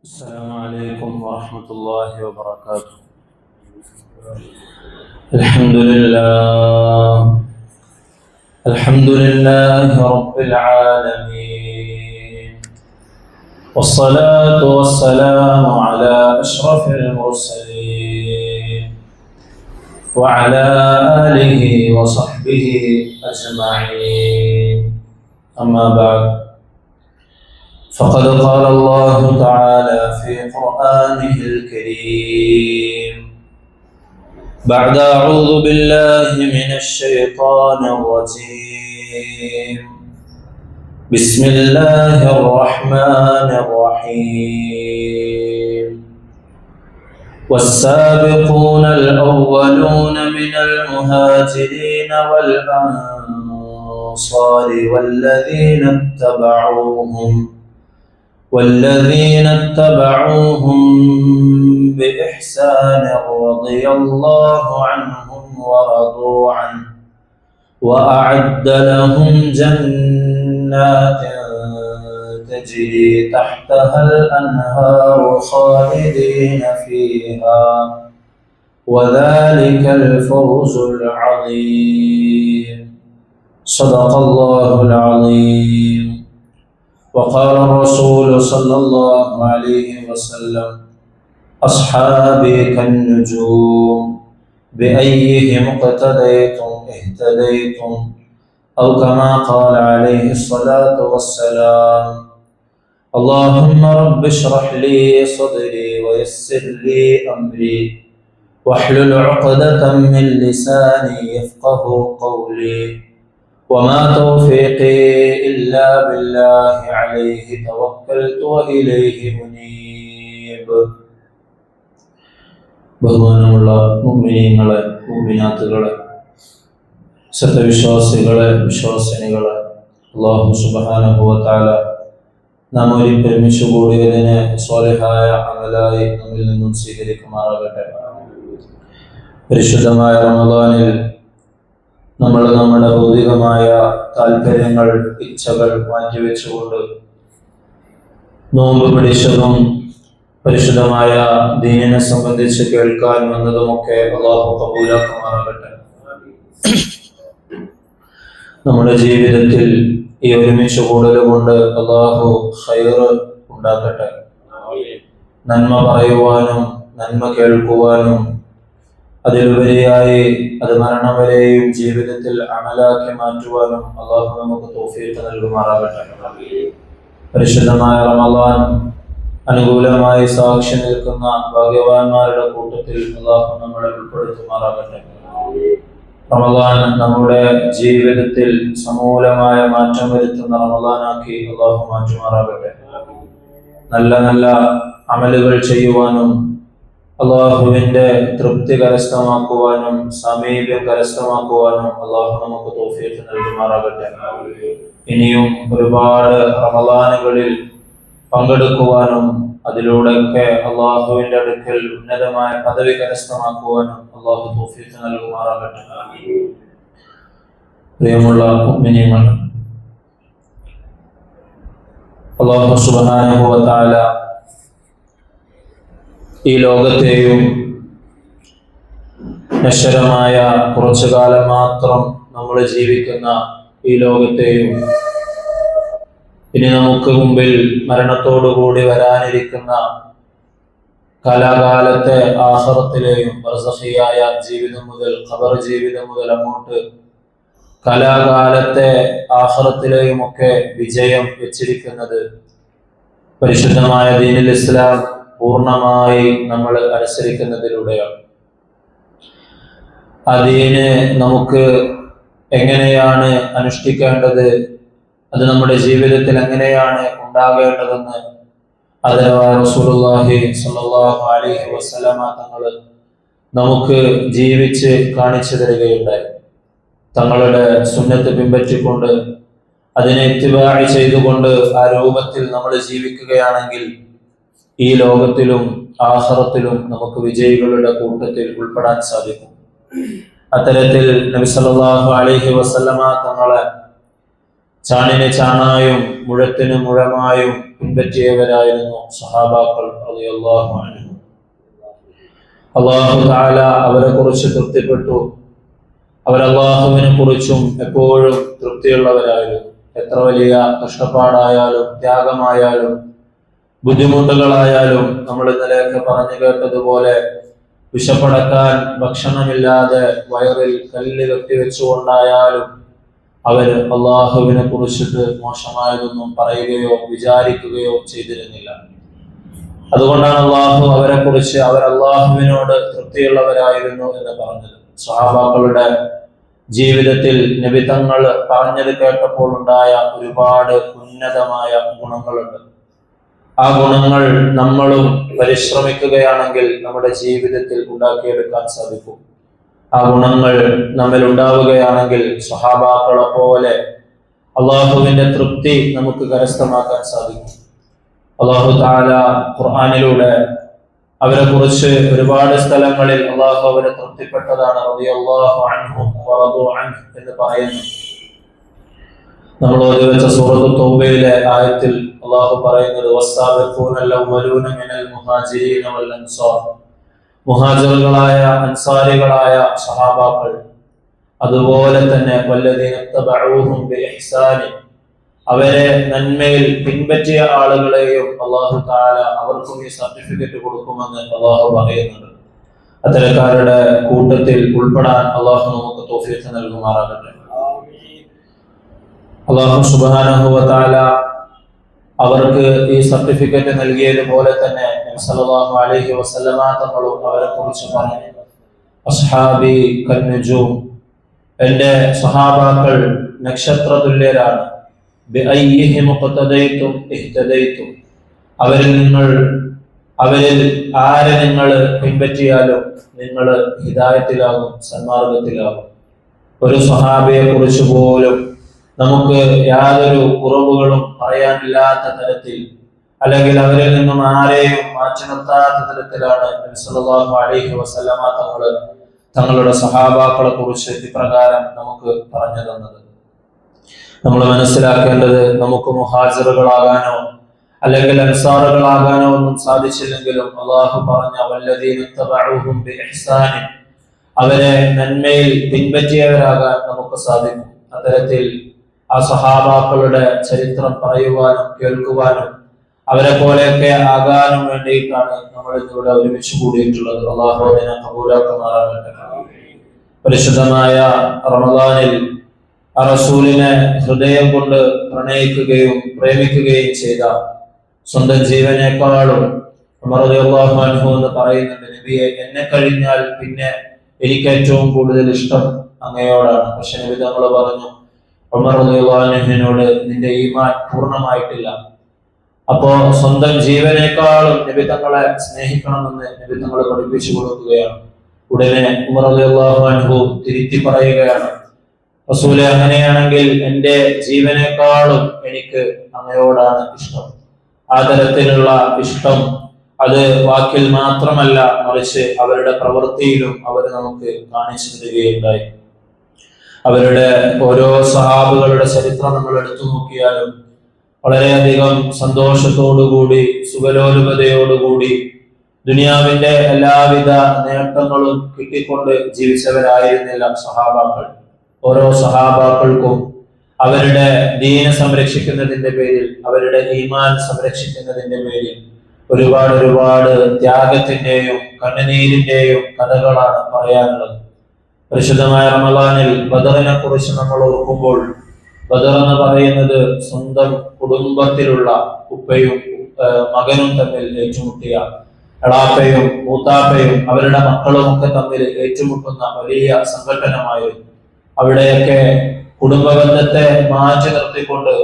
السلام عليكم ورحمة الله وبركاته. الحمد لله رب العالمين، والصلاة والسلام على أشرف المرسلين وعلى آله وصحبه أجمعين. أما بعد، فقد قال الله تعالى في قرآنه الكريم بعد أعوذ بالله من الشيطان الرجيم بسم الله الرحمن الرحيم والسابقون الأولون من المهاجرين والأنصار والذين اتبعوهم بإحسان رضي الله عنهم ورضوا عنه وأعد لهم جنات تجري تحتها الأنهار خالدين فيها وذلك الفوز العظيم. صدق الله العظيم. وقال الرسول صلى الله عليه وسلم أصحابي كالنجوم بأيهم اقتديتم اهتديتم، أو كما قال عليه الصلاة والسلام. اللهم رب اشرح لي صدري ويسر لي أمري واحلل عقدة من لساني يفقه قولي، وما توفيقي إلا بالله عليه توكلت وإليه منيب. ബഹുമാനമുള്ള മുഅ്മിനീങ്ങളെ, മുഅ്മിനാത്തുകളെ, സത്യവിശ്വാസികളെ, വിശ്വാസിനികളെ, അല്ലാഹു സുബ്ഹാനഹു വ തആല നാം ഒരുമിച്ച് കൂടിയതിനെ സ്വാലിഹായ അമലായി നമ്മിൽ നിന്നും സ്വീകരിക്കുമാറാകട്ടെ. പരിശുദ്ധമായ റമദാനിൽ നമ്മൾ നമ്മുടെ ഭൗതികമായ താല്പര്യങ്ങൾ, ഇച്ഛകൾ മാറ്റിവെച്ചുകൊണ്ട് നോമ്പ് പിടിച്ചതും പരിശുദ്ധമായ ദീനിനെ സംബന്ധിച്ച് കേൾക്കാൻ വന്നതുമൊക്കെ അല്ലാഹു ഖബൂലാക്കുമാറാകട്ടെ. നമ്മുടെ ജീവിതത്തിൽ ഈ ഒരുമിച്ച് കൂടൽ കൊണ്ട് അല്ലാഹു ഖൈറ് ഉണ്ടാക്കട്ടെ. നന്മ പറയുവാനും നന്മ കേൾക്കുവാനും അതിലുപരിയായി അത് മരണം വരെയും ജീവിതത്തിൽ അമലാക്കി മാറ്റുവാനും അല്ലാഹു നമുക്ക് തൗഫീഖ് നൽകുമാറാകട്ടെ. പരിശുദ്ധമായ റമദാൻ അനുകൂലമായി സാക്ഷി നിൽക്കുന്ന ഭാഗ്യവാന്മാരുടെ കൂട്ടത്തിൽ അല്ലാഹു നമ്മളെ ഉൾപ്പെടുത്തുമാറാകട്ടെ. റമദാൻ നമ്മുടെ ജീവിതത്തിൽ സമൂലമായ മാറ്റം വരുത്തുന്ന റമദാനാക്കി അല്ലാഹു മാറ്റുമാറാകട്ടെ. നല്ല നല്ല അമലുകൾ ചെയ്യുവാനും അള്ളാഹുവിന്റെ തൃപ്തി കരസ്ഥമാക്കുവാനും സമീപ്യം കരസ്ഥമാക്കുവാനും അള്ളാഹു നമുക്ക് തൗഫീഖ് നൽകുമാറാകട്ടെ. ഇനിയും ഒരുപാട് റമദാനുകളിൽ പങ്കെടുക്കുവാനും അതിലൂടെയൊക്കെ അള്ളാഹുവിന്റെ അടുക്കൽ ഉന്നതമായ പദവി കരസ്ഥമാക്കുവാനും അള്ളാഹു തൗഫീഖ് നൽകുമാറാകട്ടെ. പ്രിയമുള്ള മുഅ്മിനീങ്ങൾ, അല്ലാഹു സുബ്ഹാനഹു വ തആല ഈ ലോകത്തെയും നശ്വരമായ കുറച്ചു കാലം മാത്രം നമ്മൾ ജീവിക്കുന്ന ഈ ലോകത്തെയും ഇനി നമുക്ക് മുമ്പിൽ മരണത്തോടുകൂടി വരാനിരിക്കുന്ന കാലാകാലത്തെ ആഖിറത്തിലെയും ബർസഖിയായ ജീവിതം മുതൽ ഖബർ ജീവിതം മുതൽ അങ്ങോട്ട് കാലാകാലത്തെ ആഖിറത്തിലെയും ഒക്കെ വിജയം വെച്ചിരിക്കുന്നത് പരിശുദ്ധമായ ദീനുൽ ഇസ്ലാം പൂർണ്ണമായി നമ്മൾ അനുസരിക്കുന്നതിലൂടെയാണ്. അതിനെ നമുക്ക് എങ്ങനെയാണ് അനുഷ്ഠിക്കേണ്ടത്, അത് നമ്മുടെ ജീവിതത്തിൽ എങ്ങനെയാണ് ഉണ്ടാകേണ്ടതെന്ന് ആദരവായ റസൂലുള്ളാഹി സ്വല്ലല്ലാഹു അലൈഹി വസല്ലമ തങ്ങൾ നമുക്ക് ജീവിച്ച് കാണിച്ചു തരികയുണ്ടായി. തങ്ങളുടെ സുന്നത്ത് പിൻപറ്റിക്കൊണ്ട് അതിനെ ഇത്തിബാഅ് ചെയ്തുകൊണ്ട് ആ രൂപത്തിൽ നമ്മൾ ജീവിക്കുകയാണെങ്കിൽ ഈ ലോകത്തിലും ആഖിറത്തിലും നമുക്ക് വിജയികളുടെ കൂട്ടത്തിൽ ഉൾപ്പെടാൻ സാധിക്കും. അത്തരത്തിൽ നബി സല്ലല്ലാഹു അലൈഹി വസല്ലമ തങ്ങളെ ചാണിന് ചാണായും മുഴത്തിന് മുഴമായും പിൻപറ്റിയവരായിരുന്നു സഹാബാക്കൾ റളിയല്ലാഹു അൻഹും. അല്ലാഹു തആല അവരെ കുറിച്ച് തൃപ്തിപ്പെട്ടു. അവർ അല്ലാഹുവിനെ കുറിച്ചും എപ്പോഴും തൃപ്തിയുള്ളവരായിരുന്നു. എത്ര വലിയ കഷ്ടപ്പാടായാലും ത്യാഗമായാലും ബുദ്ധിമുട്ടുകളായാലും, നമ്മൾ ഇന്നലെയൊക്കെ പറഞ്ഞു കേട്ടതുപോലെ വിശപ്പടക്കാൻ ഭക്ഷണമില്ലാതെ വയറിൽ കല്ല് കെട്ടിവെച്ചുകൊണ്ടായാലും അവർ അള്ളാഹുവിനെ കുറിച്ചിട്ട് മോശമായതൊന്നും പറയുകയോ വിചാരിക്കുകയോ ചെയ്തിരുന്നില്ല. അതുകൊണ്ടാണ് അള്ളാഹു അവരെ കുറിച്ച് അവർ അള്ളാഹുവിനോട് തൃപ്തിയുള്ളവരായിരുന്നു എന്ന് പറഞ്ഞത്. സ്വഹാബാക്കളുടെ ജീവിതത്തിൽ നബി തങ്ങൾ പറഞ്ഞത് കേട്ടപ്പോൾ ഉണ്ടായ ഒരുപാട് ഉന്നതമായ ഗുണങ്ങളുണ്ട്. ആ ഗുണങ്ങൾ നമ്മളും പരിശ്രമിക്കുകയാണെങ്കിൽ നമ്മുടെ ജീവിതത്തിൽ ഉണ്ടാക്കിയെടുക്കാൻ സാധിക്കും. ആ ഗുണങ്ങൾ നമ്മിൽ ഉണ്ടാവുകയാണെങ്കിൽ സ്വഹാബാക്കളെ പോലെ അള്ളാഹുവിന്റെ തൃപ്തി നമുക്ക് കരസ്ഥമാക്കാൻ സാധിക്കും. അള്ളാഹു തആല ഖുർആനിലൂടെ അവരെ കുറിച്ച് ഒരുപാട് സ്ഥലങ്ങളിൽ അള്ളാഹു അവരെ തൃപ്തിപ്പെട്ടതാണ് റളിയല്ലാഹു അൻഹും വറദു അൻഹു എന്ന് പറയുന്നു. നമ്മൾ ഓതി വെച്ച സൂറത്തു തൗബയിലെ ആയത്തിൽ അള്ളാഹു പറയുന്നത് വസ്സാബിഖൂനൽ അവ്വലൂന മിനൽ മുഹാജിരീന വൽ അൻസാർ, മുഹാജിറുകളായ അൻസാരികളായ സഹാബാക്കൾ, അതുപോലെ തന്നെ വല്ലദീന തബഊഹും ബിഇഹ്സാനി, അവരെ നന്മയിൽ പിൻപറ്റിയ ആളുകളെയും അള്ളാഹു തആല അവർക്കും ഈ സർട്ടിഫിക്കറ്റ് കൊടുക്കുമെന്ന് അള്ളാഹു പറയുന്നുണ്ട്. അത്തരക്കാരുടെ കൂട്ടത്തിൽ ഉൾപ്പെടാൻ അള്ളാഹു നമുക്ക് തൗഫീഖ് നൽകുമാറാകട്ടെ. അള്ളാഹു സുബ്ഹാനഹു വ തആല അവർക്ക് ഈ സർട്ടിഫിക്കറ്റ് നൽകിയതുപോലെ തന്നെ നബി സല്ലല്ലാഹു അലൈഹി വസല്ലമ തങ്ങളും അവരെ കുറിച്ച് പറഞ്ഞു, അസ്ഹാബി കന്നുജൂം, എൻ്റെ സ്വഹാബാക്കൾ നക്ഷത്ര തുല്യരാണ്. ബിഅയ്യിഹിം മുഖ്തദൈതും ഇഹ്തദൈതും, അവരിൽ ആരെ നിങ്ങൾ പിൻപറ്റിയാലും നിങ്ങൾ ഹിദായത്തിലാകും, സന്മാർഗത്തിലാകും. ഒരു സ്വഹാബിയെ കുറിച്ച് പോലും നമുക്ക് യാതൊരു കുറവുകളും പറയാനില്ലാത്ത തരത്തിൽ, അല്ലെങ്കിൽ അവരിൽ നിന്നും ആരെയും മാറ്റി നിർത്താത്ത തരത്തിലാണ് നബി സല്ലല്ലാഹു അലൈഹി വസല്ലമ തങ്ങളുടെ സഹാബാക്കളെ കുറിച്ച് ഇപ്രകാരം നമുക്ക് പറഞ്ഞു തന്നത്. നമ്മൾ മനസ്സിലാക്കേണ്ടത്, നമുക്ക് മുഹാജിറുകളാകാനോ അല്ലെങ്കിൽ അൻസാറുകളാകാനോ ഒന്നും സാധിച്ചില്ലെങ്കിലും അള്ളാഹു പറഞ്ഞ വല്ലദീന തബഊഹും ബിഇഹ്സാൻ, അവരെ നന്മയിൽ പിൻപറ്റിയവരാകാൻ നമുക്ക് സാധിക്കും. അത്തരത്തിൽ ആ സഹാബാക്കളുടെ ചരിത്രം പറയുവാനും കേൾക്കുവാനും അവരെ പോലെയൊക്കെ ആകാനും വേണ്ടിയിട്ടാണ് നമ്മൾ ഇന്നിവിടെ ഒരുമിച്ച് കൂടിയിട്ടുള്ളത്. അള്ളാഹു അതിനെ കബൂലാക്കുമാറാകട്ടെ. പരിശുദ്ധമായ റമദാനിൽ ആ റസൂലിനെ ഹൃദയം കൊണ്ട് പ്രണയിക്കുകയും പ്രേമിക്കുകയും ചെയ്ത, സ്വന്തം ജീവനേക്കാളും ഉമർ റളിയല്ലാഹു അൻഹു എന്ന് പറയുന്നുണ്ട്, നബിയെ, എന്നെ കഴിഞ്ഞാൽ പിന്നെ എനിക്ക് ഏറ്റവും കൂടുതൽ ഇഷ്ടം അങ്ങയോടാണ്. പക്ഷെ നബി തങ്ങൾ പറഞ്ഞു, ഉമർ റളിയല്ലാഹു അൻഹുവിനോട് നിന്റെ ഈമാൻ പൂർണ്ണമായിട്ടില്ല. അപ്പോ സ്വന്തം ജീവനേക്കാളും നബി തങ്ങളെ സ്നേഹിക്കണമെന്ന് നബി തങ്ങൾ പഠിപ്പിച്ചു കൊടുക്കുകയാണ്. ഉടനെ ഉമർ റളിയല്ലാഹു അൻഹു തിരുത്തി പറയുകയാണ്, റസൂലെ, അങ്ങനെയാണെങ്കിൽ എൻ്റെ ജീവനേക്കാളും എനിക്ക് അങ്ങയോടാണ് ഇഷ്ടം. ആ തരത്തിലുള്ള ഇഷ്ടം അത് വാക്കിൽ മാത്രമല്ല, മറിച്ച് അവരുടെ പ്രവൃത്തിയിലും അവർ നമുക്ക് കാണിച്ചു തരികയുണ്ടായി. അവരുടെ ഓരോ സഹാബികളുടെ ചരിത്രം നമ്മൾ എടുത്തു നോക്കിയാലും വളരെയധികം സന്തോഷത്തോടുകൂടി സുഖലോലുപതയോടുകൂടി ദുനിയാവിന്റെ എല്ലാവിധ നേട്ടങ്ങളും കിട്ടിക്കൊണ്ട് ജീവിച്ചവരായിരുന്നില്ല സഹാബാക്കൾ. ഓരോ സഹാബാക്കൾക്കും അവരുടെ ദീന സംരക്ഷിക്കുന്നതിന്റെ പേരിൽ, അവരുടെ ഈമാൻ സംരക്ഷിക്കുന്നതിന്റെ പേരിൽ ഒരുപാട് ത്യാഗത്തിന്റെയും കണ്ണുനീരിന്റെയും കഥകളാണ് പറയാനുള്ളത്. പരിശുദ്ധമായ റമളാനിൽ ബദറിനെ കുറിച്ച് നമ്മൾ ഓർക്കുമ്പോൾ, ബദർ എന്ന് പറയുന്നത് സ്വന്തം കുടുംബത്തിലുള്ള ഉപ്പയും മകനും തമ്മിൽ ഏറ്റുമുട്ടിയ, എളാപ്പയും മൂത്താപ്പയും അവരുടെ മക്കളും ഒക്കെ തമ്മിൽ ഏറ്റുമുട്ടുന്ന വലിയ സംഘട്ടനമായിരുന്നു. അവിടെയൊക്കെ കുടുംബബന്ധത്തെ മാറ്റി നിർത്തിക്കൊണ്ട്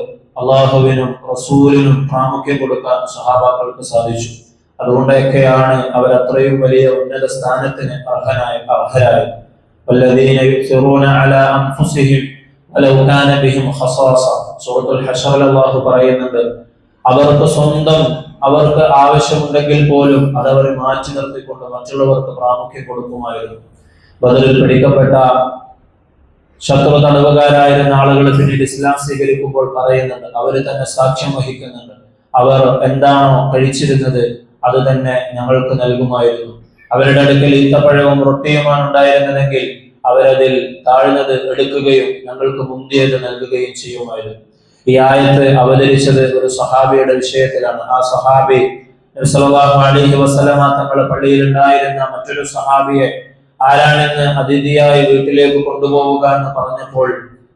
അള്ളാഹുവിനും റസൂലിനും പ്രാമുഖ്യം കൊടുക്കാൻ സഹാബാക്കൾക്ക് സാധിച്ചു. അതുകൊണ്ടൊക്കെയാണ് അവർ അത്രയും വലിയ ഉന്നത സ്ഥാനത്തിന് അർഹരായത്. വല്ലദീന യുസിറൂന അലാ അൻഫുസിഹിം വലൗ കാന ബിഹിം ഖസാസ, സൂറത്തുൽ ഹശറിൽ അല്ലാഹു പറയുന്നുണ്ട്, അവർക്ക് ആവശ്യമുണ്ടെങ്കിൽ പോലും അതവർ മാറ്റി നിർത്തിക്കൊണ്ട് മറ്റുള്ളവർക്ക് പ്രാമുഖ്യം കൊടുക്കുമായിരുന്നു. ബദറിൽ പിടിക്കപ്പെട്ട ശത്രു തടവുകാരായിരുന്ന ആളുകൾ പിന്നീട് ഇസ്ലാം സ്വീകരിക്കുമ്പോൾ പറയുന്നുണ്ട്, അവര് തന്നെ സാക്ഷ്യം വഹിക്കുന്നുണ്ട്, അവർ എന്താണോ കഴിച്ചിരുന്നത് അത് തന്നെ ഞങ്ങൾക്ക് നൽകുമായിരുന്നു. അവരുടെ അടുക്കൽ ഈത്തപ്പഴവും റൊട്ടിയുമാണ് ഉണ്ടായിരുന്നതെങ്കിൽ അവരതിൽ താഴ്ന്നത് എടുക്കുകയും ഞങ്ങൾക്ക് മുന്തിയത് നൽകുകയും ചെയ്യുമായിരുന്നു. ഈ ആയത്ത് അവതരിച്ചത് ഒരു സഹാബിയുടെ വിഷയത്തിലാണ്. ആ സഹാബി നബി സല്ലല്ലാഹു അലൈഹി വസല്ലമ തങ്ങളുടെ പള്ളിയിൽ ഉണ്ടായിരുന്ന മറ്റൊരു സഹാബിയെ ആരാണെന്ന് അതിഥിയായി വീട്ടിലേക്ക് കൊണ്ടുപോവുക എന്ന് പറഞ്ഞപ്പോൾ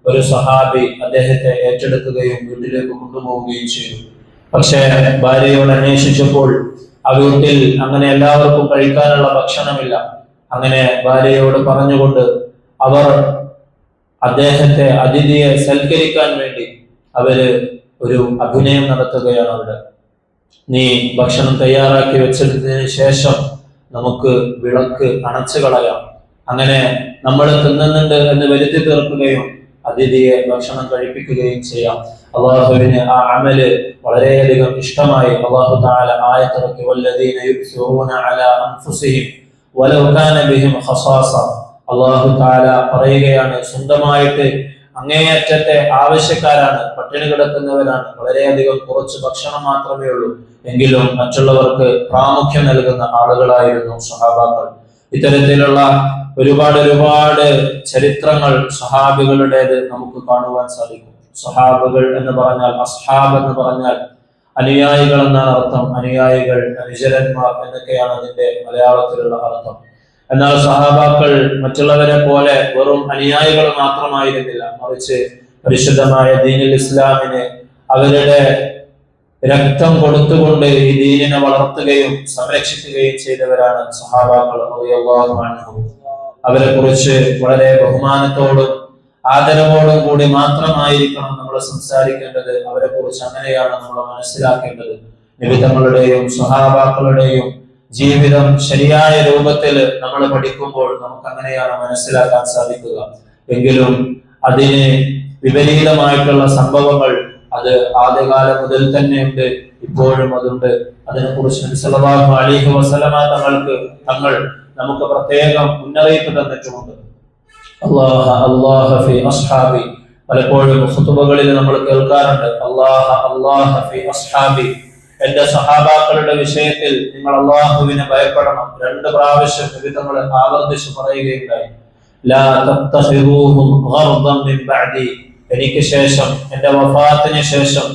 ഒരു സഹാബി അദ്ദേഹത്തെ ഏറ്റെടുക്കുകയും വീട്ടിലേക്ക് കൊണ്ടുപോവുകയും ചെയ്തു. പക്ഷേ ഭാര്യയോട് അന്വേഷിച്ചപ്പോൾ ആ വീട്ടിൽ അങ്ങനെ എല്ലാവർക്കും കഴിക്കാനുള്ള ഭക്ഷണമില്ല. അങ്ങനെ ഭാര്യയോട് പറഞ്ഞുകൊണ്ട് അവർ അദ്ദേഹത്തെ അതിഥിയെ സൽക്കരിക്കാൻ വേണ്ടി അവര് ഒരു അഭിനയം നടത്തുകയാണ്. അവിടെ നീ ഭക്ഷണം തയ്യാറാക്കി വെച്ചതിന് ശേഷം നമുക്ക് വിളക്ക് അണച്ചു കളയാം, അങ്ങനെ നമ്മൾ തിന്നുന്നുണ്ട് എന്ന് വരുത്തി തീർക്കുകയും അതിഥിയെ ഭക്ഷണം കഴിപ്പിക്കുകയും ചെയ്യാം. അള്ളാഹുവിന് ആ അമല് വളരെയധികം ഇഷ്ടമായി. അള്ളാഹു തആല ആയത്തിറക്കി, വല്ലദീന യുസ്റൂന അലാ അൻഫുസിഹിം വലൗ കാന ബിഹിം ഖസാസ. അള്ളാഹു തആല പറയുകയാണ്, സ്വന്തമായിട്ട് അങ്ങേയറ്റത്തെ ആവശ്യക്കാരാണ്, പട്ടിണി കിടക്കുന്നവരാണ്, വളരെയധികം കുറച്ച് ഭക്ഷണം മാത്രമേ ഉള്ളൂ, എങ്കിലും മറ്റുള്ളവർക്ക് പ്രാമുഖ്യം നൽകുന്ന ആളുകളായിരുന്നു സഹാബാക്കൾ. ഇത്തരത്തിലുള്ള ഒരുപാട് ചരിത്രങ്ങൾ സഹാബികളുടേത് നമുക്ക് കാണുവാൻ സാധിക്കും. സഹാബികൾ എന്ന് പറഞ്ഞാൽ, അസ്ഹാബ് എന്ന് പറഞ്ഞാൽ അനുയായികൾ എന്നാണ് അർത്ഥം. അനുയായികൾ, അനുചരന്മാർ എന്നൊക്കെയാണ് അതിന്റെ മലയാളത്തിലുള്ള അർത്ഥം. എന്നാൽ സഹാബാക്കൾ മറ്റുള്ളവരെ പോലെ വെറും അനുയായികൾ മാത്രമായിരുന്നില്ല, മറിച്ച് പരിശുദ്ധമായ ദീനുൽ ഇസ്ലാമിന് അവരുടെ രക്തം കൊടുത്തുകൊണ്ട് ഈ ദീനിനെ വളർത്തുകയും സംരക്ഷിക്കുകയും ചെയ്തവരാണ് സഹാബാക്കൾ റളിയല്ലാഹു അൻഹും. അവരെ കുറിച്ച് വളരെ ബഹുമാനത്തോടും ആദരവോടും കൂടി മാത്രമായിരിക്കണം നമ്മൾ സംസാരിക്കേണ്ടത്. അവരെ കുറിച്ച് അങ്ങനെയാണ് നമ്മൾ മനസ്സിലാക്കേണ്ടത്. നബി തങ്ങളുടെയും സഹാബാക്കളുടെയും ജീവിതം ശരിയായ രൂപത്തിൽ നമ്മൾ പഠിക്കുമ്പോൾ നമുക്ക് അങ്ങനെയാണ് മനസ്സിലാക്കാൻ സാധിക്കുക. എങ്കിലും അതിന് വിപരീതമായിട്ടുള്ള സംഭവങ്ങൾ അത് ആദ്യകാലം മുതൽ തന്നെ ഉണ്ട്, ഇപ്പോഴും അതുണ്ട്. അതിനെക്കുറിച്ച് നബി സല്ലല്ലാഹു അലൈഹി വസല്ലമ തങ്ങൾ നമുക്ക് പ്രത്യേകം മുന്നറിയിപ്പ് തന്നിട്ടുമുണ്ട്. അല്ലാഹ ഫി അസ്ഹാബി. പലപ്പോഴും ഖുതുബകളിൽ നമ്മൾ കേൾക്കാറുണ്ട്, അല്ലാഹ ഫി അസ്ഹാബി, എന്റെ സഹാബാക്കളുടെ വിഷയത്തിൽ നിങ്ങൾ അല്ലാഹുവിനെ ഭയപ്പെടണം. 2 പ്രാവശ്യം നബി തങ്ങൾ ആവർത്തിച്ച് പറയുകയുണ്ടായി. ലാ തത്തഖിദൂഹും ഗർദൻ മിൻ ബഅദി. എനിക്ക് ശേഷം, എന്റെ വഫാത്തിന് ശേഷം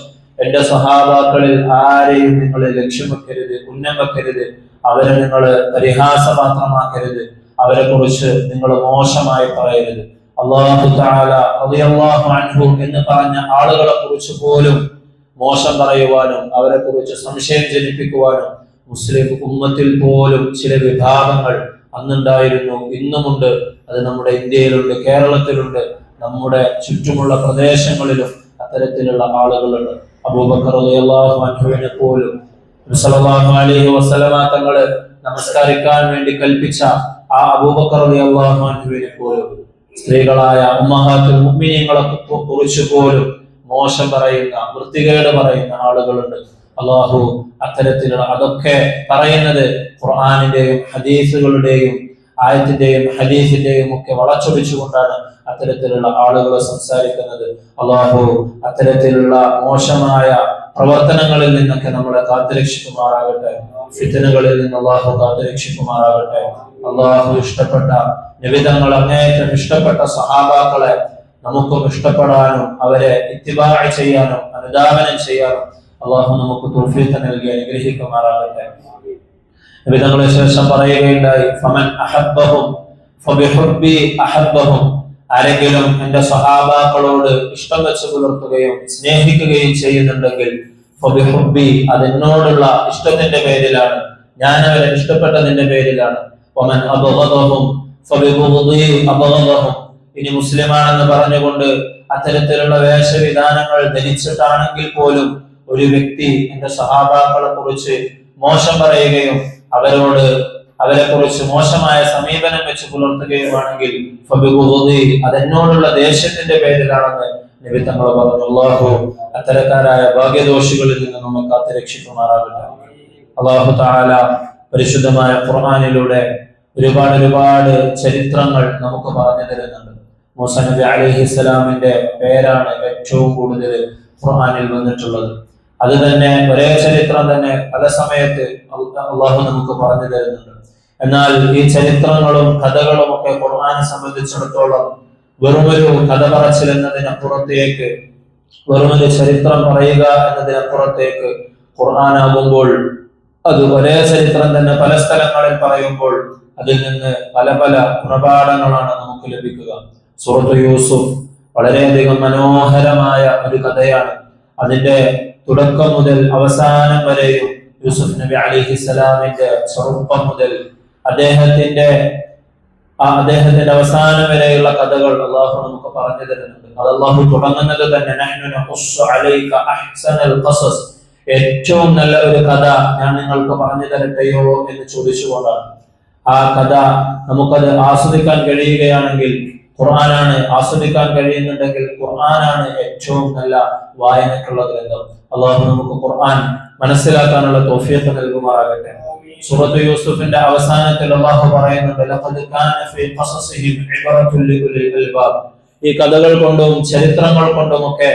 എന്റെ സഹാബാക്കളിൽ ആരെയും നിങ്ങൾ ലക്ഷ്യം വെക്കരുത്, ഉന്നം വെക്കരുത്. അവരെ നിങ്ങൾ പരിഹാസപാത്രമാക്കരുത്, അവരെ കുറിച്ച് നിങ്ങൾ മോശമായി പറയരുത്. അല്ലാഹു തആല റളിയല്ലാഹു അൻഹു എന്ന് പറഞ്ഞ ആളുകളെ കുറിച്ച് പോലും മോശം പറയുവാനും അവരെ കുറിച്ച് സംശയം ജനിപ്പിക്കുവാനും മുസ്ലിം ഉമ്മത്തിൽ പോലും ചില വിഭാഗങ്ങൾ അന്നുണ്ടായിരുന്നു, ഇന്നുമുണ്ട്. അത് നമ്മുടെ ഇന്ത്യയിലുണ്ട്, കേരളത്തിലുണ്ട്, നമ്മുടെ ചുറ്റുമുള്ള പ്രദേശങ്ങളിലും അത്തരത്തിലുള്ള ആളുകളുണ്ട്. അബൂബക്കർ റളിയല്ലാഹു അൻഹുവിനെ പോലും നബി സല്ലല്ലാഹു അലൈഹി വസല്ലമ തങ്ങള് നമസ്കരിക്കാൻ വേണ്ടി കൽപ്പിച്ച ആ അബൂബക്കർ റളിയല്ലാഹു അൻഹുവിനെ പോലും സ്ത്രീകളായ ഉമ്മഹാത്തുൽ മുഅ്മിനീങ്ങളെ കുറിച്ച് പോലും മോശം പറയുന്ന, വൃത്തികേട് പറയുന്ന ആളുകളുണ്ട്. അല്ലാഹു അത്തരത്തിലുള്ള അതൊക്കെ പറയുന്നത് ഖുർആനിന്റെയും ഹദീസുകളുടെയും ആയത്തിന്റെയും ഹദീസിന്റെയും ഒക്കെ വളച്ചൊടിച്ചുകൊണ്ടാണ് അത്തരത്തിലുള്ള ആളുകളെ സംസാരിക്കുന്നത്. അല്ലാഹു അത്തരത്തിലുള്ള മോശമായ പ്രവർത്തനങ്ങളിൽ നിന്നൊക്കെ നമ്മളെ കാത്തുരക്ഷിക്കുമാറാകട്ടെ. ഫിത്നകളിൽ നിന്ന് അല്ലാഹു കാത്തുരക്ഷിക്കുമാറാകട്ടെ. അല്ലാഹു ഇഷ്ടപ്പെട്ട നബിതങ്ങൾ, അങ്ങേയറ്റം ഇഷ്ടപ്പെട്ട സഹാബാക്കളെ നമുക്കും ഇഷ്ടപ്പെടാനും അവരെ ഇത്തിബാഅ് ചെയ്യാനും അനുധാവനം ചെയ്യാനും അല്ലാഹു നമുക്ക് തൗഫീഖ് നൽകി അനുഗ്രഹിക്കുമാറാകട്ടെ. നബി തങ്ങളെ ശേഷം പറയുകയുണ്ടായി, ഫമൻ അഹബ്ബഹും ഫബിഹുബ്ബി അഹബ്ബഹും. ആരെങ്കിലും എന്റെ സഹാബാക്കളോട് ഇഷ്ടം വെച്ച് പുലർത്തുകയും സ്നേഹിക്കുകയും ചെയ്യുന്നുണ്ടെങ്കിൽ ഫബിഹുബ്ബി, അതെന്നോടുള്ള ഇഷ്ടത്തിന്റെ പേരിലാണ്, ഞാൻ അവരെ ഇഷ്ടപ്പെട്ടതിന്റെ പേരിലാണ്. വമൻ അബ്ഗദഹും ഫബിബുഗ്ദി അബ്ഗദഹും. ഇനി മുസ്ലിമാണെന്ന് പറഞ്ഞുകൊണ്ട് അത്തരത്തിലുള്ള വേഷവിധാനങ്ങൾ ധരിച്ചിട്ടാണെങ്കിൽ പോലും ഒരു വ്യക്തി എന്റെ സഹാബാക്കളെ കുറിച്ച് മോശം പറയുകയും അവരെ കുറിച്ച് മോശമായ സമീപനം വെച്ച് പുലർത്തുകയുമാണെങ്കിൽ അതെന്നോടുള്ള ദേഷ്യത്തിന്റെ പേരിലാണെന്ന് നബി തങ്ങൾ പറഞ്ഞു. അല്ലാഹു അത്തരക്കാരായ ഭാഗ്യദോഷികളിൽ നിന്ന് നമ്മെ കാത്തുരക്ഷിക്കുമാറാകട്ടെ. അല്ലാഹു തആല പരിശുദ്ധമായ ഖുർആനിലൂടെ ഒരുപാട് ചരിത്രങ്ങൾ നമുക്ക് പറഞ്ഞു തരുന്നുണ്ട്. മൂസ നബി അലൈഹിസ്സലാമിന്റെ പേരാണ് ഏറ്റവും കൂടുതൽ ഖുർആനിൽ വന്നിട്ടുള്ളത്. അത് തന്നെ ഒരേ ചരിത്രം തന്നെ പല സമയത്ത് അള്ളാഹു നമുക്ക് പറഞ്ഞു തരുന്നുണ്ട്. എന്നാൽ ഈ ചരിത്രങ്ങളും കഥകളും ഒക്കെ ഖുർആനെ സംബന്ധിച്ചിടത്തോളം വെറുമൊരു കഥ പറച്ചിൽ എന്നതിനപ്പുറത്തേക്ക്, വെറുമൊരു ചരിത്രം പറയുക എന്നതിനപ്പുറത്തേക്ക് ഖുർആനാകുമ്പോൾ, അത് ഒരേ ചരിത്രം തന്നെ പല സ്ഥലങ്ങളിൽ പറയുമ്പോൾ അതിൽ നിന്ന് പല പല ഗുണപാഠങ്ങളാണ് നമുക്ക് ലഭിക്കുക. സൂറത്ത് യൂസുഫ് വളരെയധികം മനോഹരമായ ഒരു കഥയാണ്. അതിന്റെ തുടക്കം മുതൽ അവസാനം വരെയും യൂസുഫ് നബി അലൈഹിസ്സലാമിന്റെ ചെറുപ്പം മുതൽ അദ്ദേഹത്തിന്റെ അവസാനം വരെയുള്ള കഥകൾ അള്ളാഹു നമുക്ക് പറഞ്ഞു തരുന്നുണ്ട്. അത് അള്ളാഹു തുടങ്ങുന്നത് തന്നെ നഹ്നു നഖുസ്സു അലൈക അഹ്സനൽ ഖസസ്, ഏറ്റവും നല്ല ഒരു കഥ ഞാൻ നിങ്ങൾക്ക് പറഞ്ഞു തരട്ടെയോ എന്ന് ചോദിച്ചുകൊണ്ടാണ്. ആ കഥ നമുക്കത് ആസ്വദിക്കാൻ കഴിയുകയാണെങ്കിൽ ഖുർആനാണ്, ആസ്വദിക്കാൻ കഴിയുന്നുണ്ടെങ്കിൽ ഖുർആനാണ് ഏറ്റവും നല്ല വായനക്കുള്ള ഗ്രന്ഥം. അള്ളാഹു നമുക്ക് ഖുർആൻ മനസ്സിലാക്കാനുള്ള തൗഫീഖ് നൽകുമാറാകട്ടെ. സൂറത്ത് യൂസുഫിന്റെ അവസാനത്തിൽ അള്ളാഹു പറയുന്നുണ്ട്, ലഖദ് കാന ഫീ ഖസസിഹിം ഇബ്റത്തുൻ ലിഉലിൽ അൽബാബ്. ഈ കഥകൾ കൊണ്ടും ചരിത്രങ്ങൾ കൊണ്ടുമൊക്കെ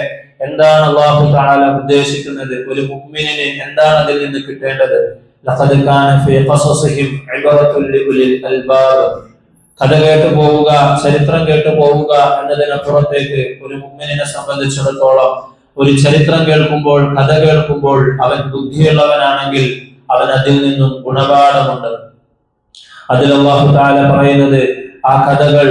എന്താണ് അള്ളാഹു തആല ഉദ്ദേശിക്കുന്നത്, ഒരു മുഅ്മിനിന് എന്താണ് അതിൽ നിന്ന് കിട്ടേണ്ടത്? ലഖദ് കാന ഫീ ഖസസിഹിം ഇബ്റത്തുൻ ലിഉലിൽ അൽബാബ്. കഥ കേട്ടു പോവുക, ചരിത്രം കേട്ടു പോവുക എന്നതിനപ്പുറത്തേക്ക് ഒരു മുഅ്മിനിനെ സംബന്ധിച്ചിടത്തോളം ഒരു ചരിത്രം കേൾക്കുമ്പോൾ, കഥ കേൾക്കുമ്പോൾ അവൻ ബുദ്ധിയുള്ളവനാണെങ്കിൽ അവൻ അതിൽ നിന്നും ഗുണപാഠമുണ്ട്. അതിൽ അല്ലാഹു തആല പറയുന്നത് ആ കഥകൾ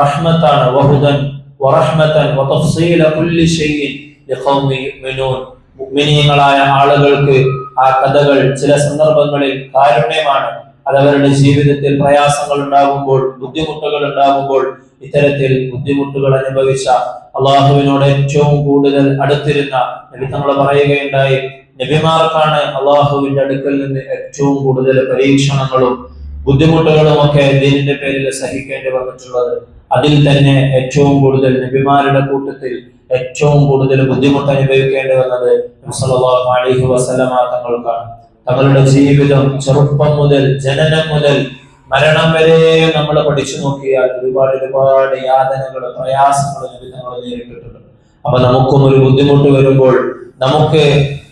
റഹ്മത്താണ്, വഹുദൻ വറഹ്മതൻ വതഫ്സീല കുല്ലി ഷൈഇൻ ലിഖൗമി യുഅ്മിനൂൻ. മുഅ്മിനീങ്ങളായ ആളുകൾക്ക് ആ കഥകൾ ചില സന്ദർഭങ്ങളിൽ കാരുണ്യമാണ്. അതവരുടെ ജീവിതത്തിൽ പ്രയാസങ്ങൾ ഉണ്ടാകുമ്പോൾ, ബുദ്ധിമുട്ടുകൾ ഉണ്ടാകുമ്പോൾ, ഇത്തരത്തിൽ ബുദ്ധിമുട്ടുകൾ അനുഭവിച്ച അള്ളാഹുവിനോട് ഏറ്റവും കൂടുതൽ അടുത്തിരുന്ന നബി തങ്ങൾ പറയുകയുണ്ടായി, നബിമാർക്കാണ് അള്ളാഹുവിന്റെ അടുക്കൽ നിന്ന് ഏറ്റവും കൂടുതൽ പരീക്ഷണങ്ങളും ബുദ്ധിമുട്ടുകളും ഒക്കെ ദീനിന്റെ പേരിൽ സഹിക്കേണ്ടി വന്നിട്ടുള്ളത്. അതിൽ തന്നെ ഏറ്റവും കൂടുതൽ നബിമാരുടെ കൂട്ടത്തിൽ ഏറ്റവും കൂടുതൽ ബുദ്ധിമുട്ട് അനുഭവിക്കേണ്ടി വന്നത് സല്ലല്ലാഹു അലൈഹി വസല്ലമ തങ്ങൾക്കാണ്. തങ്ങളുടെ ജീവിതം ചെറുപ്പം മുതൽ, ജനനം മുതൽ മരണം വരെ നമ്മൾ പഠിച്ചു നോക്കിയാൽ ഒരുപാട് യാതനകൾ, പ്രയാസങ്ങൾ നബി തങ്ങൾ നേരിട്ടിട്ടുണ്ട്. അപ്പൊ നമുക്കും ഒരു ബുദ്ധിമുട്ട് വരുമ്പോൾ നമുക്ക്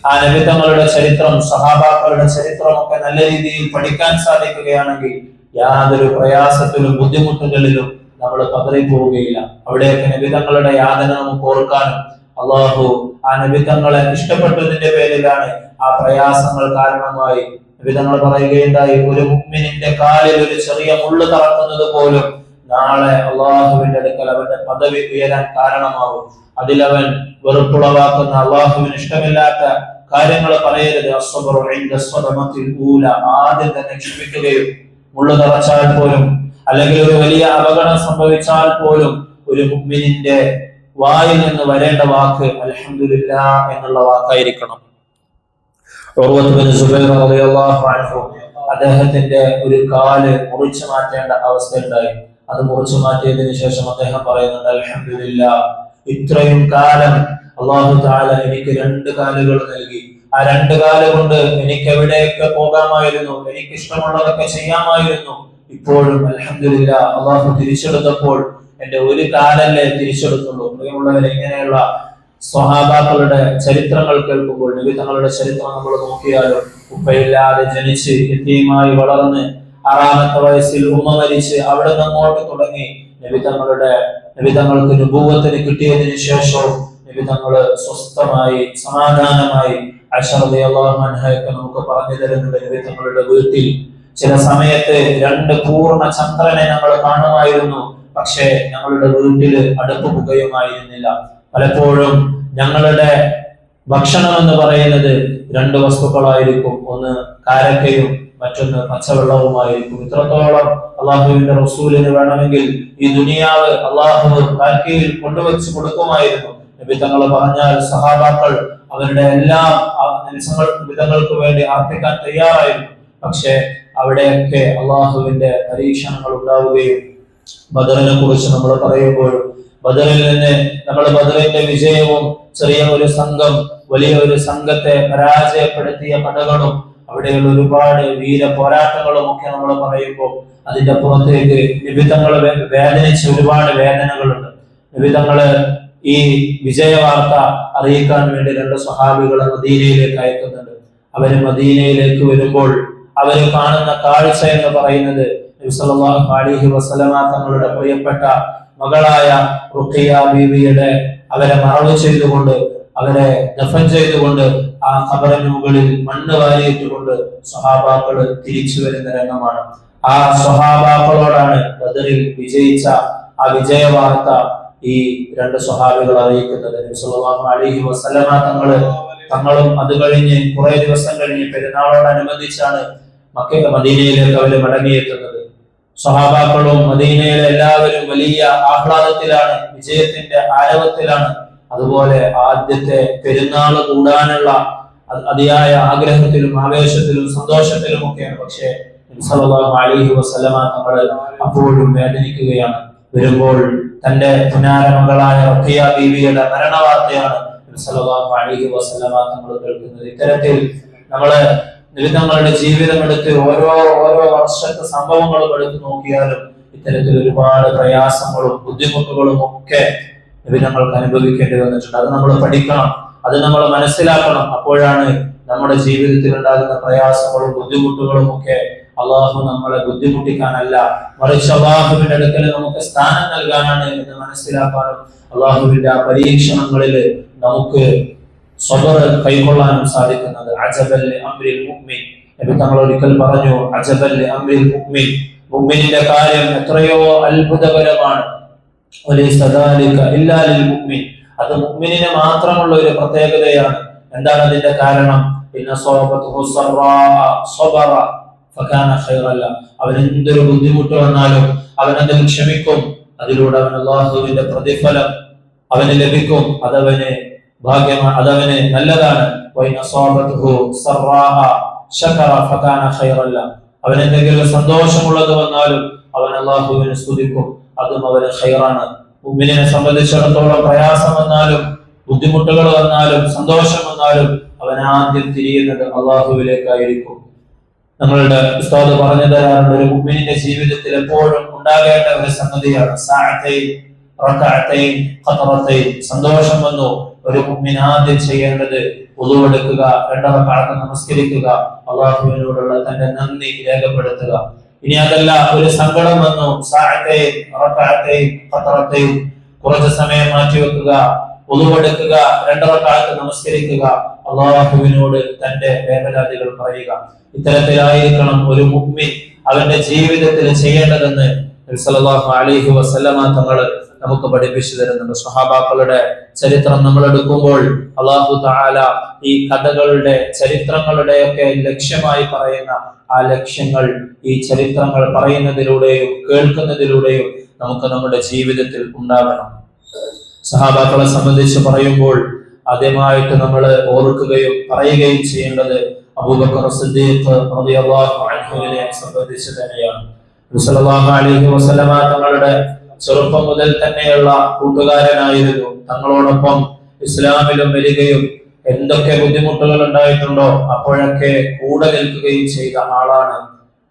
ആ നബി തങ്ങളുടെ ചരിത്രം, സഹാബാക്കളുടെ ചരിത്രമൊക്കെ നല്ല രീതിയിൽ പഠിക്കാൻ സാധിക്കുകയാണെങ്കിൽ യാതൊരു പ്രയാസത്തിലും ബുദ്ധിമുട്ടുകളിലും നമ്മൾ പതറിപ്പോവുകയില്ല. അവിടെയൊക്കെ നബി തങ്ങളുടെ യാതന നമുക്ക് ഓർക്കാനും അള്ളാഹു ആ നബി തങ്ങളെ ഇഷ്ടപ്പെട്ടതിന്റെ പേരിലാണ് ആ പ്രയാസങ്ങൾ കാരണമായി നബി തങ്ങൾ പറയുകയുണ്ടായി, ഒരു മുഅ്മിനിന്റെ കാലിൽ ഒരു ചെറിയ മുള്ള് തറക്കുന്നത് പോലും നാളെ അള്ളാഹുവിന്റെ അടുക്കൽ അവന്റെ പദവി ഉയരാൻ കാരണമാകും. അതിലവൻ വെറുപ്പുളവാക്കുന്ന, അള്ളാഹുവിന് ഇഷ്ടമില്ലാത്ത കാര്യങ്ങൾ പറയരുത്. അസ്സബ്റു ഇൻദ സ്വദമത്തിൽ ഊല, ആദ്യം തന്നെ ക്ഷമിക്കുകയും, മുള്ളു തറച്ചാൽ പോലും അല്ലെങ്കിൽ ഒരു വലിയ അപകടം സംഭവിച്ചാൽ പോലും ഒരു മുഅ്മിനിന്റെ വായിൽ നിന്ന് വരേണ്ട വാക്ക് അൽഹംദുലില്ലാഹ് എന്നുള്ള വാക്കായിരിക്കണം. ഉർവത്ത് ബിൻ സുബൈർ റളിയല്ലാഹു അൻഹു അദ്ദേഹത്തിന്റെ ഒരു കാല് മുറിച്ചു മാറ്റേണ്ട അവസ്ഥയുണ്ടായി. അത് മുറിച്ചു മാറ്റിയതിനു ശേഷം അദ്ദേഹം പറയുന്നുണ്ട്, അൽഹംദുലില്ലാഹ്, ഇത്രയും കാലം അല്ലാഹു തആല എനിക്ക് 2 കാലുകൾ നൽകി. ആ 2 കാല് കൊണ്ട് എനിക്ക് എവിടെയൊക്കെ പോകാമായിരുന്നു, എനിക്ക് ഇഷ്ടമുള്ളതൊക്കെ ചെയ്യാമായിരുന്നു. ഇപ്പോഴും അൽഹംദുലില്ലാഹ് അല്ലാഹു തിരിച്ചെടുത്തപ്പോൾ എന്റെ ഒരു കാലല്ലേ തിരിച്ചെടുത്തുള്ളൂ. പ്രിയമുള്ളവരെ, ഇങ്ങനെയുള്ള സ്വഹാബാക്കളുടെ ചരിത്രങ്ങൾ കേൾക്കുമ്പോൾ, നബി തങ്ങളുടെ ചരിത്രം നമ്മൾ നോക്കിയാലും, ഉപ്പയില്ലാതെ ജനിച്ച് യതീമായി വളർന്ന് 6ാമത്തെ വയസ്സിൽ ഉമ്മ മരിച്ച് അവിടെ അങ്ങോട്ട് തുടങ്ങി നബി തങ്ങൾക്ക് നുബുവത്തിന് കിട്ടിയതിനു ശേഷവും നബി തങ്ങള് സ്വസ്ഥമായി സമാധാനമായി ആയിഷ റളിയല്ലാഹു അൻഹയൊക്കെ നമുക്ക് പറഞ്ഞു തരുന്നുണ്ട്. നബി തങ്ങളുടെ വീട്ടിൽ ചില സമയത്ത് 2 പൂർണ്ണ ചന്ദ്രനെ നമ്മൾ കാണുമായിരുന്നു. പക്ഷേ ഞങ്ങളുടെ വീട്ടില് അടുപ്പ് പുകയുമായിരുന്നില്ല. പലപ്പോഴും ഞങ്ങളുടെ ഭക്ഷണം എന്ന് പറയുന്നത് 2 വസ്തുക്കളായിരിക്കും. ഒന്ന് കാരക്കയും മറ്റൊന്ന് പച്ചവെള്ളവുമായിരിക്കും. ഇത്രത്തോളം അള്ളാഹുവിന്റെ റസൂലിന് വേണമെങ്കിൽ ഈ ദുനിയാവ് അള്ളാഹു കാൽക്കയിൽ കൊണ്ടുവച്ച് കൊടുക്കുമായിരുന്നു. നബി തങ്ങൾ പറഞ്ഞാൽ സഹാബാക്കൾ അവരുടെ എല്ലാ വിധങ്ങൾക്ക് വേണ്ടി അർപ്പിക്കാൻ തയ്യാറായിരുന്നു. പക്ഷെ അവിടെയൊക്കെ അള്ളാഹുവിന്റെ പരീക്ഷണങ്ങൾ ഉണ്ടാവുകയും, ബദറിനെ കുറിച്ച് നമ്മൾ പറയുമ്പോഴും ബദറിൽ നിന്ന് ബദറിന്റെ വിജയവും ചെറിയ ഒരു സംഘം വലിയ ഒരു സംഘത്തെ പരാജയപ്പെടുത്തിയ കഥകളും അവിടെയുള്ള ഒരുപാട് വീര പോരാട്ടങ്ങളും ഒക്കെ നമ്മൾ പറയുമ്പോൾ അതിന്റെ പുറത്തേക്ക് നബി തങ്ങൾ വേദനിച്ച ഒരുപാട് വേദനകളുണ്ട്. നബി തങ്ങള് ഈ വിജയ വാർത്ത അറിയിക്കാൻ വേണ്ടി 2 സ്വഹാബികളെ മദീനയിലേക്ക് അയക്കുന്നുണ്ട്. അവര് മദീനയിലേക്ക് വരുമ്പോൾ അവര് കാണുന്ന കാഴ്ച എന്ന് പറയുന്നത് നബി സല്ലല്ലാഹു അലൈഹി വസല്ലമ തങ്ങളുടെ പ്രിയപ്പെട്ട മകളായ റുഖിയ ബീവിയുടെ അവരെ മറവ് ചെയ്തുകൊണ്ട്, അവരെ ദഫൻ ചെയ്തുകൊണ്ട്, ആ ഖബറിന് മുകളിൽ മണ്ണ് വാരിയിട്ടുകൊണ്ട് സ്വഹാബാക്കൾ തിരിച്ചു വരുന്ന രംഗമാണ്. ആ സ്വഹാബാക്കളോടാണ് ബദറിൽ വിജയിച്ച ആ വിജയ വാർത്ത ഈ 2 സ്വഹാബികൾ അറിയിക്കുന്നത്. നബി സല്ലല്ലാഹു അലൈഹി വസല്ലമ തങ്ങളും അത് കഴിഞ്ഞ് കുറെ ദിവസം കഴിഞ്ഞ് പെരുന്നാളോടനുബന്ധിച്ചാണ് മദീനയിലേക്ക് അവര് മടങ്ങിയെത്തുന്നത്. സ്വഹാബാക്കളും മദീനയിലെ എല്ലാവരും വലിയ ആഹ്ലാദത്തിലാണ്, വിജയത്തിന്റെ ആരവത്തിലാണ്. അതുപോലെ ആദ്യത്തെ പെരുന്നാൾ കൂടാനുള്ള അതിയായ ആഗ്രഹത്തിലും ആവേശത്തിലും സന്തോഷത്തിലും ഒക്കെയാണ്. പക്ഷേ നബി സല്ലല്ലാഹു അലൈഹി വസല്ലമ തങ്ങൾ അപ്പോഴും വേദനിക്കുകയാണ്. വരുമ്പോൾ തന്റെ പുനാര മകളായ റുഖിയ ബീവിയുടെ മരണവാർത്തയാണ് നബി സല്ലല്ലാഹു അലൈഹി വസല്ലമ തങ്ങൾ കേൾക്കുന്നത്. ഇത്തരത്തിൽ നമ്മള് നിബിതങ്ങളുടെ ജീവിതം എടുത്ത് ഓരോ വർഷത്തെ സംഭവങ്ങളും എടുത്ത് നോക്കിയാലും ഇത്തരത്തിൽ ഒരുപാട് പ്രയാസങ്ങളും ബുദ്ധിമുട്ടുകളും ഒക്കെ നിബിതങ്ങൾക്ക് അനുഭവിക്കേണ്ടി വന്നിട്ടുണ്ട്. അത് നമ്മൾ പഠിക്കണം, അത് നമ്മൾ മനസ്സിലാക്കണം. അപ്പോഴാണ് നമ്മുടെ ജീവിതത്തിൽ ഉണ്ടാകുന്ന പ്രയാസങ്ങളും ബുദ്ധിമുട്ടുകളും ഒക്കെ അള്ളാഹു നമ്മളെ ബുദ്ധിമുട്ടിക്കാനല്ല, മറിച്ച് അള്ളാഹുവിന്റെ അടുക്കൽ നമുക്ക് സ്ഥാനം നൽകാനാണ് എന്ന് മനസ്സിലാക്കാനും അള്ളാഹുവിന്റെ ആ പരീക്ഷണങ്ങളിൽ നമുക്ക് സബർ കൈക്കൊള്ളാനും സാധിക്കുന്നത്. അജബൽ അംരിൽ മുഅ്മിൻ, നബി തങ്ങൾ ഒരിക്കൽ പറഞ്ഞു, അജബൽ അംരിൽ മുഅ്മിൻ, മുഅ്മിനിന്റെ കാര്യം എത്രയോ അത്ഭുതകരമാണ്. വലൈസ ദാലിക ഇല്ലാ ലിൽ മുഅ്മിൻ, അത് മുഅ്മിനിന് മാത്രമുള്ള ഒരു പ്രത്യേകതയാണ്. എന്താണ് അതിന്റെ കാരണം? ഇന്ന സവബതുഹു സറാ സബറ ഫകാന ഖൈറൻ ലഹു, അവൻ എന്തൊരു ബുദ്ധിമുട്ട് വന്നാലും അവനത് ക്ഷമിക്കും. അതിലൂടെ അവൻ അല്ലാഹുവിന്റെ പ്രതിഫലം അവന് ലഭിക്കും. അതവന് ഭാഗ്യമാണ്, അതവന് നല്ലതാണ്. അവൻ എന്തെങ്കിലും സന്തോഷമുള്ളത് വന്നാലും അവൻ അല്ലാഹുവിനെ സ്തുതിക്കും, അതും അവന് ഖൈറാണ്. മുഅ്മിനിനെ സംബന്ധിച്ചിടത്തോളം പ്രയാസം വന്നാലും ബുദ്ധിമുട്ടുകൾ വന്നാലും സന്തോഷം വന്നാലും അവൻ ആദ്യം തിരിയുന്നത് അല്ലാഹുവിലേക്കായിരിക്കും. നമ്മളുടെ ഉസ്താദ് പറഞ്ഞു തരാറുണ്ട്, ഒരു മുഅ്മിനിന്റെ ജീവിതത്തിൽ എപ്പോഴും ഉണ്ടാകേണ്ട ഒരു സംഗതിയാണ് സഅതൈൻ റകഅതൈൻ ഖതറതൈൻ. സന്തോഷം വന്നു, ഒരു മുഅ്മിൻ ആദ്യം ചെയ്യേണ്ടത് വുളു എടുക്കുക, 2 റക്അത്ത് നമസ്കരിക്കുക, അല്ലാഹുവിനോടുള്ള തന്റെ നന്ദി രേഖപ്പെടുത്തുക. ഇനി അതല്ല, ഒരു സങ്കടം വന്നു, സഅതൈൻ റകഅതൈൻ ഖതറതൈൻ, കുറച്ച് സമയം മാറ്റി വെക്കുക, വുളു എടുക്കുക, 2 റക്അത്ത് നമസ്കരിക്കുക, അല്ലാഹുവിനോട് തന്റെ വേവലാതികൾ പറയുക. ഇത്തരത്തിലായിരിക്കണം ഒരു മുഅ്മിൻ അവന്റെ ജീവിതത്തിൽ ചെയ്യേണ്ടതെന്ന് നബി സല്ലല്ലാഹു അലൈഹി വസല്ലമ തങ്ങൾ നമുക്ക് പഠിപ്പിച്ചു തരുന്നുണ്ട്. സ്വഹാബാക്കളുടെ ചരിത്രം നമ്മൾ എടുക്കുമ്പോൾ അല്ലാഹു തആല ഈ കഥകളുടെ ചരിത്രങ്ങളുടെ ഒക്കെ ലക്ഷ്യമായി പറയുന്ന ആ ലക്ഷ്യങ്ങൾ ഈ ചരിത്രങ്ങൾ പറയുന്നതിലൂടെയും കേൾക്കുന്നതിലൂടെയും നമുക്ക് നമ്മുടെ ജീവിതത്തിൽ ഉണ്ടാകണം. സഹാബാക്കളെ സംബന്ധിച്ച് പറയുമ്പോൾ ആദ്യമായിട്ട് നമ്മൾ ഓർക്കുകയും പറയുകയും ചെയ്യേണ്ടത് അബൂബക്കർ സിദ്ദീഖ് റളിയല്ലാഹു അൻഹുവിനെ സംബന്ധിച്ച് തന്നെയാണ്. നബി സല്ലല്ലാഹു അലൈഹി വസല്ലമ തങ്ങളുടെ ചെറുപ്പം മുതൽ തന്നെയുള്ള കൂട്ടുകാരനായിരുന്നു. തങ്ങളോടൊപ്പം ഇസ്ലാമിലും വരികയും എന്തൊക്കെ ബുദ്ധിമുട്ടുകൾ ഉണ്ടായിട്ടുണ്ടോ അപ്പോഴൊക്കെ കൂടെ നിൽക്കുകയും ചെയ്ത ആളാണ്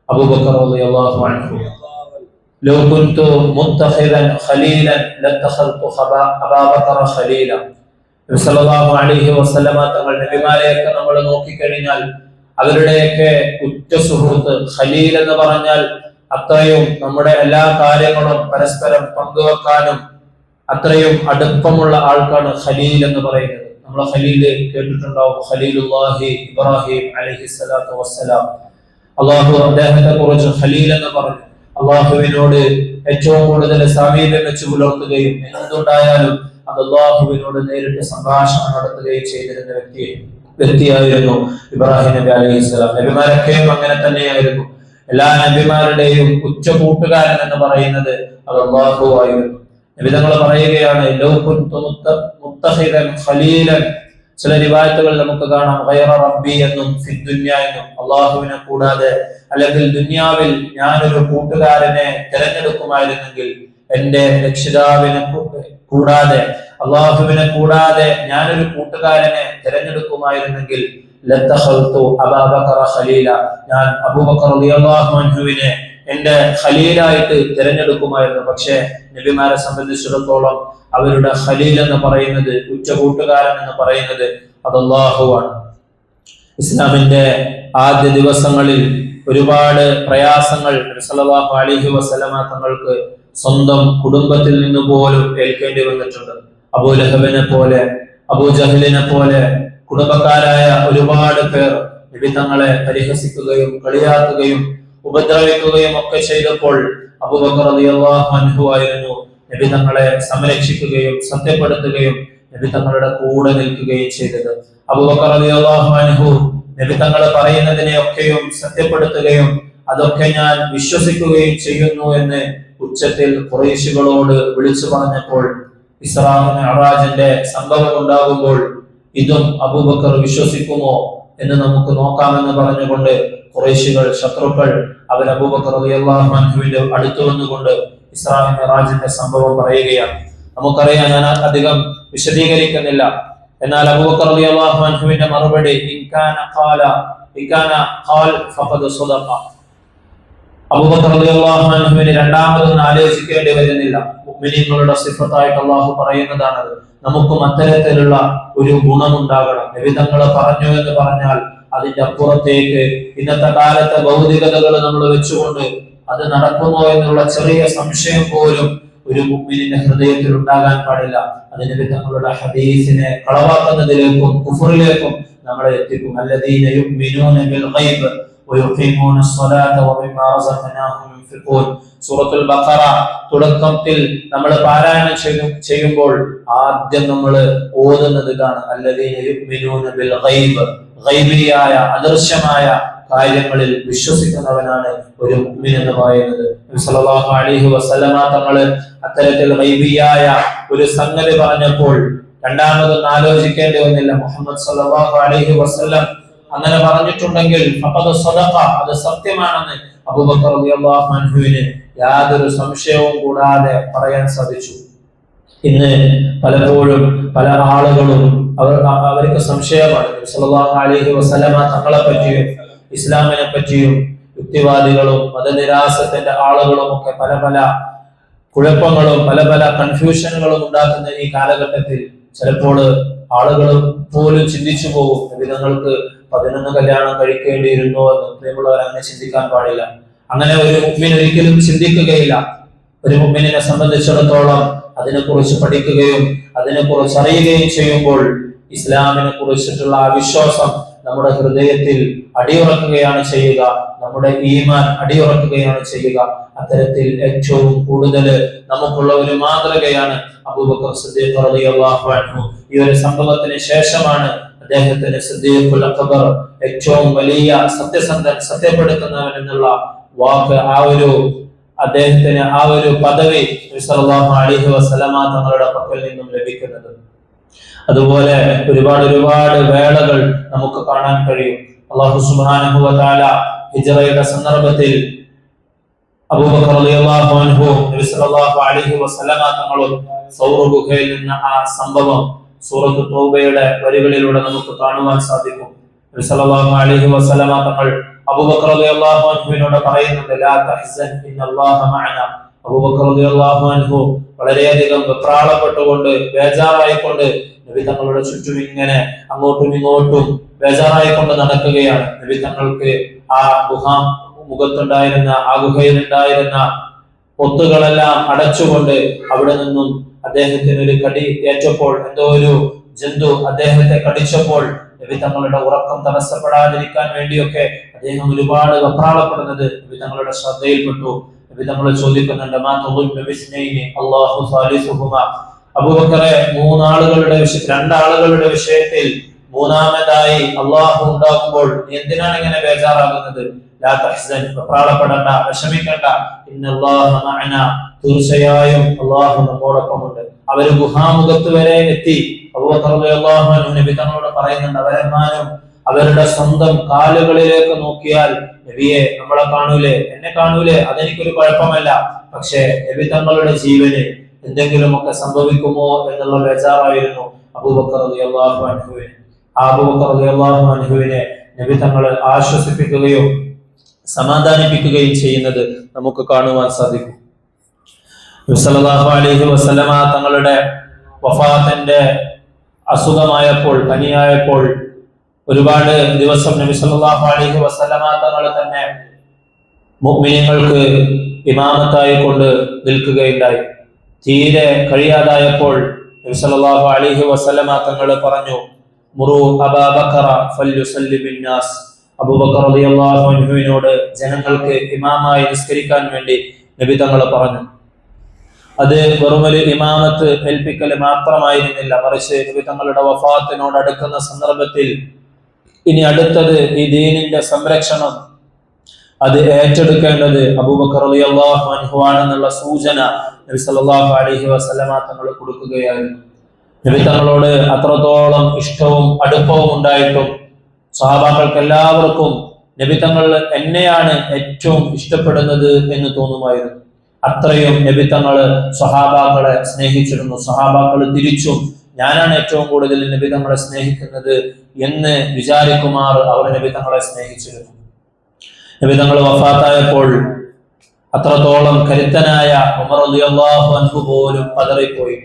അബൂബക്കർ റളിയല്ലാഹു അൻഹു. ലൗ കുൻതു മുത്തഖിദൻ ഖലീലൻ ലത്തഖൽതു അബൂബക്കർ ഖലീല. നബി സല്ലല്ലാഹു അലൈഹി വസല്ലമ തങ്ങൾ നബിമാരെയൊക്കെ നമ്മൾ നോക്കിക്കഴിഞ്ഞാൽ അവരുടെയൊക്കെ ഉറ്റ സുഹൃത്ത് ഖലീൽ എന്ന് പറഞ്ഞാൽ അത്രയും നമ്മുടെ എല്ലാ കാര്യങ്ങളും പരസ്പരം പങ്കുവെക്കാനും അത്രയും അടുപ്പമുള്ള ആൾക്കാണ് ഖലീൽ എന്ന് പറയുന്നത്. നമ്മൾ ഖലീൽ കേട്ടിട്ടുണ്ടാവും, ഖലീലുല്ലാഹി ഇബ്രാഹിം അലൈഹിസ്സലാത്തു വസ്സലാം. അള്ളാഹു അദ്ദേഹത്തെ കുറിച്ച് ഖലീൽ എന്ന് പറഞ്ഞു. അള്ളാഹുവിനോട് ഏറ്റവും കൂടുതൽ സാമീപ്യം വെച്ച് പുലർത്തുകയും എന്തുണ്ടായാലും അത് അള്ളാഹുവിനോട് നേരിട്ട് സംഭാഷണം നടത്തുകയും ചെയ്തിരുന്ന വ്യക്തിയായിരുന്നു ഇബ്രാഹിം നബി അലൈഹിസ്സലാം. നബിമാരൊക്കെയും അങ്ങനെ തന്നെയായിരുന്നു. എല്ലാ നബിമാരുടെയും ഉച്ച കൂട്ടുകാരൻ എന്ന് പറയുന്നത് അത് അല്ലാഹു ആയിരുന്നു. നബി തങ്ങൾ പറയുകയാണ്, ലൗ കുൻതു മുത്തഖിദൻ ഖലീലൻ. ചില റിവായത്തുകൾ നമുക്ക് കാണാം ഗൈറ റബ്ബി എന്നും ഫിദ്ദുനിയ എന്നും, അല്ലാഹുവിനെ കൂടാതെ അല്ലെങ്കിൽ ദുനിയാവിൽ ഞാനൊരു കൂട്ടുകാരനെ തിരഞ്ഞെടുക്കുമായിരുന്നെങ്കിൽ, എന്റെ രക്ഷിതാവിനെ കൂടാതെ അല്ലാഹുവിനെ കൂടാതെ ഞാനൊരു കൂട്ടുകാരനെ തിരഞ്ഞെടുക്കുമായിരുന്നെങ്കിൽ ലത്തഖൽതു അബൂബക്കർ ഖലീല, ഞാൻ അബൂബക്കർ റളിയല്ലാഹു അൻഹുവിനെ എന്റെ ഖലീലായിട്ട് തിരഞ്ഞെടുക്കുമായിരുന്നു. പക്ഷേ നബിമാരെ സംബന്ധിച്ചിടത്തോളം അവരുടെ ഖലീൽ എന്ന് പറയുന്നത്, ഉച്ചകൂട്ടുകാരൻ എന്ന് പറയുന്നത് അത് അല്ലാഹുവാണ്. ഇസ്ലാമിന്റെ ആദ്യ ദിവസങ്ങളിൽ ഒരുപാട് പ്രയാസങ്ങൾ നബി സല്ലല്ലാഹു അലൈഹി വസല്ലമ തങ്ങൾക്ക് സ്വന്തം കുടുംബത്തിൽ നിന്ന് പോലും ഏൽക്കേണ്ടി വന്നിട്ടുണ്ട്. അബൂലഹബിനെ പോലെ, അബൂജഹലിനെ പോലെ കുടുംബക്കാരായ ഒരുപാട് പേർ നബി തങ്ങളെ പരിഹസിക്കുകയും കളിയാക്കുകയും ഉപദ്രവിക്കുകയും ഒക്കെ ചെയ്തപ്പോൾ അബൂബക്കർ റളിയല്ലാഹു അൻഹു ആയിരുന്നു നബി തങ്ങളെ സംരക്ഷിക്കുകയും സത്യപ്പെടുത്തുകയും നബി തങ്ങളുടെ കൂടെ നിൽക്കുകയും ചെയ്തത്. അബൂബക്കർ റളിയല്ലാഹു അൻഹു നബി തങ്ങൾ പറയുന്നതിനെയൊക്കെയും സത്യപ്പെടുത്തുകയും അതൊക്കെ ഞാൻ വിശ്വസിക്കുകയും ചെയ്യുന്നു എന്ന് ഉച്ചത്തിൽ ഖുറൈശികളോട് വിളിച്ചു പറഞ്ഞപ്പോൾ, ഇസ്രാ മിഅ്റാജിന്റെ സംഭവം ഉണ്ടാകുമ്പോൾ ഇതും അബൂബക്കർ വിശ്വസിക്കുമോ എന്ന് നമുക്ക് നോക്കാമെന്ന് പറഞ്ഞുകൊണ്ട് ഖുറൈശികൾ, ശത്രുക്കൾ, അവർ അബൂബക്കർ റളിയല്ലാഹു അൻഹുവിന്റെ അടുത്ത് വന്നുകൊണ്ട് ഇസ്രാ മിഅ്റാജിന്റെ സംഭവം പറയുകയാണ്. നമുക്കറിയാം, ഞാൻ അധികം വിശദീകരിക്കുന്നില്ല. എന്നാൽ അബൂബക്കർ റളിയല്ലാഹു അൻഹുവിന്റെ മറുപടി അബൂബക്കർ റളിയല്ലാഹു അൻഹുവിന് രണ്ടാമതൊന്നും ആലോചിക്കേണ്ടി വരുന്നില്ല. മുഅ്മിനീങ്ങളുടെ സിഫത്തായിട്ട് അല്ലാഹു പറയുന്നതാണത്. നമുക്കും അത്തരത്തിലുള്ള ഒരു ഗുണമുണ്ടാകണം. നബി തങ്ങൾ പറഞ്ഞു എന്ന് പറഞ്ഞാൽ അതിന്റെ അപ്പുറത്തേക്ക് ഇന്നത്തെ കാലത്തെ ഭൗതികതകൾ നമ്മൾ വെച്ചുകൊണ്ട് അത് നടക്കുമോ എന്നുള്ള ചെറിയ സംശയം പോലും ഒരു മുഅ്മിനിന്റെ ഹൃദയത്തിൽ ഉണ്ടാകാൻ പാടില്ല. അത് നബി തങ്ങളുടെ ഹദീസിനെ കളവാക്കുന്നതിലേക്കും കുഫറിലേക്കും നമ്മളെ എത്തിക്കും. അല്ലദീന യുഅ്മിനൂന ബിൽ ഗൈബ് വയുഖീമൂന അസ്സലാത വമിമ്മാ റസഖനാഹും യുൻഫിഖൂൻ. സൂറത്തുൽ ബഖറ തുടക്കത്തിൽ നമ്മൾ പാരായണം ചെയ്യുമ്പോൾ ആദ്യം നമ്മൾ ഓതുന്നത് ഇതാണ്, അല്ലദീന യുഅ്മിനൂന ബിൽ ഗൈബ്. ഗൈബിയായ അദൃശ്യമായ കാര്യങ്ങളിൽ വിശ്വസിക്കുന്നവനാണ് ഒരു മുഅ്മിൻ എന്ന് പറയുന്നത്. നബി സല്ലല്ലാഹു അലൈഹി വസല്ലമ തങ്ങൾ അത്തരത്തിൽ ഗൈബിയായ ഒരു സംഗതി പറഞ്ഞപ്പോൾ രണ്ടാമതൊന്നും ആലോചിക്കേണ്ടി വന്നില്ല. മുഹമ്മദ് സല്ലല്ലാഹു അലൈഹി വസല്ലം അങ്ങനെ പറഞ്ഞിട്ടുണ്ടെങ്കിൽ ഫഖദ് സദഖ, അത് സത്യമാണെന്ന് അബൂബക്കർ റളിയല്ലാഹു അൻഹുവിന് യാതൊരു സംശയവും കൂടാതെ പറയാൻ സാധിച്ചു. ഇന്ന് പലപ്പോഴും പല ആളുകളും അവർക്ക് സംശയമാണ്. നബി സല്ലല്ലാഹു അലൈഹി വസല്ലമ തങ്ങളെ പറ്റിയും ഇസ്ലാമിനെ പറ്റിയും യുക്തിവാദികളും മതനിരാസത്തിന്റെ ആളുകളും ഒക്കെ പല പല കുഴപ്പങ്ങളും പല പല കൺഫ്യൂഷനുകളും ഉണ്ടാക്കുന്ന ഈ കാലഘട്ടത്തിൽ ചിലപ്പോൾ ആളുകൾ പോലും ചിന്തിച്ചു പോകും, നബിതങ്ങൾക്ക് 11 കല്യാണം കഴിക്കേണ്ടിയിരുന്നോ എന്ന്. പ്രിയമുള്ളവർ, അങ്ങനെ ചിന്തിക്കാൻ പാടില്ല. അങ്ങനെ ഒരു മുഅ്മിൻ ഒരിക്കലും ചിന്തിക്കുകയില്ല. ഒരു മുഅ്മിനെ സംബന്ധിച്ചിടത്തോളം അതിനെക്കുറിച്ച് പഠിക്കുകയും അതിനെക്കുറിച്ച് അറിയുകയും ചെയ്യുമ്പോൾ ഇസ്ലാമിനെ കുറിച്ചിട്ടുള്ള ആ വിശ്വാസം നമ്മുടെ ഹൃദയത്തിൽ അടിയുറക്കുകയാണ് ചെയ്യുക, നമ്മുടെ ഈമാൻ അടിയുറക്കുകയാണ് ചെയ്യുക. അത്തരത്തിൽ ഏറ്റവും കൂടുതൽ നമുക്കുള്ള ഒരു മാതൃകയാണ് അബൂബക്കർ സിദ്ദീഖ് റളിയല്ലാഹു അൻഹു. ഈ ഒരു സംഭവത്തിന് ശേഷമാണ് അദ്ദേഹത്തിന് സിദ്ദീഖുൽ അക്ബർ, ഏറ്റവും വലിയ സത്യസന്ധൻ, സത്യപ്പെടുത്തുന്നവൻ എന്നുള്ള വാക്ക്, ആ ഒരു അദ്ദേഹത്തിന് ആ ഒരു പദവി നബി സല്ലല്ലാഹു അലൈഹി വസല്ലമ തങ്ങളുടെ പക്കൽ നിന്നും ലഭിക്കുന്നത്. അതുപോലെ ഒരുപാട് വേളകൾ നമുക്ക് കാണാൻ കഴിയും. അല്ലാഹു സുബ്ഹാനഹു വ തആല ഹിജ്റയുടെ സന്ദർഭത്തിൽ അബൂബക്കർ റളിയല്ലാഹു അൻഹു നബി സല്ലല്ലാഹു അലൈഹി വസല്ലമ തങ്ങളും സൗർ ഗുഹയിൽ നിന്ന് ആ സംഭവം സൂറത്ത് തൗബയുടെ വരികളിലൂടെ നമുക്ക് കാണുവാൻ സാധിക്കും. നബി സല്ലല്ലാഹു അലൈഹി വസല്ലമ തങ്ങൾ അബൂബക്കർ റളിയല്ലാഹു അൻഹുവിനോട് പറയുന്നുണ്ട്, ലാ തഹ്സൻ ഇന്നല്ലാഹ മഅന. അബൂബക്കർ റളിയല്ലാഹു അൻഹു വളരെയധികം വെപ്രാളപ്പെട്ടുകൊണ്ട് ബേജാറായിക്കൊണ്ട് നബി തങ്ങളുടെ ചുറ്റും ഇങ്ങനെ അങ്ങോട്ടും ഇങ്ങോട്ടും ബേജാറായിക്കൊണ്ട് നടക്കുകയാണ്. നബി തങ്ങൾക്ക് ആ മുഖത്തുണ്ടായിരുന്ന ആ ഗുഹയിലുണ്ടായിരുന്ന പൊത്തുകളെല്ലാം അടച്ചുകൊണ്ട് അവിടെ നിന്നും അദ്ദേഹത്തിന് ഒരു കടി ഏറ്റപ്പോൾ, എന്തോ ഒരു ജന്തു അദ്ദേഹത്തെ കടിച്ചപ്പോൾ നബി തങ്ങളുടെ ഉറക്കം തടസ്സപ്പെടാതിരിക്കാൻ വേണ്ടിയൊക്കെ അദ്ദേഹം ഒരുപാട് വെപ്രാളപ്പെടുന്നത് നബി തങ്ങളുടെ ശ്രദ്ധയിൽപ്പെട്ടു. നബി തങ്ങൾ ചോദിക്കുന്നുണ്ട്, മാ തുളിബ് ബിസ്നൈനി അല്ലാഹു സാലിസുഹുമാ. അബൂബക്കറെ, രണ്ടാളുകളുടെ വിഷയത്തിൽ മൂന്നാമതായി അള്ളാഹു ഉണ്ടാകുമ്പോൾ എന്തിനാണ് ഇങ്ങനെ ബേജാറാകുന്നത്? ലാ തഹ്സൻ, വെപ്രാളപ്പെടണ്ട, വിഷമിക്കണ്ട. ഇന്നല്ലാഹ മഅന, തീർച്ചയായും അള്ളാഹു നമ്മോടൊപ്പമുണ്ട്. അവര് ഗുഹാമുഖത്ത് വരെ എത്തി. അബൂബക്കർ റളിയല്ലാഹു അൻഹു നബി തങ്ങളോട് പറയുന്നുണ്ട്, അവരെങ്ങാനും അവരുടെ സ്വന്തം കാലുകളിലേക്ക് നോക്കിയാൽ നബിയെ നമ്മളെ കാണൂലേ, എന്നെ കാണൂലേ, അതെനിക്കൊരു കുഴപ്പമല്ല. പക്ഷേ നബി തങ്ങളുടെ ജീവന് എന്തെങ്കിലുമൊക്കെ സംഭവിക്കുമോ എന്നുള്ള ബേജാറായിരുന്നു അബൂബക്കർ റളിയല്ലാഹു അൻഹുവിന്. ആ അബൂബക്കർ റളിയല്ലാഹു അൻഹുവിനെ നബി തങ്ങൾ ആശ്വസിപ്പിക്കുകയും സമാധാനിപ്പിക്കുകയും ചെയ്യുന്നത് നമുക്ക് കാണുവാൻ സാധിക്കും. നബി സല്ലല്ലാഹു അലൈഹി വസല്ലമ തങ്ങളുടെ വഫാത്തിന്റെ അസുഖമായപ്പോൾ, പനിയായപ്പോൾ ഒരുപാട് ദിവസം നബി സല്ലല്ലാഹു അലൈഹി വസല്ലമ തങ്ങൾ തന്നെ മുഅ്മിനീങ്ങൾക്ക് ഇമാമത്തായി കൊണ്ട് നിൽക്കുകയുണ്ടായി. തീരെ കഴിയാതായപ്പോൾ നബി സല്ലല്ലാഹു അലൈഹി വസല്ലമ തങ്ങൾ പറഞ്ഞു, മുറു അബൂബക്കർ ഫല്യുസല്ലി ബിന്നാസ്, അബൂബക്കർ റളിയല്ലാഹു അൻഹുവിനോട് ജനങ്ങൾക്ക് ഇമാമായി നിസ്കരിക്കാൻ വേണ്ടി നബി തങ്ങൾ പറഞ്ഞു. അത് വെറുമൊരു ഇമാമത്ത് ഏൽപ്പിക്കൽ മാത്രമായിരുന്നില്ല, മറിച്ച് നബി തങ്ങളുടെ വഫാത്തിനോട് അടുക്കുന്ന സന്ദർഭത്തിൽ ഇനി അടുത്തത് ഈ ദീനിന്റെ സംരക്ഷണം അത് ഏറ്റെടുക്കേണ്ടത് അബൂബക്കർ റളിയല്ലാഹു അൻഹു ആണെന്നുള്ള സൂചന നബി സല്ലല്ലാഹു അലൈഹി വസല്ലമ തങ്ങൾ കൊടുക്കുകയായിരുന്നു. നബി തങ്ങളോട് അത്രത്തോളം ഇഷ്ടവും അടുപ്പവും ഉണ്ടായിട്ടും സ്വഹാബാക്കൾക്ക് എല്ലാവർക്കും നബി തങ്ങൾ എന്നെയാണ് ഏറ്റവും ഇഷ്ടപ്പെടുന്നത് എന്ന് തോന്നുമായിരുന്നു. അത്രയും നബി തങ്ങൾ സ്വഹാബാക്കളെ സ്നേഹിച്ചിരുന്നു. സ്വഹാബാക്കൾ തിരിച്ചും ഞാനാണ് ഏറ്റവും കൂടുതൽ നബി തങ്ങളെ സ്നേഹിക്കുന്നത് എന്ന് വിചാരിക്കുമാർ അവർ നബി തങ്ങളെ സ്നേഹിച്ചിരുന്നു. നബി തങ്ങൾ വഫാത്തായപ്പോൾ അത്രത്തോളം കരുത്തനായ ഉമർ റളിയല്ലാഹു അൻഹു പോലും പതറിപ്പോയി.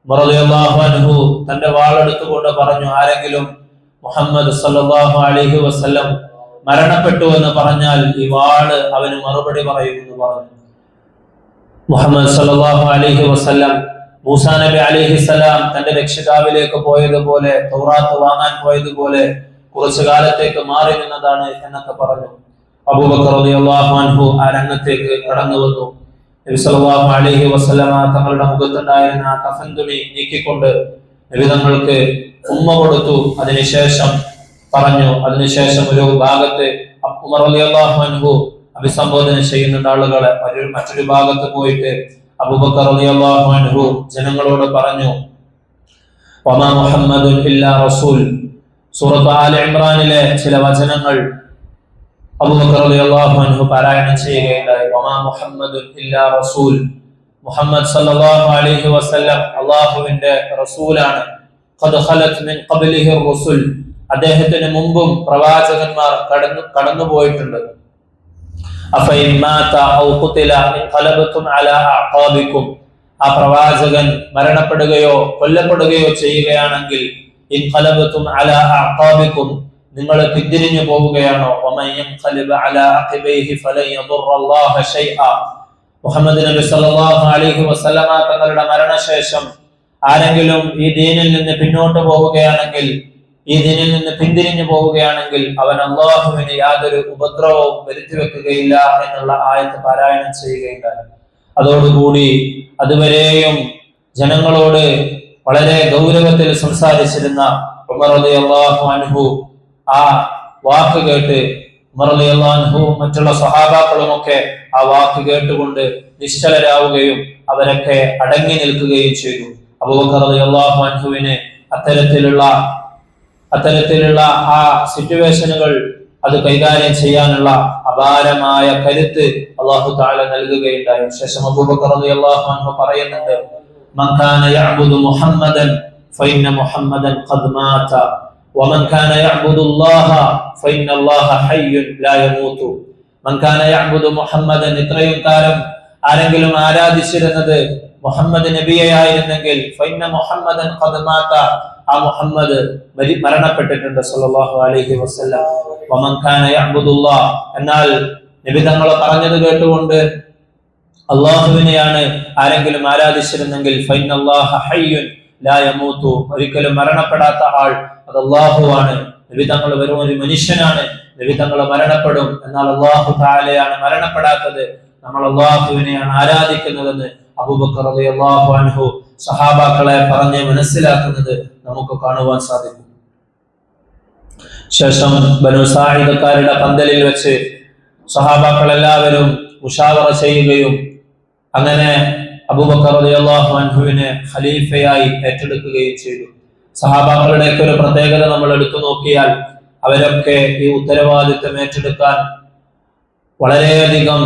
ഉമർ റളിയല്ലാഹു അൻഹു തന്റെ വാളെടുത്തുകൊണ്ട് പറഞ്ഞു, ആരെങ്കിലും മുഹമ്മദ് സല്ലല്ലാഹു അലൈഹി വസല്ലം മരണപ്പെട്ടു എന്ന് പറഞ്ഞാൽ ഈ വാള് അവന് മറുപടി പറയുമെന്ന് പറഞ്ഞു. മുഹമ്മദ് സല്ലല്ലാഹു അലൈഹി വസല്ലം മൂസാ നബി അലൈഹിസ്സലാം തന്റെ രക്ഷിതാവിലേക്ക് പോയതുപോലെ, തൗറാത്ത് വാങ്ങാൻ പോയതുപോലെ കുറച്ചു കാലത്തേക്ക് മാറി നിന്നതാണ് എന്നൊക്കെ പറഞ്ഞു. അബൂബക്കർ റളിയല്ലാഹു അൻഹു ആ രംഗത്തേക്ക് കടന്നു വന്നു. നബി സല്ലല്ലാഹു അലൈഹി വസല്ലമ തങ്ങളുടെ മുഖത്തുണ്ടായിരുന്ന ആ കഫൻ തുണി നീക്കിക്കൊണ്ട് നബി തങ്ങൾക്ക് ഉമ്മ കൊടുത്തു. അതിനുശേഷം പറഞ്ഞു, അതിനുശേഷം ഒരു ഭാഗത്ത് ഉമർ റളിയല്ലാഹു അൻഹു അഭിസംബോധന ചെയ്യുന്നുണ്ട് ആളുകളെ. മറ്റൊരു ഭാഗത്ത് പോയിട്ട് അബൂബക്കർ റളിയല്ലാഹു അൻഹു ജനങ്ങളോട് പറഞ്ഞു, വമാ മുഹമ്മദുൻ ഇല്ലാ റസൂൽ. സൂറത്ത് ആല ഇംറാനിലെ ചില വചനങ്ങൾ അബൂബക്കർ റളിയല്ലാഹു അൻഹു പാരായണം ചെയ്യുകയുണ്ടായി. വമാ മുഹമ്മദുൻ ഇല്ലാ റസൂൽ, മുഹമ്മദ് സല്ലല്ലാഹു അലൈഹി വസല്ലം അല്ലാഹുവിന്റെ റസൂലാണ്. ഖദ് ഖലത് മിൻ ഖബ്ലിഹി റുസുൽ, അദ്ദേഹത്തിന് മുമ്പും പ്രവാചകന്മാർ കടന്നുപോയിട്ടുണ്ട്. അഫഇൻ മാത ഔ ഖുതില ഇൻഖലബതും അലാ അഅഖാബികും, ആ പ്രവാചകൻ മരണപ്പെടുകയോ കൊല്ലപ്പെടുകയോ ചെയ്യുകയാണെങ്കിൽ ഇൻഖലബതും അലാ അഅഖാബികും, നിങ്ങൾ പിന്തിരിഞ്ഞു പോവുകയാണോ? വമൻ യൻഖലിബ അലാ അഖിബൈഹി ഫലൻ യദുറല്ലാഹ ശൈആ. മുഹമ്മദ് നബി സല്ലല്ലാഹു അലൈഹി വസല്ലമ തങ്ങളുടെ മരണശേഷം ആരെങ്കിലും ഈ ദീനിൽ നിന്ന് പിന്നോട്ട് പോവുകയാണെങ്കിൽ, ഈ ദീനിൽ നിന്ന് പിന്തിരിഞ്ഞു പോവുകയാണെങ്കിൽ അവൻ അല്ലാഹുവിന് യാതൊരു ഉപദ്രവവും വരുത്തി വെക്കുകയില്ല എന്നുള്ള ആയത്ത് പാരായണം ചെയ്യുകയുണ്ടായി. അതോടുകൂടി അതുവരെയും ജനങ്ങളോട് വളരെ ഗൗരവത്തിൽ സംസാരിച്ചിരുന്ന ഉമർ റളിയല്ലാഹു അൻഹു ആ വാക്ക് കേട്ട്, ഉമർ റളിയല്ലാഹു അൻഹു മറ്റുള്ള സ്വഹാബാക്കളുമൊക്കെ ആ വാക്ക് കേട്ടുകൊണ്ട് നിശ്ചലരാവുകയും അവരൊക്കെ അടങ്ങി നിൽക്കുകയും ചെയ്തു. അബൂബക്കർ റളിയല്ലാഹു അൻഹുവിന് അത്തരത്തിലുള്ള ആ സിറ്റുവേഷനുകൾ അത് കൈകാര്യം ചെയ്യാനുള്ള അപാരമായ കരുത്ത് അല്ലാഹു തആല നൽകുകയുണ്ടായി. ശേഷം അബൂബക്കർ റളിയല്ലാഹു അൻഹു പറയുന്നുണ്ട്, മൻ കാന യഅബുദു മുഹമ്മദൻ ഫഇന്ന മുഹമ്മദൻ ഖദ് മാത വമൻ കാന യഅബുദുല്ലാഹ ഫഇന്നല്ലാഹ ഹയ്യുൻ ലാ യമൂതു. മൻ കാന യഅബുദു മുഹമ്മദൻ, ഇത്രയും കാലം ആരെങ്കിലും ആരാധിച്ചിരുന്നത് മുഹമ്മദ് നബിയായിരുന്നെങ്കിൽ ഫഇന്ന മുഹമ്മദൻ ഖദ് മാത, ആ മുഹമ്മദ് മരണപ്പെട്ടിട്ടുണ്ട് സല്ലല്ലാഹു അലൈഹി വസല്ലം. വമൻ കാന യഅബുദുല്ലാഹ, എന്നാൽ നബി തങ്ങൾ പറഞ്ഞത് കേട്ടുകൊണ്ട് അല്ലാഹുവിനെയാണ് ആരെങ്കിലും ആരാധിച്ചിരുന്നെങ്കിൽ ഫഇന്നല്ലാഹ ഹയ്യുൻ ലാ യമൂതു, ഒരിക്കലും മരണപ്പെടാത്ത ആൾ അത് അല്ലാഹുവാണ്. നബി തങ്ങൾ വെറും ഒരു മനുഷ്യനാണ്, നബി തങ്ങൾ മരണപ്പെടും, എന്നാൽ അല്ലാഹു തആലയാണ് മരണപ്പെടാത്തത്, നമ്മൾ അല്ലാഹുവിനെയാണ് ആരാധിക്കുന്നതെന്ന് അബൂബക്കർ റളിയല്ലാഹു അൻഹു സഹാബാക്കളെ പറഞ്ഞ് മനസ്സിലാക്കുന്നത് നമുക്ക് കാണുവാൻ സാധിക്കും. ശേഷം ബനു സാഇദക്കാരുടെ പന്തലിൽ വെച്ച് സഹാബാക്കൾ എല്ലാവരും മുശാവറ ചെയ്യുകയും അങ്ങനെ അബൂബക്കർ റളിയല്ലാഹു അൻഹുവിനെ ഖലീഫയായി ഏറ്റെടുക്കുകയും ചെയ്തു. സഹാബാക്കളുടെയൊക്കെ ഒരു പ്രത്യേകത നമ്മൾ എടുത്തു നോക്കിയാൽ അവരൊക്കെ ഈ ഉത്തരവാദിത്തം ഏറ്റെടുക്കാൻ വളരെയധികം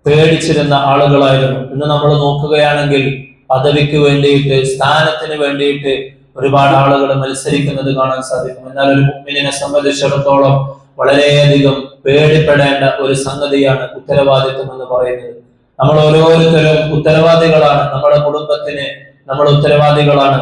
പേടിച്ചിരുന്ന ആളുകളായിരുന്നു. ഇന്ന് നമ്മൾ നോക്കുകയാണെങ്കിൽ പദവിക്ക് വേണ്ടിയിട്ട്, സ്ഥാനത്തിന് വേണ്ടിയിട്ട് ഒരുപാട് ആളുകൾ മത്സരിക്കുന്നത് കാണാൻ സാധിക്കും. എന്നാൽ ഒരു മുഅ്മിനിനെ സംബന്ധിച്ചിടത്തോളം വളരെയധികം പേടിപ്പെടേണ്ട ഒരു സംഗതിയാണ് ഉത്തരവാദിത്വം എന്ന് പറയുന്നത്. നമ്മൾ ഓരോരുത്തരും ഉത്തരവാദികളാണ്. നമ്മുടെ കുടുംബത്തിന് നമ്മൾ ഉത്തരവാദികളാണ്,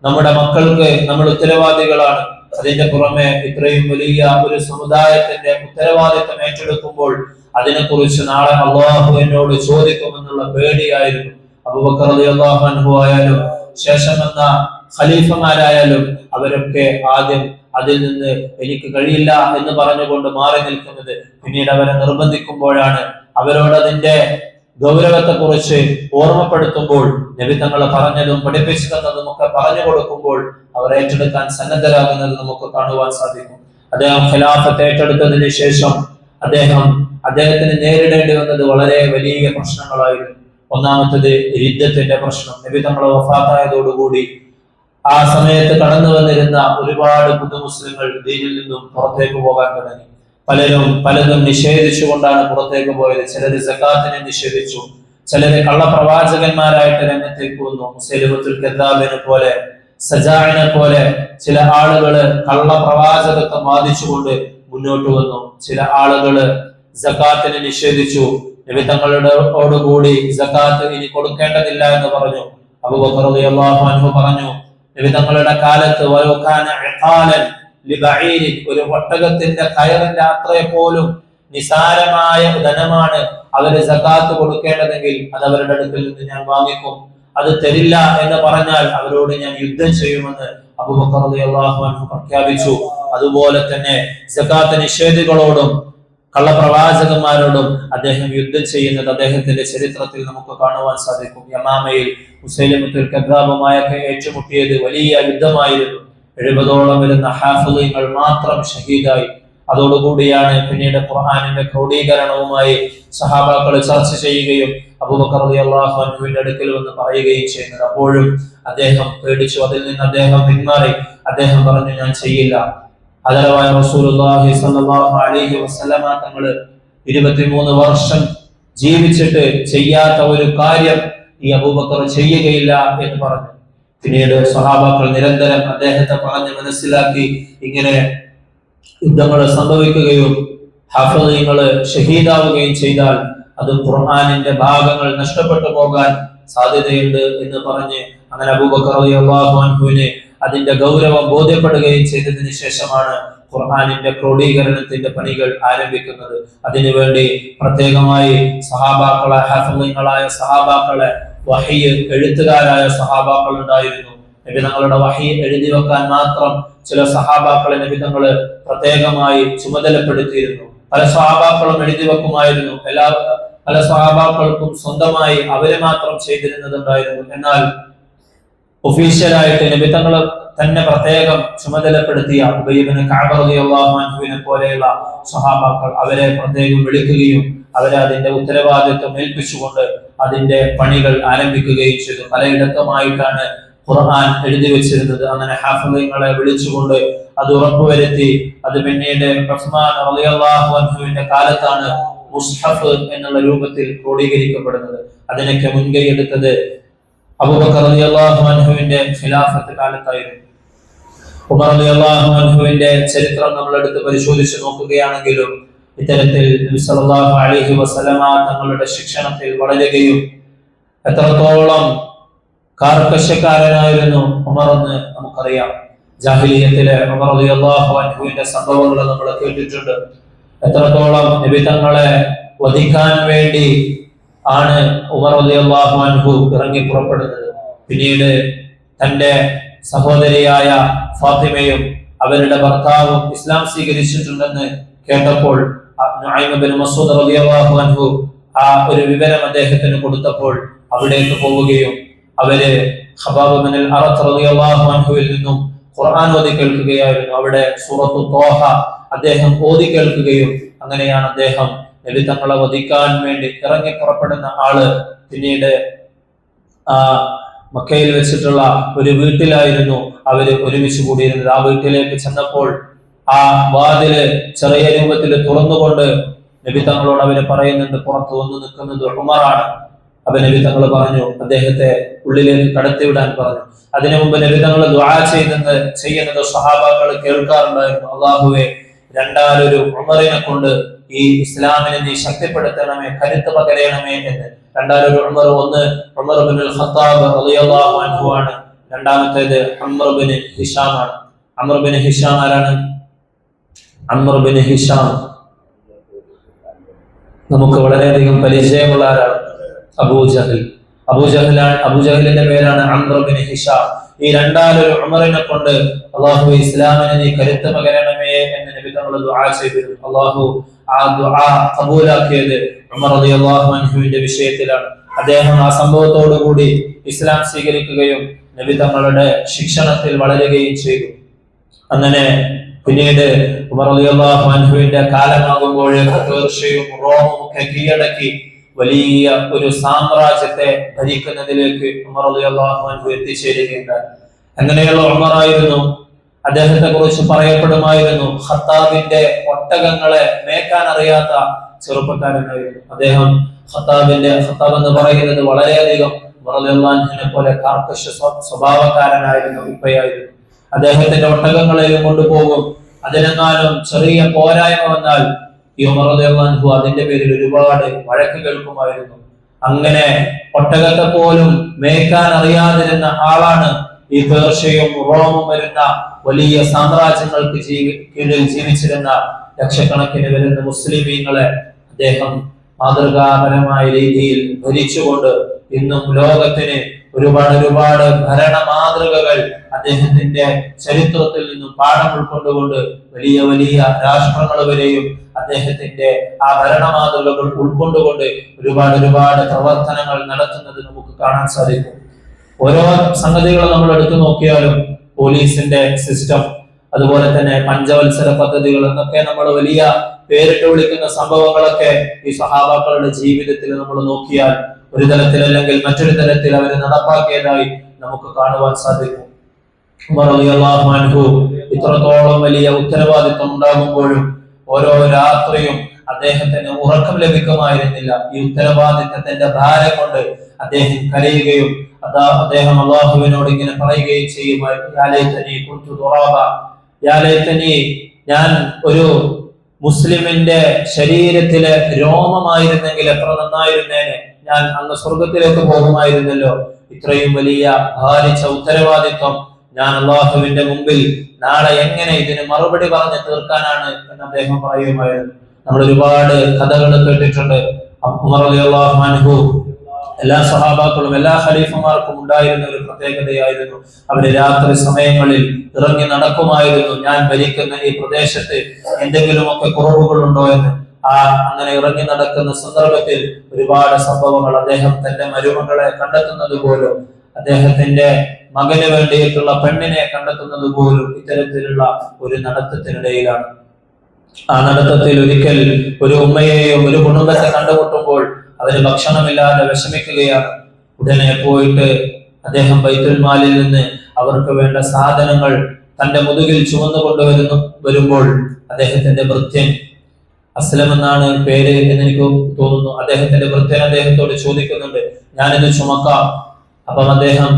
നമ്മുടെ മക്കൾക്ക് നമ്മൾ ഉത്തരവാദികളാണ്. അതിന്റെ പുറമെ ഇത്രയും വലിയ ഒരു സമുദായത്തിന്റെ ഉത്തരവാദിത്വം ഏറ്റെടുക്കുമ്പോൾ അതിനെക്കുറിച്ച് നാളെ അള്ളാഹു എന്നോട് ചോദിക്കുമെന്നുള്ള പേടിയായിരുന്നു. അബൂബക്കർ റളിയല്ലാഹു അൻഹു ആയാലും ശേഷം വന്ന ഖലീഫമാരായാലും അവരൊക്കെ ആദ്യം അതിൽ നിന്ന് എനിക്ക് കഴിയില്ല എന്ന് പറഞ്ഞുകൊണ്ട് മാറി നിൽക്കുന്നത്. പിന്നീട് അവരെ നിർബന്ധിക്കുമ്പോഴാണ്, അവരോട് അതിന്റെ ഗൗരവത്തെക്കുറിച്ച് ഓർമ്മപ്പെടുത്തുമ്പോൾ, നബി തങ്ങൾ പറഞ്ഞതും പഠിപ്പിച്ചു തന്നതും ഒക്കെ പറഞ്ഞു കൊടുക്കുമ്പോൾ അവർ ഏറ്റെടുക്കാൻ സന്നദ്ധരാകുന്നത് നമുക്ക് കാണുവാൻ സാധിക്കും. അദ്ദേഹം ഖിലാഫത്ത് ഏറ്റെടുത്തതിന് ശേഷം അദ്ദേഹത്തിന് നേരിടേണ്ടി വന്നത് വളരെ വലിയ പ്രശ്നങ്ങളായിരുന്നു. ഒന്നാമത്തത് രിദ്ദത്തിന്റെ പ്രശ്നം. നബി തങ്ങൾ വഫാത്തായതോടുകൂടി ആ സമയത്ത് കടന്നു വന്നിരുന്ന ഒരുപാട് പുതുമുസ്ലിങ്ങൾ ദീനിൽ നിന്നും പുറത്തേക്ക് പോകാൻ തുടങ്ങി. പലതും നിഷേധിച്ചുകൊണ്ടാണ് പുറത്തേക്ക് പോയത്. ചിലര് സകാത്തിനെ നിഷേധിച്ചു, ചിലര് കള്ളപ്രവാചകന്മാരായിട്ട് രംഗത്തേക്ക് വന്നു. മുസൈലിമത്തുൽ കദ്ദാബിനെ പോലെ, സജാഇനെ പോലെ ചില ആളുകള് കള്ളപ്രവാചകത്വം വാദിച്ചുകൊണ്ട് മുന്നോട്ട് വന്നു. ചില ആളുകള് സകാത്തിനെ നിഷേധിച്ചു. നബി തങ്ങളോടുകൂടി സകാത്ത് ഇനി കൊടുക്കേണ്ടതില്ല എന്ന് പറഞ്ഞു. അബൂബക്കർ റളിയല്ലാഹു അൻഹു പറഞ്ഞു, നബി തങ്ങളുടെ കാലത്ത് ഒരു ഒട്ടകത്തിന്റെ കയറിന്റെ അത്രയെ പോലും നിസാരമായ ധനമാണ് അവര് സകാത്ത് കൊടുക്കേണ്ടതെങ്കിൽ അത് അവരുടെ അടുക്കൽ നിന്ന് ഞാൻ വാങ്ങിക്കും. അത് തരില്ല എന്ന് പറഞ്ഞാൽ അവരോട് ഞാൻ യുദ്ധം ചെയ്യുമെന്ന് അബൂബക്കർ റളിയല്ലാഹു അൻഹു പ്രഖ്യാപിച്ചു. അതുപോലെ തന്നെ സകാത്ത് നിഷേധികളോടും കള്ളപ്രവാചകന്മാരോടും അദ്ദേഹം യുദ്ധം ചെയ്യുന്നത് അദ്ദേഹത്തിന്റെ ചരിത്രത്തിൽ നമുക്ക് കാണുവാൻ സാധിക്കും. യമാമയിൽ മുസൈലിമത്തുൽ കദ്ദാബുമായൊക്കെ ഏറ്റുമുട്ടിയത് വലിയ യുദ്ധമായിരുന്നു. 70ഓളം വരുന്ന ഹാഫിളുകൾ മാത്രം ഷഹീദായി. അതോടുകൂടിയാണ് പിന്നീട് ഖുർആനിന്റെ ക്രോഡീകരണവുമായി സഹാബാക്കൾ ചർച്ച ചെയ്യുകയും അബൂബക്കർ റളിയല്ലാഹു അൻഹുവിന്റെ അടുക്കൽ വന്ന് പറയുകയും ചെയ്യുന്നത്. അപ്പോഴും അദ്ദേഹം പേടിച്ചു. അതിൽ നിന്ന് അദ്ദേഹം പിന്മാറി. അദ്ദേഹം പറഞ്ഞു, ഞാൻ ചെയ്യില്ല. ആദരവായ റസൂലുള്ളാഹി സ്വല്ലല്ലാഹു അലൈഹി വസല്ലമ തങ്ങൾ 23 വർഷം ജീവിച്ചിട്ട് ചെയ്യാത്ത ഒരു കാര്യം ഈ അബൂബക്കർ ചെയ്യുകയില്ല എന്ന് പറഞ്ഞു. പിന്നീട് സ്വഹാബാക്കൾ നിരന്തരം അദ്ദേഹത്തെ പറഞ്ഞ് മനസ്സിലാക്കി. ഇങ്ങനെ യുദ്ധങ്ങൾ സംഭവിക്കുകയും ഹാഫിളുകൾ ഷഹീദാവുകയും ചെയ്താൽ അത് ഖുർആനിന്റെ ഭാഗങ്ങൾ നഷ്ടപ്പെട്ടു പോകാൻ സാധ്യതയുണ്ട് എന്ന് പറഞ്ഞ് അങ്ങനെ അബൂബക്കർ റളിയല്ലാഹു അൻഹുവിനെ അതിന്റെ ഗൗരവം ബോധ്യപ്പെടുകയും ചെയ്തതിനു ശേഷമാണ് ഖുർആനിന്റെ ക്രോഡീകരണത്തിന്റെ പണികൾ ആരംഭിക്കുന്നത്. അതിനുവേണ്ടി പ്രത്യേകമായി സഹാബാക്കളെ, ഹാഫിളുകളായ സഹാബാക്കളെ, വഹി എഴുത്തുകാരായ സഹാബാക്കൾ ഉണ്ടായിരുന്നു. നബി തങ്ങളുടെ വഹി എഴുതി വെക്കാൻ മാത്രം ചില സഹാബാക്കളെ നബി തങ്ങള് പ്രത്യേകമായി ചുമതലപ്പെടുത്തിയിരുന്നു. പല സഹാബാക്കളും എഴുതി വെക്കുമായിരുന്നു. പല സഹാബാക്കൾക്കും സ്വന്തമായി അവരെ മാത്രം ചെയ്തിരുന്നതുണ്ടായിരുന്നു. എന്നാൽ ഒഫീഷ്യലായിട്ട് നബി തങ്ങൾ തന്നെ പ്രത്യേകം ചുമതലപ്പെടുത്തിയ ഉബയ്യ് ഇബ്നു കഅബ് റളിയല്ലാഹു അൻഹുവിനെ പോലെയുള്ള സഹാബാക്കൾ അവരെ പ്രത്യേകം വിളിക്കുകയും അവരെ അതിന്റെ ഉത്തരവാദിത്വം ഏൽപ്പിച്ചുകൊണ്ട് അതിന്റെ പണികൾ ആരംഭിക്കുകയും ചെയ്തു. പലയിടത്തുമായിട്ടാണ് ഖുർആൻ എഴുതി വെച്ചിരുന്നത്. അങ്ങനെ ഹാഫിളുകളെ വിളിച്ചുകൊണ്ട് അത് ഉറപ്പുവരുത്തി. അത് പിന്നീട് ഉസ്മാൻ റളിയല്ലാഹു അൻഹുവിന്റെ കാലത്താണ് മുസ്ഹഫ് എന്നുള്ള രൂപത്തിൽ ക്രോഡീകരിക്കപ്പെടുന്നത്. അതിനൊക്കെ മുൻകൈ എടുത്തത് അബൂബക്കർ റളിയല്ലാഹു അൻഹുവിന്റെ ഖിലാഫത്ത് കാലത്തായിരുന്നു. ഉമർ റളിയല്ലാഹു അൻഹുവിന്റെ ചരിത്രം നമ്മൾ എടുത്ത് പരിശോധിച്ച് നോക്കുകയാണെങ്കിലും ഇത്തരത്തിൽ നബി സല്ലല്ലാഹു അലൈഹി വസല്ലമ തങ്ങളുടെ ശിക്ഷണത്തിൽ വളരുകയും എത്രത്തോളം കാർക്കശ്യക്കാരനായിരുന്നു ഉമർ എന്ന് നമുക്കറിയാം. ജാഹിലിയ്യത്തിലെ ഉമർ റളിയല്ലാഹു അൻഹുവിന്റെ സംഭവങ്ങൾ നമ്മൾ കേട്ടിട്ടുണ്ട്. എത്രത്തോളം നബി തങ്ങളെ വധിക്കാൻ വേണ്ടി ആണ് ഉമർ റളിയല്ലാഹു അൻഹു ഇറങ്ങി പുറപ്പെടുന്നത്. പിന്നീട് തന്റെ സഹോദരിയായ ഫാത്തിമയും അവരുടെ ഭർത്താവും ഇസ്ലാം സ്വീകരിച്ചിട്ടുണ്ടെന്ന് കേട്ടപ്പോൾ നുഐം ഇബ്നു മസ്ഊദ് റളിയല്ലാഹു അൻഹു ആ ഒരു വിവരം അദ്ദേഹത്തിന് കൊടുത്തപ്പോൾ അവിടേക്ക് പോവുകയും അവര് ഖബാബ് ഇബ്നുൽ അറത്ത് റളിയല്ലാഹു അൻഹുവിൽ നിന്നും ഖുർആൻ ഓതി കേൾക്കുകയായിരുന്നു. അവിടെ സൂറത്തു ത്വാഹ അദ്ദേഹം ഓതി കേൾക്കുകയും അങ്ങനെയാണ് അദ്ദേഹം നബി തങ്ങളെ വധിക്കാൻ വേണ്ടി ഇറങ്ങി പുറപ്പെടുന്ന ആള് പിന്നീട് മക്കയിൽ വെച്ചിട്ടുള്ള ഒരു വീട്ടിലായിരുന്നു അവര് ഒരുമിച്ച് കൂടിയിരുന്നത്. ആ വീട്ടിലേക്ക് ചെന്നപ്പോൾ ആ വാതില് ചെറിയ രൂപത്തിൽ തുറന്നുകൊണ്ട് നബി തങ്ങളോട് അവര് പറയുന്നുണ്ട്, പുറത്ത് വന്നു നിൽക്കുന്നത് ഉമറാണ്. അപ്പൊ നബി തങ്ങൾ പറഞ്ഞു അദ്ദേഹത്തെ ഉള്ളിലേക്ക് കടത്തിവിടാൻ പറഞ്ഞു. അതിനു മുമ്പ് നബി തങ്ങൾ ദുആ ചെയ്യുന്നത് സഹാബാക്കൾ കേൾക്കാറുണ്ടായിരുന്നു. അല്ലാഹുവേ, രണ്ടാലൊരു ഉമറിനെ കൊണ്ട് ഈ ഇസ്ലാമിനെ നീ ശക്തിപ്പെടുത്തണമേ, കരുത്ത് പകരണമേ എന്ന്. രണ്ടാലൊരു ഉമർ, ഒന്ന് ഉമർ ഇബ്നുൽ ഖത്താബ് റളിയല്ലാഹു അൻഹു ആണ്, രണ്ടാമത്തേത് അംർ ഇബ്നു ഹിഷാം ആണ്. അംർ ഇബ്നു ഹിഷാം ആരാണ്? അംർ ഇബ്നു ഹിഷാം നമുക്ക് വളരെയധികം പരിചയമുള്ള ആരാണ്? അബൂജഹൽ. അബൂജഹലിന്റെ പേരാണ് അംർ ഇബ്നു ഹിഷാം. ഈ രണ്ടാലൊരു ഉമറിനെ കൊണ്ട് അല്ലാഹു ഇസ്ലാമിനെ നീ കരുത്ത് പകരണമേ എന്ന് നബി തങ്ങൾ ദുആ ചെയ്തിരുന്നു. അല്ലാഹു ആ ദുആ ഖബൂലാക്കിയത് ഉമർ റളിയല്ലാഹു അൻഹുവിന്റെ വിഷയത്തിലാണ്. അദ്ദേഹം ആ സംഭവത്തോടു കൂടി ഇസ്ലാം സ്വീകരിക്കുകയും നബി തങ്ങളുടെ ശിക്ഷണത്തിൽ വളരുകയും ചെയ്തു. അങ്ങനെ പിന്നീട് ഉമർ റളിയല്ലാഹു അൻഹുവിന്റെ കാലമാകുമ്പോഴേക്ക് പേർഷ്യയും റോമും ഒക്കെ കീഴടക്കി വലിയ ഒരു സാമ്രാജ്യത്തെ ഭരിക്കുന്നതിലേക്ക് ഉമർ റളിയല്ലാഹു അൻഹു എത്തിച്ചേരുകയുണ്ടായി. അങ്ങനെയുള്ള ഉമറായിരുന്നു. അദ്ദേഹത്തെ കുറിച്ച് പറയപ്പെടുമായിരുന്നു ഖത്താബിന്റെ ഒട്ടകങ്ങളെ മേക്കാൻ അറിയാത്ത ചെറുപ്പക്കാരനായിരുന്നു അദ്ദേഹം. ഖത്താബ് എന്ന് പറയുന്നത് വളരെയധികം ഉമർ റളിയല്ലാഹു അൻഹുവിനെ പോലെ കർക്കശ സ്വഭാവക്കാരനായിരുന്നു, ഉപ്പയായിരുന്നു. അദ്ദേഹത്തിന്റെ ഒട്ടകങ്ങളെയും കൊണ്ടുപോകും. അതിനെങ്ങാനും ചെറിയ പോരായ്മ വന്നാൽ ഈ ഉമർ റളിയല്ലാഹു അൻഹു അതിന്റെ പേരിൽ ഒരുപാട് വഴക്ക് കേൾക്കുമായിരുന്നു. അങ്ങനെ ഒട്ടകത്തെ പോലും മേക്കാൻ അറിയാതിരുന്ന ആളാണ് ഈ പേർഷ്യയും റോമും വരുന്ന വലിയ സാമ്രാജ്യങ്ങൾക്ക് കീഴിൽ ജീവിച്ചിരുന്ന ലക്ഷക്കണക്കിന് വരുന്ന മുസ്ലിമീങ്ങളെ അദ്ദേഹം മാതൃകാപരമായ രീതിയിൽ ഭരിച്ചുകൊണ്ട് ഇന്നും ലോകത്തിന് ഒരുപാട് ഭരണ മാതൃകകൾ അദ്ദേഹത്തിന്റെ ചരിത്രത്തിൽ നിന്നും പാഠം ഉൾക്കൊണ്ടുകൊണ്ട് വലിയ രാഷ്ട്രങ്ങൾ വരെയും അദ്ദേഹത്തിന്റെ ആ ഭരണ മാതൃകകൾ ഉൾക്കൊണ്ടുകൊണ്ട് ഒരുപാട് പ്രവർത്തനങ്ങൾ നടത്തുന്നത് നമുക്ക് കാണാൻ സാധിക്കും. ഓരോ സംഗതികൾ നമ്മൾ എടുത്തു നോക്കിയാലും പോലീസിന്റെ സിസ്റ്റം, അതുപോലെ തന്നെ പഞ്ചവത്സര പദ്ധതികൾ എന്നൊക്കെ നമ്മൾ വലിയ പേരിട്ട് വിളിക്കുന്ന സംഭവങ്ങളൊക്കെ ഈ സഹാബാക്കളുടെ ജീവിതത്തിൽ നമ്മൾ നോക്കിയാൽ ഒരു തലത്തിൽ അല്ലെങ്കിൽ മറ്റൊരു തലത്തിൽ അവർ നടപ്പാക്കിയതായി നമുക്ക് കാണുവാൻ സാധിക്കും. ഉമർ റളിയല്ലാഹു അൻഹു ഇത്രത്തോളം വലിയ ഉത്തരവാദിത്വം ഉണ്ടാകുമ്പോഴും ഓരോ രാത്രിയും അദ്ദേഹത്തിന് ഉറക്കം ലഭിക്കുമായിരുന്നില്ല. ഈ ഉത്തരവാദിത്തത്തിന്റെ ഭാരം കൊണ്ട് അദ്ദേഹം കരയുകയും അദ്ദേഹം അല്ലാഹുവിനോട് ഇങ്ങനെ പറയുകയും ചെയ്യുമായിരുന്നു, ഞാൻ ഒരു മുസ്ലിമിന്റെ ശരീരത്തിലെ രോമമായിരുന്നെങ്കിൽ എത്ര നന്നായിരുന്നേനെ, ഞാൻ അങ്ങ് സ്വർഗത്തിലേക്ക് പോകുമായിരുന്നല്ലോ. ഇത്രയും വലിയ ഭാരിച്ച ഉത്തരവാദിത്വം ഞാൻ അല്ലാഹുവിന്റെ മുമ്പിൽ നാളെ എങ്ങനെ ഇതിന് മറുപടി പറഞ്ഞ് തീർക്കാനാണ് എന്ന് അദ്ദേഹം പറയുമായിരുന്നു. നമ്മൾ ഒരുപാട് കഥകൾ കേട്ടിട്ടുണ്ട്. ഉമർ റളിയല്ലാഹു അൻഹു എല്ലാ സഹാബാക്കളും എല്ലാ ഖലീഫമാർക്കും ഉണ്ടായിരുന്ന ഒരു പ്രത്യേകതയായിരുന്നു, അവര് രാത്രി സമയങ്ങളിൽ ഇറങ്ങി നടക്കുമായിരുന്നു. ഞാൻ ഭരിക്കുന്ന ഈ പ്രദേശത്ത് എന്തെങ്കിലുമൊക്കെ കുറവുകളുണ്ടോ എന്ന്. അങ്ങനെ ഇറങ്ങി നടക്കുന്ന സന്ദർഭത്തിൽ ഒരുപാട് സംഭവങ്ങൾ, അദ്ദേഹം തന്റെ മരുമകളെ കണ്ടെത്തുന്നത് പോലും, അദ്ദേഹത്തിന്റെ മകന് വേണ്ടിയിട്ടുള്ള പെണ്ണിനെ കണ്ടെത്തുന്നത് പോലും ഇത്തരത്തിലുള്ള ഒരു നടത്തത്തിനിടയിലാണ്. ആ നടത്തത്തിൽ ഒരിക്കൽ ഒരു ഉമ്മയെയും ഒരു കുടുംബത്തെ കണ്ടുമുട്ടുമ്പോൾ അവര് ഭക്ഷണമില്ലാതെ വിഷമിക്കുകയാണ്. ഉടനെ പോയിട്ട് അദ്ദേഹം ബൈത്തുൽ മാലിൽ നിന്ന് അവർക്ക് വേണ്ട സാധനങ്ങൾ തന്റെ മുതുകിൽ വരുമ്പോൾ അദ്ദേഹത്തിന്റെ ഭൃത്യൻ, അസ്ലം എന്നാണ് പേര് എന്ന് എനിക്ക് തോന്നുന്നു, അദ്ദേഹത്തിന്റെ ഭൃത്യൻ അദ്ദേഹത്തോട് ചോദിക്കുന്നുണ്ട്, ഞാനിത് ചുമക്കാം. അപ്പം അദ്ദേഹം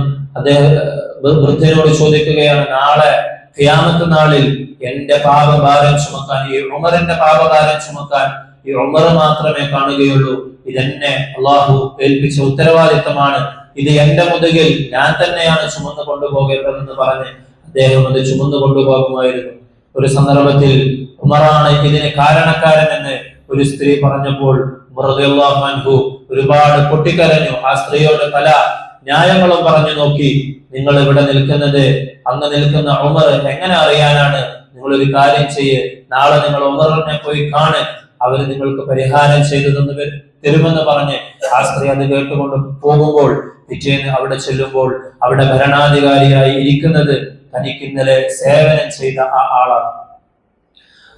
ഭൃത്യനോട് ചോദിക്കുകയാണ്, നാളെ ഖിയാമത്ത് നാളിൽ എന്റെ പാപഭാരം ചുമക്കാൻ, ഈ ഉമറിന്റെ പാപഭാരം ചുമക്കാൻ ഈ ഉമർ മാത്രമേ കാണുകയുള്ളൂ. ഇതെന്നെ അള്ളാഹു ഏൽപ്പിച്ച ഉത്തരവാദിത്തമാണ്, ഇത് എന്റെ മുതുകിൽ ഞാൻ തന്നെയാണ് ചുമന്നു കൊണ്ടുപോകേണ്ടതെന്ന് പറഞ്ഞ് അദ്ദേഹം അത് ചുമന്നു കൊണ്ടുപോകുമായിരുന്നു. ഒരു സന്ദർഭത്തിൽ ഉമറാണ് ഇതിന് കാരണക്കാരൻ എന്ന് ഒരു സ്ത്രീ പറഞ്ഞപ്പോൾ ഉമർ റളിയല്ലാഹു അൻഹു ഒരുപാട് പൊട്ടിക്കരഞ്ഞു. ആ സ്ത്രീയോട് പല ന്യായങ്ങളും പറഞ്ഞു നോക്കി. നിങ്ങൾ ഇവിടെ നിൽക്കുന്നത്, അങ്ങ് നിൽക്കുന്ന ഉമർ എങ്ങനെ അറിയാനാണ്? നിങ്ങൾ ഒരു കാര്യം ചെയ്യ്, നാളെ നിങ്ങൾ ഉമറിനെ പോയി കാണ്, അവര് നിങ്ങൾക്ക് പരിഹാരം ചെയ്തു തരുമെന്ന് പറഞ്ഞ് ആ സ്ത്രീ അത് കേട്ടുകൊണ്ട് പോകുമ്പോൾ പിറ്റേന്ന് അവിടെ ചെല്ലുമ്പോൾ അവിടെ ഭരണാധികാരിയായി ഇരിക്കുന്നത് തനിക്ക് ഇന്നലെ സേവനം ചെയ്ത ആ ആളാണ്.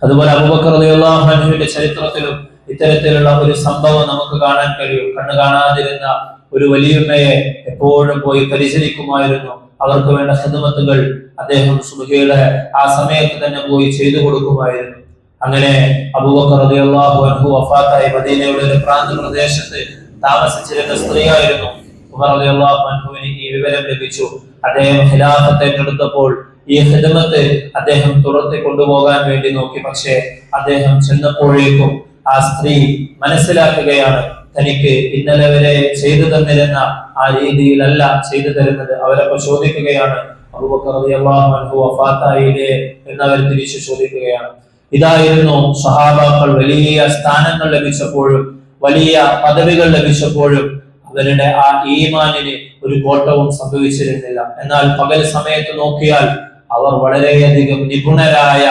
അതുപോലെ അബൂബക്കർ റളിയല്ലാഹു അൻഹുവിന്റെ ചരിത്രത്തിലും ഇത്തരത്തിലുള്ള ഒരു സംഭവം നമുക്ക് കാണാൻ കഴിയും. കണ്ണു കാണാതിരുന്ന ഒരു വലിയമ്മയെ എപ്പോഴും പോയി പരിചരിക്കുമായിരുന്നു. അവർക്ക് വേണ്ട ഖിദ്മത്തുകൾ അദ്ദേഹം സുബ്ഹിയുടെ ആ സമയത്ത് തന്നെ പോയി ചെയ്തു കൊടുക്കുമായിരുന്നു. അങ്ങനെ അബൂബക്കർ റളിയല്ലാഹു അൻഹു വഫാത്തായി മദീനയുടെ ഒരു പ്രാന്ത പ്രദേശത്ത് താമസിച്ചിരുന്ന സ്ത്രീയായിരുന്നു. ഉമർ റളിയല്ലാഹു അൻഹുവിന് ഈ വിവരം ലഭിച്ചു. അദ്ദേഹം ഖിലാഫത്ത് ഏറ്റെടുത്തപ്പോൾ ഈ ഖിദ്മത്ത് അദ്ദേഹം തുടർത്തി കൊണ്ടുപോകാൻ വേണ്ടി നോക്കി. പക്ഷേ അദ്ദേഹം ചെന്നപ്പോഴേക്കും ആ സ്ത്രീ മനസ്സിലാക്കുകയാണ്, തനിക്ക് ഇന്നലെ വരെ ചെയ്തു തന്നിരുന്ന ആ രീതിയിലല്ല ചെയ്തു തരുന്നത്. അവരൊക്കെ ചോദിക്കുകയാണ്, അബൂബക്കർ റളിയല്ലാഹു അൻഹു വഫാത്തായില്ലേ എന്നവർ തിരിച്ചു ചോദിക്കുകയാണ്. ഇതായിരുന്നു സ്വഹാബാക്കൾ വലിയ സ്ഥാനങ്ങൾ ലഭിച്ചപ്പോഴും വലിയ പദവികൾ ലഭിച്ചപ്പോഴും അവരുടെ ആ ഈമാനിന് ഒരു കോട്ടവും സംഭവിച്ചിരുന്നില്ല. എന്നാൽ പകൽ സമയത്ത് നോക്കിയാൽ അവർ വളരെയധികം നിപുണരായ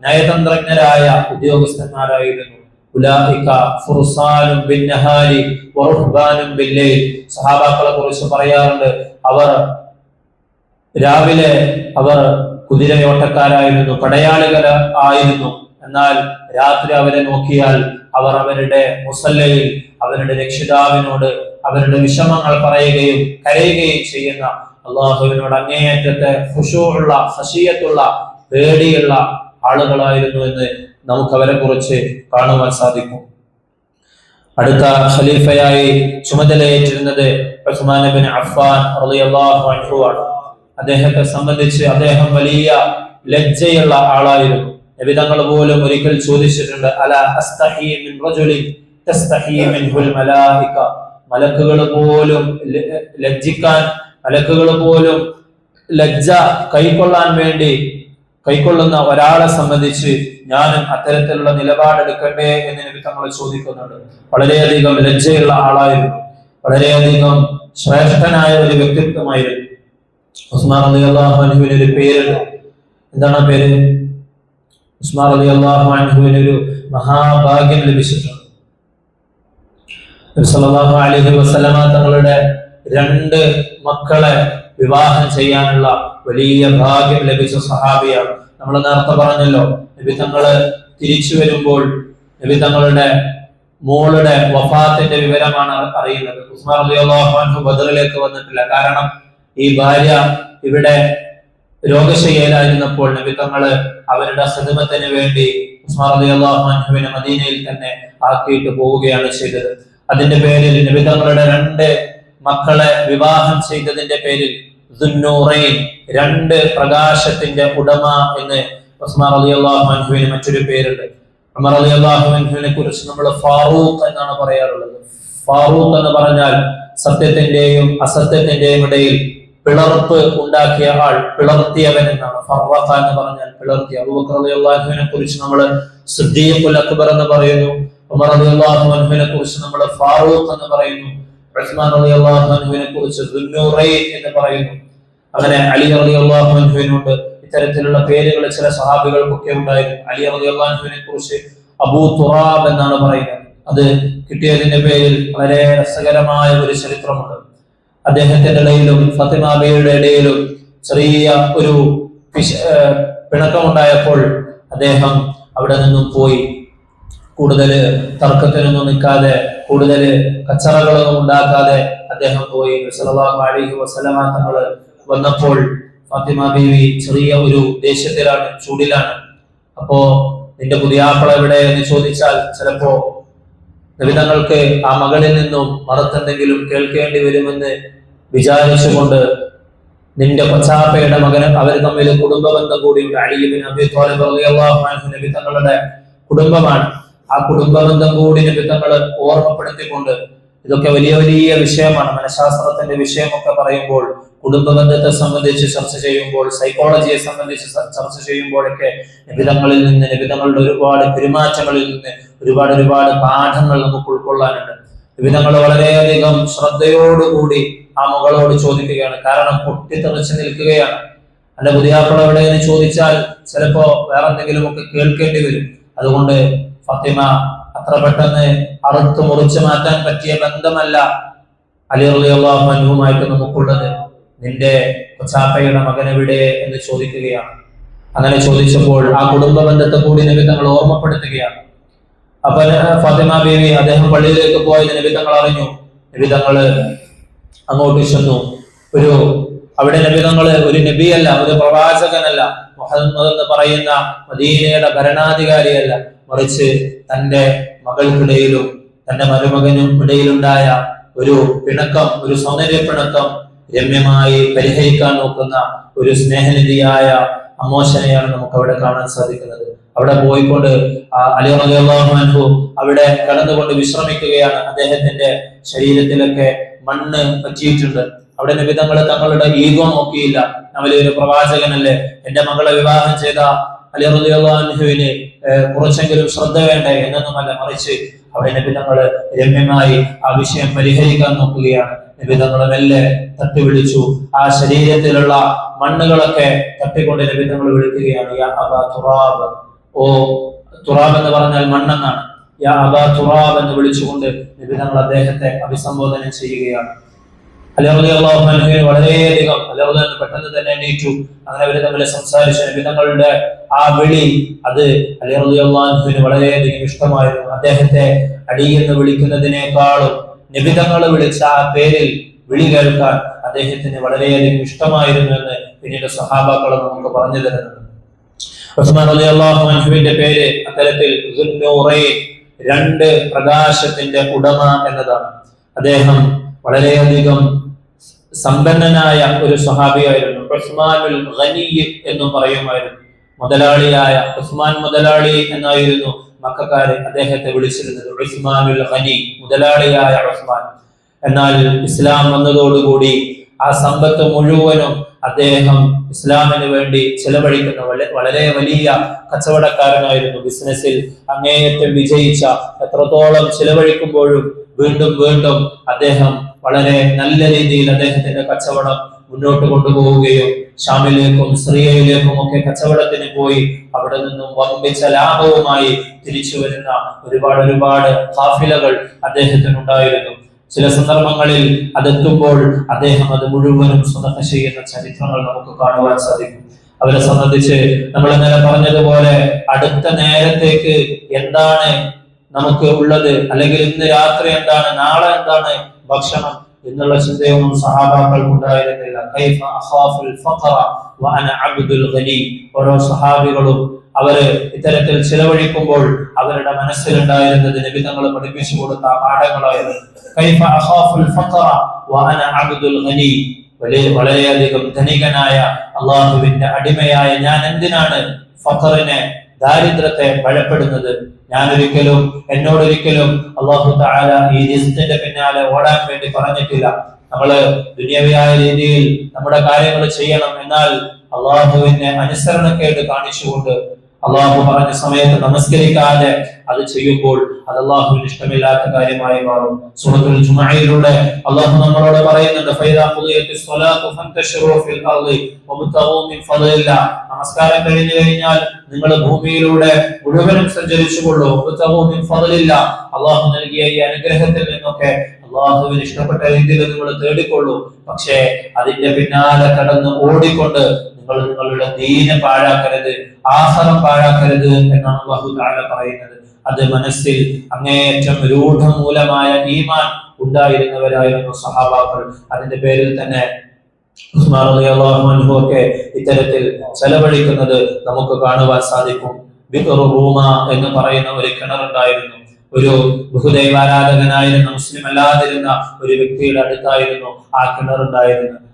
നയതന്ത്രജ്ഞരായ ഉദ്യോഗസ്ഥന്മാരായിരുന്നു. സഹാബാക്കളെ കുറിച്ച് പറയാറുണ്ട്, അവർ രാവിലെ അവർ കുതിരയോട്ടക്കാരായിരുന്നു, പടയാളികൾ ആയിരുന്നു. എന്നാൽ രാത്രി അവരെ നോക്കിയാൽ അവർ അവരുടെ മുസല്ലയിൽ അവരുടെ രക്ഷിതാവിനോട് അവരുടെ വിഷമങ്ങൾ പറയുകയും കരയുകയും ചെയ്യുന്ന അള്ളാഹുവിനോട് അങ്ങേയറ്റത്തെ ഖുശൂഉള്ള ഖശിയത്തുള്ള പേടിയുള്ള ആളുകളായിരുന്നു എന്ന് നമുക്ക് അവരെ കുറിച്ച് കാണുവാൻ സാധിക്കും. അടുത്ത ഖലീഫയായി ചുമതലയേറ്റിരുന്നത് ഉസ്മാൻ ഇബ്നു അഫ്ഫാൻ റളിയല്ലാഹു അൻഹു ആണ്. അദ്ദേഹത്തെ സംബന്ധിച്ച് അദ്ദേഹം വലിയ ലജ്ജയുള്ള ആളായിരുന്നു. നബി തങ്ങൾ പോലും ഒരിക്കൽ ചോദിച്ചിട്ടുണ്ട്, അലാ അസ്തഹി മിൻ റജുലിൻ തസ്തഹി മിൻഹുൽ മലായിക. മലക്കുകൾ പോലും ലജ്ജിക്കാൻ, മലക്കുകൾ പോലും ലജ്ജ കൈക്കൊള്ളാൻ വേണ്ടി കൈക്കൊള്ളുന്ന ഒരാളെ സംബന്ധിച്ച് ഞാനും അത്തരത്തിലുള്ള നിലപാടെടുക്കട്ടെ എന്ന് നബി തങ്ങൾ ചോദിക്കുന്നുണ്ട്. വളരെയധികം ലജ്ജയുള്ള ആളായിരുന്നു, വളരെയധികം ശ്രേഷ്ഠനായ ഒരു വ്യക്തിത്വമായിരുന്നു. ഉസ്മാൻ റളിയല്ലാഹു അൻഹുവിന് ഒരു പേരുണ്ട്. എന്താണ് ആ പേര്? ഉസ്മാൻ റളിയല്ലാഹു അൻഹുവിന് ഒരു മഹാഭാഗ്യം ലഭിച്ചിട്ടുണ്ട്. നബി സല്ലല്ലാഹു അലൈഹി വസല്ലമ തങ്ങളുടെ 2 മക്കളെ വിവാഹം ചെയ്യാനുള്ള വലിയ ഭാഗ്യം ലഭിച്ച സഹാബിയാണ്. നമ്മൾ നേരത്തെ പറഞ്ഞല്ലോ, നബി തങ്ങള് തിരിച്ചു വരുമ്പോൾ നബി തങ്ങളുടെ മോളുടെ വഫാത്തിന്റെ വിവരമാണ് അറിയുന്നത്. ഉസ്മാൻ റളിയല്ലാഹു അൻഹു ബദറിലേക്ക് വന്നിട്ടില്ല. കാരണം ഈ ഭാര്യ ഇവിടെ രോഗശയ്യയിലായിരുന്നപ്പോൾ നബി തങ്ങള് അവരുടെ ഖിദ്മത്തിന് വേണ്ടി ഉസ്മാൻ റളിയല്ലാഹു അൻഹുവിനെ മദീനയിൽ തന്നെ ആക്കിയിട്ട് പോവുകയാണ് ചെയ്തത്. അതിന്റെ പേരിൽ നബി തങ്ങളുടെ 2 മക്കളെ വിവാഹം ചെയ്തതിന്റെ പേരിൽ ദുന്നൂറൈൻ, 2 പ്രകാശത്തിന്റെ ഉടമ എന്ന് ഉസ്മാൻ റളിയല്ലാഹു അൻഹുവിന് മറ്റൊരു പേരുണ്ട്. ഉമർ റളിയല്ലാഹു അൻഹുവിനെ കുറിച്ച് നമ്മൾ ഫാറൂഖ് എന്നാണ് പറയാറുള്ളത്. ഫാറൂഖ് എന്ന് പറഞ്ഞാൽ സത്യത്തിന്റെയും അസത്യത്തിന്റെയും ഇടയിൽ പിളർപ്പ് ഉണ്ടാക്കിയ ആൾ, പിളർത്തിയവൻ എന്നാണ്. ഫറഖ എന്ന് പറഞ്ഞാൽ പിളർത്തിയ. അബൂബക്കർ റളിയല്ലാഹു അൻഹുവിനെ കുറിച്ച് നമ്മൾ സിദ്ദീഖുൽ അക്ബർ എന്ന് പറയുന്നു. ഉമർ റളിയല്ലാഹു അൻഹുവിനെ കുറിച്ച് നമ്മൾ ഫാറൂഖ് എന്ന് പറയുന്നു. ഉസ്മാൻ റളിയല്ലാഹു അൻഹുവിനെ കുറിച്ച് ദുന്നൂറൈൻ എന്ന് പറയുന്നു. അങ്ങനെ അലി റളിയല്ലാഹു അൻഹുവിനുണ്ട് ഇത്തരത്തിലുള്ള പേരുകൾ ചില സഹാബികൾക്കൊക്കെ ഉണ്ടായിരുന്നു. അലി റളിയല്ലാഹു അൻഹുവിനെ കുറിച്ച് അബൂ തുറാബ് എന്നാണ് പറയുന്നത്. അത് കിട്ടിയതിന്റെ പേരിൽ വളരെ രസകരമായ ഒരു ചരിത്രമുണ്ട്. അദ്ദേഹത്തിന്റെ ഇടയിലും ഫാത്തിമ ബീവിയുടെ ഇടയിലും ചെറിയ ഒരു പിണക്കമുണ്ടായപ്പോൾ അദ്ദേഹം അവിടെ നിന്നും പോയി. കൂടുതൽ തർക്കത്തിനൊന്നും നിൽക്കാതെ, കൂടുതൽ കച്ചറകളൊന്നും ഉണ്ടാക്കാതെ അദ്ദേഹം പോയി. സല്ലല്ലാഹു അലൈഹി വസല്ലമ തങ്ങൾ വന്നപ്പോൾ ഫാത്തിമ ബീവി ചെറിയ ഒരു ദേഷ്യത്തിലാണ്, ചൂടിലാണ്. അപ്പോ നിന്റെ പുതിയാപ്പള എവിടെ എന്ന് ചോദിച്ചാൽ ചിലപ്പോ നബി തങ്ങൾക്ക് ആ മകളിൽ നിന്നും മറുത്തെന്തെങ്കിലും കേൾക്കേണ്ടി വരുമെന്ന് വിചാരിച്ചുകൊണ്ട് നിന്റെ കൊച്ചാപ്പയുടെ മകന്, അവർ തമ്മിൽ കുടുംബ ബന്ധം കൂടിയുണ്ട്. അലി ഇബ്നു അബീ ത്വാലിബ് റളിയല്ലാഹു അൻഹു നബി തങ്ങളുടെ കുടുംബമാണ്. ആ കുടുംബ ബന്ധം കൂടി നബി തങ്ങൾ ഓർമ്മപ്പെടുത്തിക്കൊണ്ട്, ഇതൊക്കെ വലിയ വലിയ വിഷയമാണ്. മനഃശാസ്ത്രത്തിന്റെ വിഷയമൊക്കെ പറയുമ്പോൾ, കുടുംബ ബന്ധത്തെ സംബന്ധിച്ച് ചർച്ച ചെയ്യുമ്പോൾ, സൈക്കോളജിയെ സംബന്ധിച്ച് ചർച്ച ചെയ്യുമ്പോഴൊക്കെ നബിതങ്ങളിൽ നിന്ന്, നബിതങ്ങളുടെ ഒരുപാട് പെരുമാറ്റങ്ങളിൽ നിന്ന് ഒരുപാട് പാഠങ്ങൾ നമുക്ക് ഉൾക്കൊള്ളാനുണ്ട്. നബിതങ്ങൾ വളരെയധികം ശ്രദ്ധയോടുകൂടി ആ മകളോട് ചോദിക്കുകയാണ്. കാരണം പൊട്ടിത്തെറിച്ച് നിൽക്കുകയാണ്. അല്ല പുതിയാപ്പള എവിടെയെന്ന് ചോദിച്ചാൽ ചിലപ്പോ വേറെ എന്തെങ്കിലുമൊക്കെ കേൾക്കേണ്ടി വരും. അതുകൊണ്ട് ഫാത്തിമ അത്ര പെട്ടെന്ന് അറുത്ത് മുറിച്ച് മാറ്റാൻ പറ്റിയ ബന്ധമല്ല അലി റളിയല്ലാഹു അൻഹുമായിട്ട് നമുക്കുള്ളത്. നിന്റെ കൊച്ചാപ്പയുടെ മകൻ എവിടെ എന്ന് ചോദിക്കുകയാണ്. അങ്ങനെ ചോദിച്ചപ്പോൾ ആ കുടുംബ ബന്ധത്തെ കൂടി നബി തങ്ങൾ ഓർമ്മപ്പെടുത്തുകയാണ്. അപ്പൊ ഫാത്തിമ ബീവി അദ്ദേഹം പള്ളിയിലേക്ക് പോയത് നബി തങ്ങൾ അറിഞ്ഞു. നബി തങ്ങള് അങ്ങോട്ട് ചെന്നു. അവിടെ നബി തങ്ങള് ഒരു നബിയല്ല, ഒരു പ്രവാചകനല്ല, മുഹമ്മദ് എന്ന് പറയുന്ന മദീനയുടെ ഭരണാധികാരിയല്ല, മറിച്ച് തന്റെ മകൾക്കിടയിലും തന്റെ മരുമകനും ഇടയിലുണ്ടായ ഒരു പിണക്കം, ഒരു സൗന്ദര്യ പിണക്കം രമ്യമായി പരിഹരിക്കാൻ നോക്കുന്ന ഒരു സ്നേഹനിധിയായ അമ്മോശനെയാണ് നമുക്ക് അവിടെ കാണാൻ സാധിക്കുന്നത്. അവിടെ പോയിക്കൊണ്ട് അലി റളിയല്ലാഹു അൻഹു അവിടെ കടന്നുകൊണ്ട് വിശ്രമിക്കുകയാണ്. അദ്ദേഹത്തിന്റെ ശരീരത്തിലൊക്കെ മണ്ണ് പറ്റിയിട്ടുണ്ട്. അവിടെ നബി തങ്ങളുടെ ഈഗോ നോക്കിയില്ല. നമ്മൾ ഒരു പ്രവാചകനല്ലേ, എന്റെ മകളെ വിവാഹം ചെയ്ത അലി റളിയല്ലാഹു അൻഹുവിന് കുറച്ചെങ്കിലും ശ്രദ്ധ വേണ്ടേ എന്നൊന്നുമല്ല, മറിച്ച് അവിടെ നബി രമ്യമായി ആ വിഷയം പരിഹരിക്കാൻ നോക്കുകയാണ്. നബി മെല്ലെ തട്ടി വിളിച്ചു. ആ ശരീരത്തിലുള്ള മണ്ണുകളൊക്കെ തട്ടിക്കൊണ്ട് നബി വിളിക്കുകയാണ്, യാ അബാ തുറാബ്. ഓ, തുറാബ് എന്ന് പറഞ്ഞാൽ മണ്ണെന്നാണ്. യാ അബാ തുറാബ് എന്ന് വിളിച്ചുകൊണ്ട് നബി അദ്ദേഹത്തെ അഭിസംബോധന ചെയ്യുകയാണ്. അലി റളിയല്ലാഹു അൻഹുവിന് വളരെയധികം പെട്ടെന്ന് തന്നെ എണീറ്റു. അങ്ങനെ അവർ തമ്മിൽ സംസാരിച്ചു. നബി തങ്ങളുടെ ആ വിളി അത് അലി റളിയല്ലാഹു അൻഹുവിന് വളരെയധികം ഇഷ്ടമായിരുന്നു. അദ്ദേഹത്തെ അടി എന്ന് വിളിക്കുന്നതിനേക്കാളും നബി തങ്ങൾ വിളിച്ച ആ പേരിൽ വിളി കേൾക്കാൻ അദ്ദേഹത്തിന് വളരെയധികം ഇഷ്ടമായിരുന്നു എന്ന് പിന്നീട് സഹാബാക്കൾ നമുക്ക് പറഞ്ഞു തരുന്നുണ്ട്. ഉസ്മാൻ റളിയല്ലാഹു അൻഹുവിന്റെ പേര് അത്തരത്തിൽ ദുന്നൂറൈൻ, രണ്ട് പ്രകാശത്തിന്റെ ഉടമ എന്നതാണ്. അദ്ദേഹം വളരെയധികം സമ്പന്നനായ ഒരു സ്വഹാബിയായിരുന്നു. ഉസ്മാനുൽ ഗനി എന്നും പറയുമായിരുന്നു. മുതലാളിയായ ഉസ്മാൻ മുതലാളി എന്നായിരുന്നു മക്കക്കാരെ അദ്ദേഹത്തെ വിളിച്ചിരുന്നത്. ഉസ്മാനുൽ ഗനി, മുതലാളിയായ ഉസ്മാൻ. എന്നാൽ ഇസ്ലാം വന്നതോടുകൂടി ആ സമ്പത്ത് മുഴുവനും അദ്ദേഹം ഇസ്ലാമിന് വേണ്ടി ചെലവഴിക്കുന്ന വളരെ വലിയ കച്ചവടക്കാരനായിരുന്നു. ബിസിനസ്സിൽ അങ്ങേയറ്റം വിജയിച്ച, എത്രത്തോളം ചെലവഴിക്കുമ്പോഴും വീണ്ടും വീണ്ടും അദ്ദേഹം വളരെ നല്ല രീതിയിൽ അദ്ദേഹത്തിന്റെ കച്ചവടം മുന്നോട്ട് കൊണ്ടുപോവുകയും ഷാമിലേക്കും സിറിയയിലേക്കും ഒക്കെ കച്ചവടത്തിന് പോയി അവിടെ നിന്നും വമ്പിച്ച ലാഭവുമായി തിരിച്ചു വരുന്ന ഒരുപാട് ഖാഫിലകൾ അദ്ദേഹത്തിനുണ്ടായിരുന്നു. ചില സന്ദർഭങ്ങളിൽ അതെത്തുമ്പോൾ അദ്ദേഹം അത് മുഴുവനും സ്വതക്ക ചെയ്യുന്ന ചരിത്രങ്ങൾ നമുക്ക് കാണുവാൻ സാധിക്കും. അവരെ സംബന്ധിച്ച് നമ്മൾ ഇന്നലെ പറഞ്ഞതുപോലെ അടുത്ത നേരത്തേക്ക് എന്താണ് നമുക്ക് ഉള്ളത്, അല്ലെങ്കിൽ ഇന്ന് രാത്രി എന്താണ്, നാളെ എന്താണ് ഭക്ഷണം എന്നുള്ള ചിന്തയൊന്നും സഹാബാക്കൾക്ക് ഉണ്ടായിരുന്നില്ല. കൈഫ അഖാഫുൽ ഫഖറ വഅന അബ്ദുൽ ഗനി. ഓരോ സഹാബികളും അവര് ഇത്തരത്തിൽ ചിലവഴിക്കുമ്പോൾ അവരുടെ മനസ്സിലുണ്ടായിരുന്നത് നബി തങ്ങൾ പഠിപ്പിച്ചു കൊടുത്ത പാഠങ്ങളായിരുന്നു. കൈഫ അഖാഫുൽ ഫഖറ വഅന അബ്ദുൽ ഗനി. വളരെയധികം ധനികനായ അള്ളാഹുവിന്റെ അടിമയായ ഞാൻ എന്തിനാണ് ഫഖറിനെ, ദാരിദ്ര്യത്തെ ഭയപ്പെടുന്നത്? എന്നോടൊരിക്കലും അല്ലാഹു തആല ഈ റിസ്കിന്റെ പിന്നാലെ ഓടാൻ വേണ്ടി പറഞ്ഞിട്ടില്ല. നമ്മള് ദുനിയവിയായ രീതിയിൽ നമ്മുടെ കാര്യങ്ങൾ ചെയ്യണം, എന്നാൽ അള്ളാഹുവിനെ അനുസരണക്കേട് കാണിച്ചുകൊണ്ട് അള്ളാഹു പറഞ്ഞ സമയത്ത് നമസ്കരിക്കാതെ അത് ചെയ്യുമ്പോൾ അത് അള്ളാഹുവിന് ഇഷ്ടമില്ലാത്ത കാര്യമായി മാറും. സൂറത്തുൽ ജുമുഅയിലൂടെ അള്ളാഹു നമ്മളോട് പറയുന്നുണ്ട്, ഫൈദാ ഖുദിയത്തിസ് സ്വലാത്തു ഫന്തശിറൂ ഫിൽ അർളി വബ്തഗൂ മിൻ ഫളില്ലാഹ്. നമസ്കാരം കഴിഞ്ഞു കഴിഞ്ഞാൽ നിങ്ങൾ ഭൂമിയിലൂടെ മുഴുവനും സഞ്ചരിച്ചുകൊള്ളൂ. വബ്തഗൂ മിൻ ഫളില്ലാഹ്. അള്ളാഹു നൽകിയ ഈ അനുഗ്രഹത്തിൽ നിന്നൊക്കെ അള്ളാഹുവിന് ഇഷ്ടപ്പെട്ട രീതിയിൽ നിങ്ങൾ തേടിക്കൊള്ളൂ. പക്ഷേ അതിന്റെ പിന്നാലെ കടന്ന് ഓടിക്കൊണ്ട് നിങ്ങളുടെ ദീനെ പാഴാക്കരുത്, ആഖിറം പാഴാക്കരുത് എന്നാണ് അല്ലാഹു തആല പറയുന്നത്. അത് മനസ്സിൽ അങ്ങേയറ്റം രൂഢമൂലമായ ഈമാൻ ഉണ്ടായിരുന്നവരായിരുന്നു സഹാബാക്കൾ. അതിന്റെ പേരിൽ തന്നെ ഉസ്മാൻ റളിയല്ലാഹു അൻഹു ഒക്കെ ഇത്തരത്തിൽ ചെലവഴിക്കുന്നത് നമുക്ക് കാണുവാൻ സാധിക്കും. ബിഖറു റൂമ എന്ന് പറയുന്ന ഒരു കിണറുണ്ടായിരുന്നു. ഒരു ബഹുദൈവാരാധകനായിരുന്ന, മുസ്ലിം അല്ലാതിരുന്ന ഒരു വ്യക്തിയുടെ അടുത്തായിരുന്നു ആ കിണറുണ്ടായിരുന്നത്.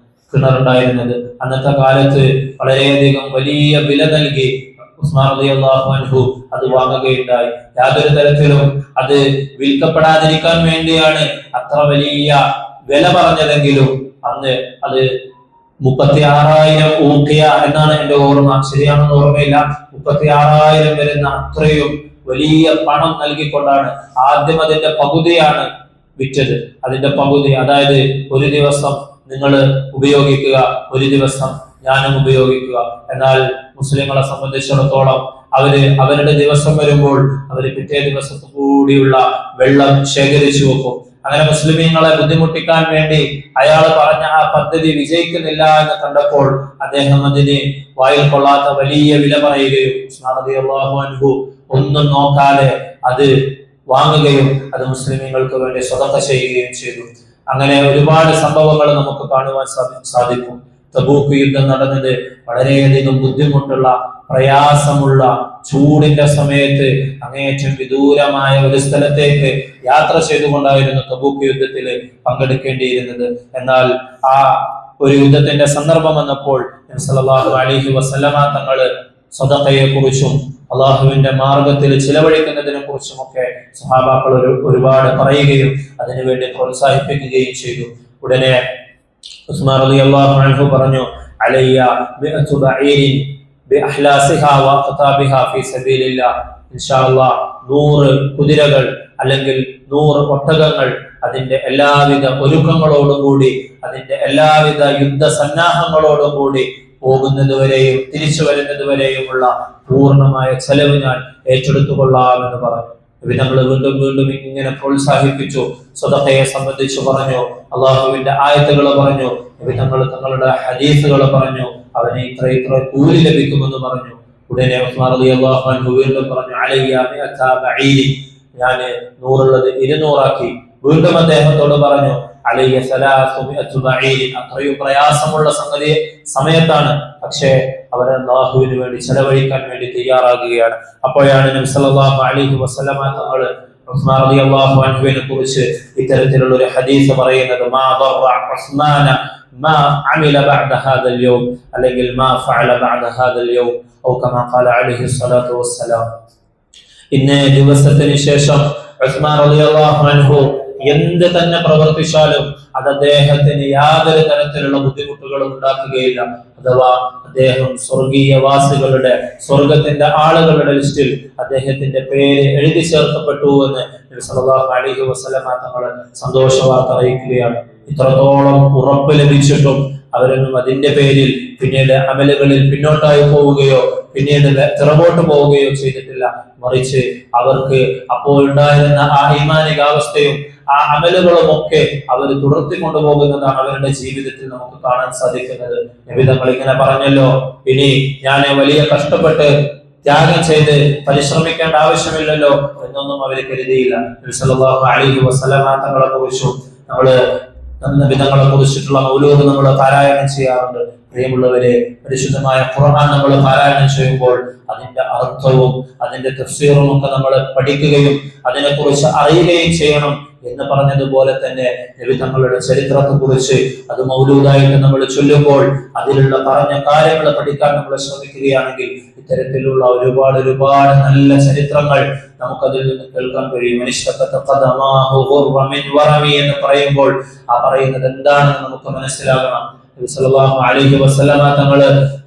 അന്നത്തെ കാലത്ത് വളരെയധികം വലിയ വില നൽകി ഉസ്മാൻ റളിയല്ലാഹു അൻഹു അത് വാങ്ങുകയുണ്ടായി. യാതൊരു തരത്തിലും അത് വിൽക്കപ്പെടാതിരിക്കാൻ വേണ്ടിയാണ് അത്ര വലിയ വില പറഞ്ഞതെങ്കിലും അന്ന് അത് 36,000 ഊഖിയ എന്നാണ് എന്റെ ഓർമ്മ, ശരിയാണെന്ന് ഓർമ്മയില്ല. 36,000 വരുന്ന അത്രയും വലിയ പണം നൽകിക്കൊണ്ടാണ് ആദ്യം അതിന്റെ പകുതിയാണ് വിറ്റത്. അതിന്റെ പകുതി, അതായത് ഒരു ദിവസം നിങ്ങൾ ഉപയോഗിക്കുക, ഒരു ദിവസം ഞാനും ഉപയോഗിക്കുക. എന്നാൽ മുസ്ലിങ്ങളെ സംബന്ധിച്ചിടത്തോളം അവരുടെ ദിവസം വരുമ്പോൾ അവര് പിറ്റേ ദിവസത്തു കൂടിയുള്ള വെള്ളം ശേഖരിച്ചു വെക്കും. അങ്ങനെ മുസ്ലിമീങ്ങളെ ബുദ്ധിമുട്ടിക്കാൻ വേണ്ടി അയാൾ പറഞ്ഞ ആ പദ്ധതി വിജയിക്കുന്നില്ല എന്ന് കണ്ടപ്പോൾ അദ്ദേഹം അതിന് വായിൽ കൊള്ളാത്ത വലിയ വില പറയുകയും ഉസ്മാൻ റളിയല്ലാഹു അൻഹു ഒന്നും നോക്കാതെ അത് വാങ്ങുകയും അത് മുസ്ലിമീങ്ങൾക്ക് വേണ്ടി സ്വതക്ക ചെയ്യുകയും ചെയ്തു. അങ്ങനെ ഒരുപാട് സംഭവങ്ങൾ നമുക്ക് കാണുവാൻ സാധിക്കും. തബൂക്ക് യുദ്ധം നടന്നത് വളരെയധികം ബുദ്ധിമുട്ടുള്ള, പ്രയാസമുള്ള, ചൂടിന്റെ സമയത്ത് അങ്ങേയറ്റം വിദൂരമായ ഒരു സ്ഥലത്തേക്ക് യാത്ര ചെയ്തുകൊണ്ടായിരുന്നു തബൂക്ക് യുദ്ധത്തിൽ പങ്കെടുക്കേണ്ടിയിരുന്നത്. എന്നാൽ ആ ഒരു യുദ്ധത്തിന്റെ സന്ദർഭം വന്നപ്പോൾ നബി സല്ലല്ലാഹു അലൈഹി വസല്ലമ തങ്ങൾ സദഖയെ കുറിച്ചും അള്ളാഹുവിന്റെ മാർഗത്തിൽ ചിലവഴിക്കുന്നതിനെ കുറിച്ചുമൊക്കെ സ്വഹാബാക്കൾ ഒരുപാട് പറയുകയും അതിനുവേണ്ടി പ്രോത്സാഹിപ്പിക്കുകയും ചെയ്തു. ഉടനെ ഉസ്മാൻ റളിയല്ലാഹു അൻഹു പറഞ്ഞു, അലയ്യ ബിഅതു ബഈരിൻ ബിഅഹ്ലാസിഹാ വഖതാബിഹാ ഫീ സബീലില്ലാഹ്. ഇൻഷാ അല്ലാഹ് 100 കുതിരകൾ അല്ലെങ്കിൽ 100 ഒട്ടകങ്ങൾ അതിന്റെ എല്ലാവിധ ഒരുക്കങ്ങളോടും കൂടി അതിന്റെ എല്ലാവിധ യുദ്ധ സന്നാഹങ്ങളോടും കൂടി പോകുന്നത് വരെയും തിരിച്ചു വരുന്നത് വരെയുമുള്ള പൂർണ്ണമായ ചെലവ് ഞാൻ ഏറ്റെടുത്തുകൊള്ളാമെന്ന് പറഞ്ഞു. നമ്മൾ വീണ്ടും വീണ്ടും ഇങ്ങനെ പ്രോത്സാഹിപ്പിച്ചു. സദഖയെ സംബന്ധിച്ച് പറഞ്ഞു, അള്ളാഹുവിന്റെ ആയത്തുകൾ പറഞ്ഞു, തങ്ങളുടെ ഹദീസുകൾ പറഞ്ഞു, അവന് ഇത്ര കൂലി ലഭിക്കുമെന്ന് പറഞ്ഞു. ഉടനെ ഉസ്മാൻ റളിയല്ലാഹു അൻഹു വീണ്ടും പറഞ്ഞു, അലയ്യ മിഅത ബഈരി, ഞാൻ 100 ഉള്ളത് 200 ആക്കി. വീണ്ടും അദ്ദേഹത്തോട് പറഞ്ഞു, അലയ്യ സലാസു മിഅതു ബഈരി, അത്രയും പ്രയാസമുള്ള സമയത്താണ്, പക്ഷേ അവർ അല്ലാഹുവിന് വേണ്ടി ചെലവഴിക്കാൻ വേണ്ടി തയ്യാറാകുകയാണ്. അപ്പോഴാണ് നബി സല്ലല്ലാഹു അലൈഹി വസല്ലമ തങ്ങൾ ഉസ്മാൻ റളിയല്ലാഹു അൻഹുവിനെ കുറിച്ച് ഇത്തരത്തിലുള്ള ഒരു ഹദീസ് പറയുന്നത്, മാ ദറ ഉസ്മാന മാ അമില ബഅദ ഹാദൽ യൗം, അല്ലെങ്കിൽ മാ ഫഅല ബഅദ ഹാദൽ യൗം, ഔ കമാ ഖാല അലൈഹി സ്വലാത്തു വസ്സലാം. ഇന്നേ ദിവസത്തിന് ശേഷം ഉസ്മാൻ റളിയല്ലാഹു അൻഹു എന്ത് തന്നെ പ്രവർത്തിച്ചാലും അത് അദ്ദേഹത്തിന് യാതൊരു തരത്തിലുള്ള ബുദ്ധിമുട്ടുകളും ഉണ്ടാക്കുകയില്ല. അഥവാ അദ്ദേഹം സ്വർഗീയവാസികളുടെ സ്വർഗത്തിന്റെ ആളുകളുടെ ലിസ്റ്റിൽ അദ്ദേഹത്തിന്റെ പേര് എഴുതി ചേർക്കപ്പെട്ടു എന്ന് നബി സല്ലല്ലാഹു അലൈഹി വസല്ലമ തങ്ങൾ സന്തോഷവാർത്ത അറിയിക്കുകയാണ്. ഇത്രത്തോളം ഉറപ്പ് ലഭിച്ചിട്ടും അവരൊന്നും അതിന്റെ പേരിൽ പിന്നീട് അമലുകളിൽ പിന്നോട്ടായി പോവുകയോ പിന്നീട് പിറകോട്ട് പോവുകയോ ചെയ്തിട്ടില്ല. മറിച്ച് അവർക്ക് അപ്പോൾ ഉണ്ടായിരുന്ന ആ ഈമാനികാവസ്ഥയും ആ അമലുകളും ഒക്കെ അവർ തുടർത്തി കൊണ്ടുപോകുന്നതാണ് അവരുടെ ജീവിതത്തിൽ നമുക്ക് കാണാൻ സാധിക്കുന്നത്. നബി തങ്ങൾ ഇങ്ങനെ പറഞ്ഞല്ലോ, ഇനി ഞാൻ വലിയ കഷ്ടപ്പെട്ട് ത്യാഗം ചെയ്ത് പരിശ്രമിക്കേണ്ട ആവശ്യമില്ലല്ലോ എന്നൊന്നും അവർ കരുതിയില്ല. നബി സല്ലല്ലാഹു അലൈഹി വസല്ലമ തങ്ങളെ കുറിച്ചും നബിതങ്ങളെ കുറിച്ചിട്ടുള്ള മൗലൂദ് നമ്മൾ പാരായണം ചെയ്യാറുണ്ട്. പ്രിയമുള്ളവരെ, പരിശുദ്ധമായ ഖുർആൻ നമ്മൾ പാരായണം ചെയ്യുമ്പോൾ അതിന്റെ അർത്ഥവും അതിന്റെ തഫ്സീറും ഒക്കെ നമ്മൾ പഠിക്കുകയും അതിനെക്കുറിച്ച് അറിയുകയും ചെയ്യണം എന്ന് പറഞ്ഞതുപോലെ തന്നെ നബി തങ്ങളുടെ ചരിത്രത്തെ കുറിച്ച് അത് മൗലൂദായിട്ട് നമ്മൾ ചൊല്ലുമ്പോൾ അതിലുള്ള പറഞ്ഞ കാര്യങ്ങൾ പഠിക്കാൻ നമ്മൾ ശ്രമിക്കുകയാണെങ്കിൽ ഇത്തരത്തിലുള്ള ഒരുപാട് നല്ല ചരിത്രങ്ങൾ നമുക്കതിൽ നിന്ന് കേൾക്കാൻ കഴിയും. എന്ന് പറയുമ്പോൾ ആ പറയുന്നത് എന്താണെന്ന് നമുക്ക് മനസ്സിലാകണം. നബി സല്ലല്ലാഹു അലൈഹി വസല്ലമ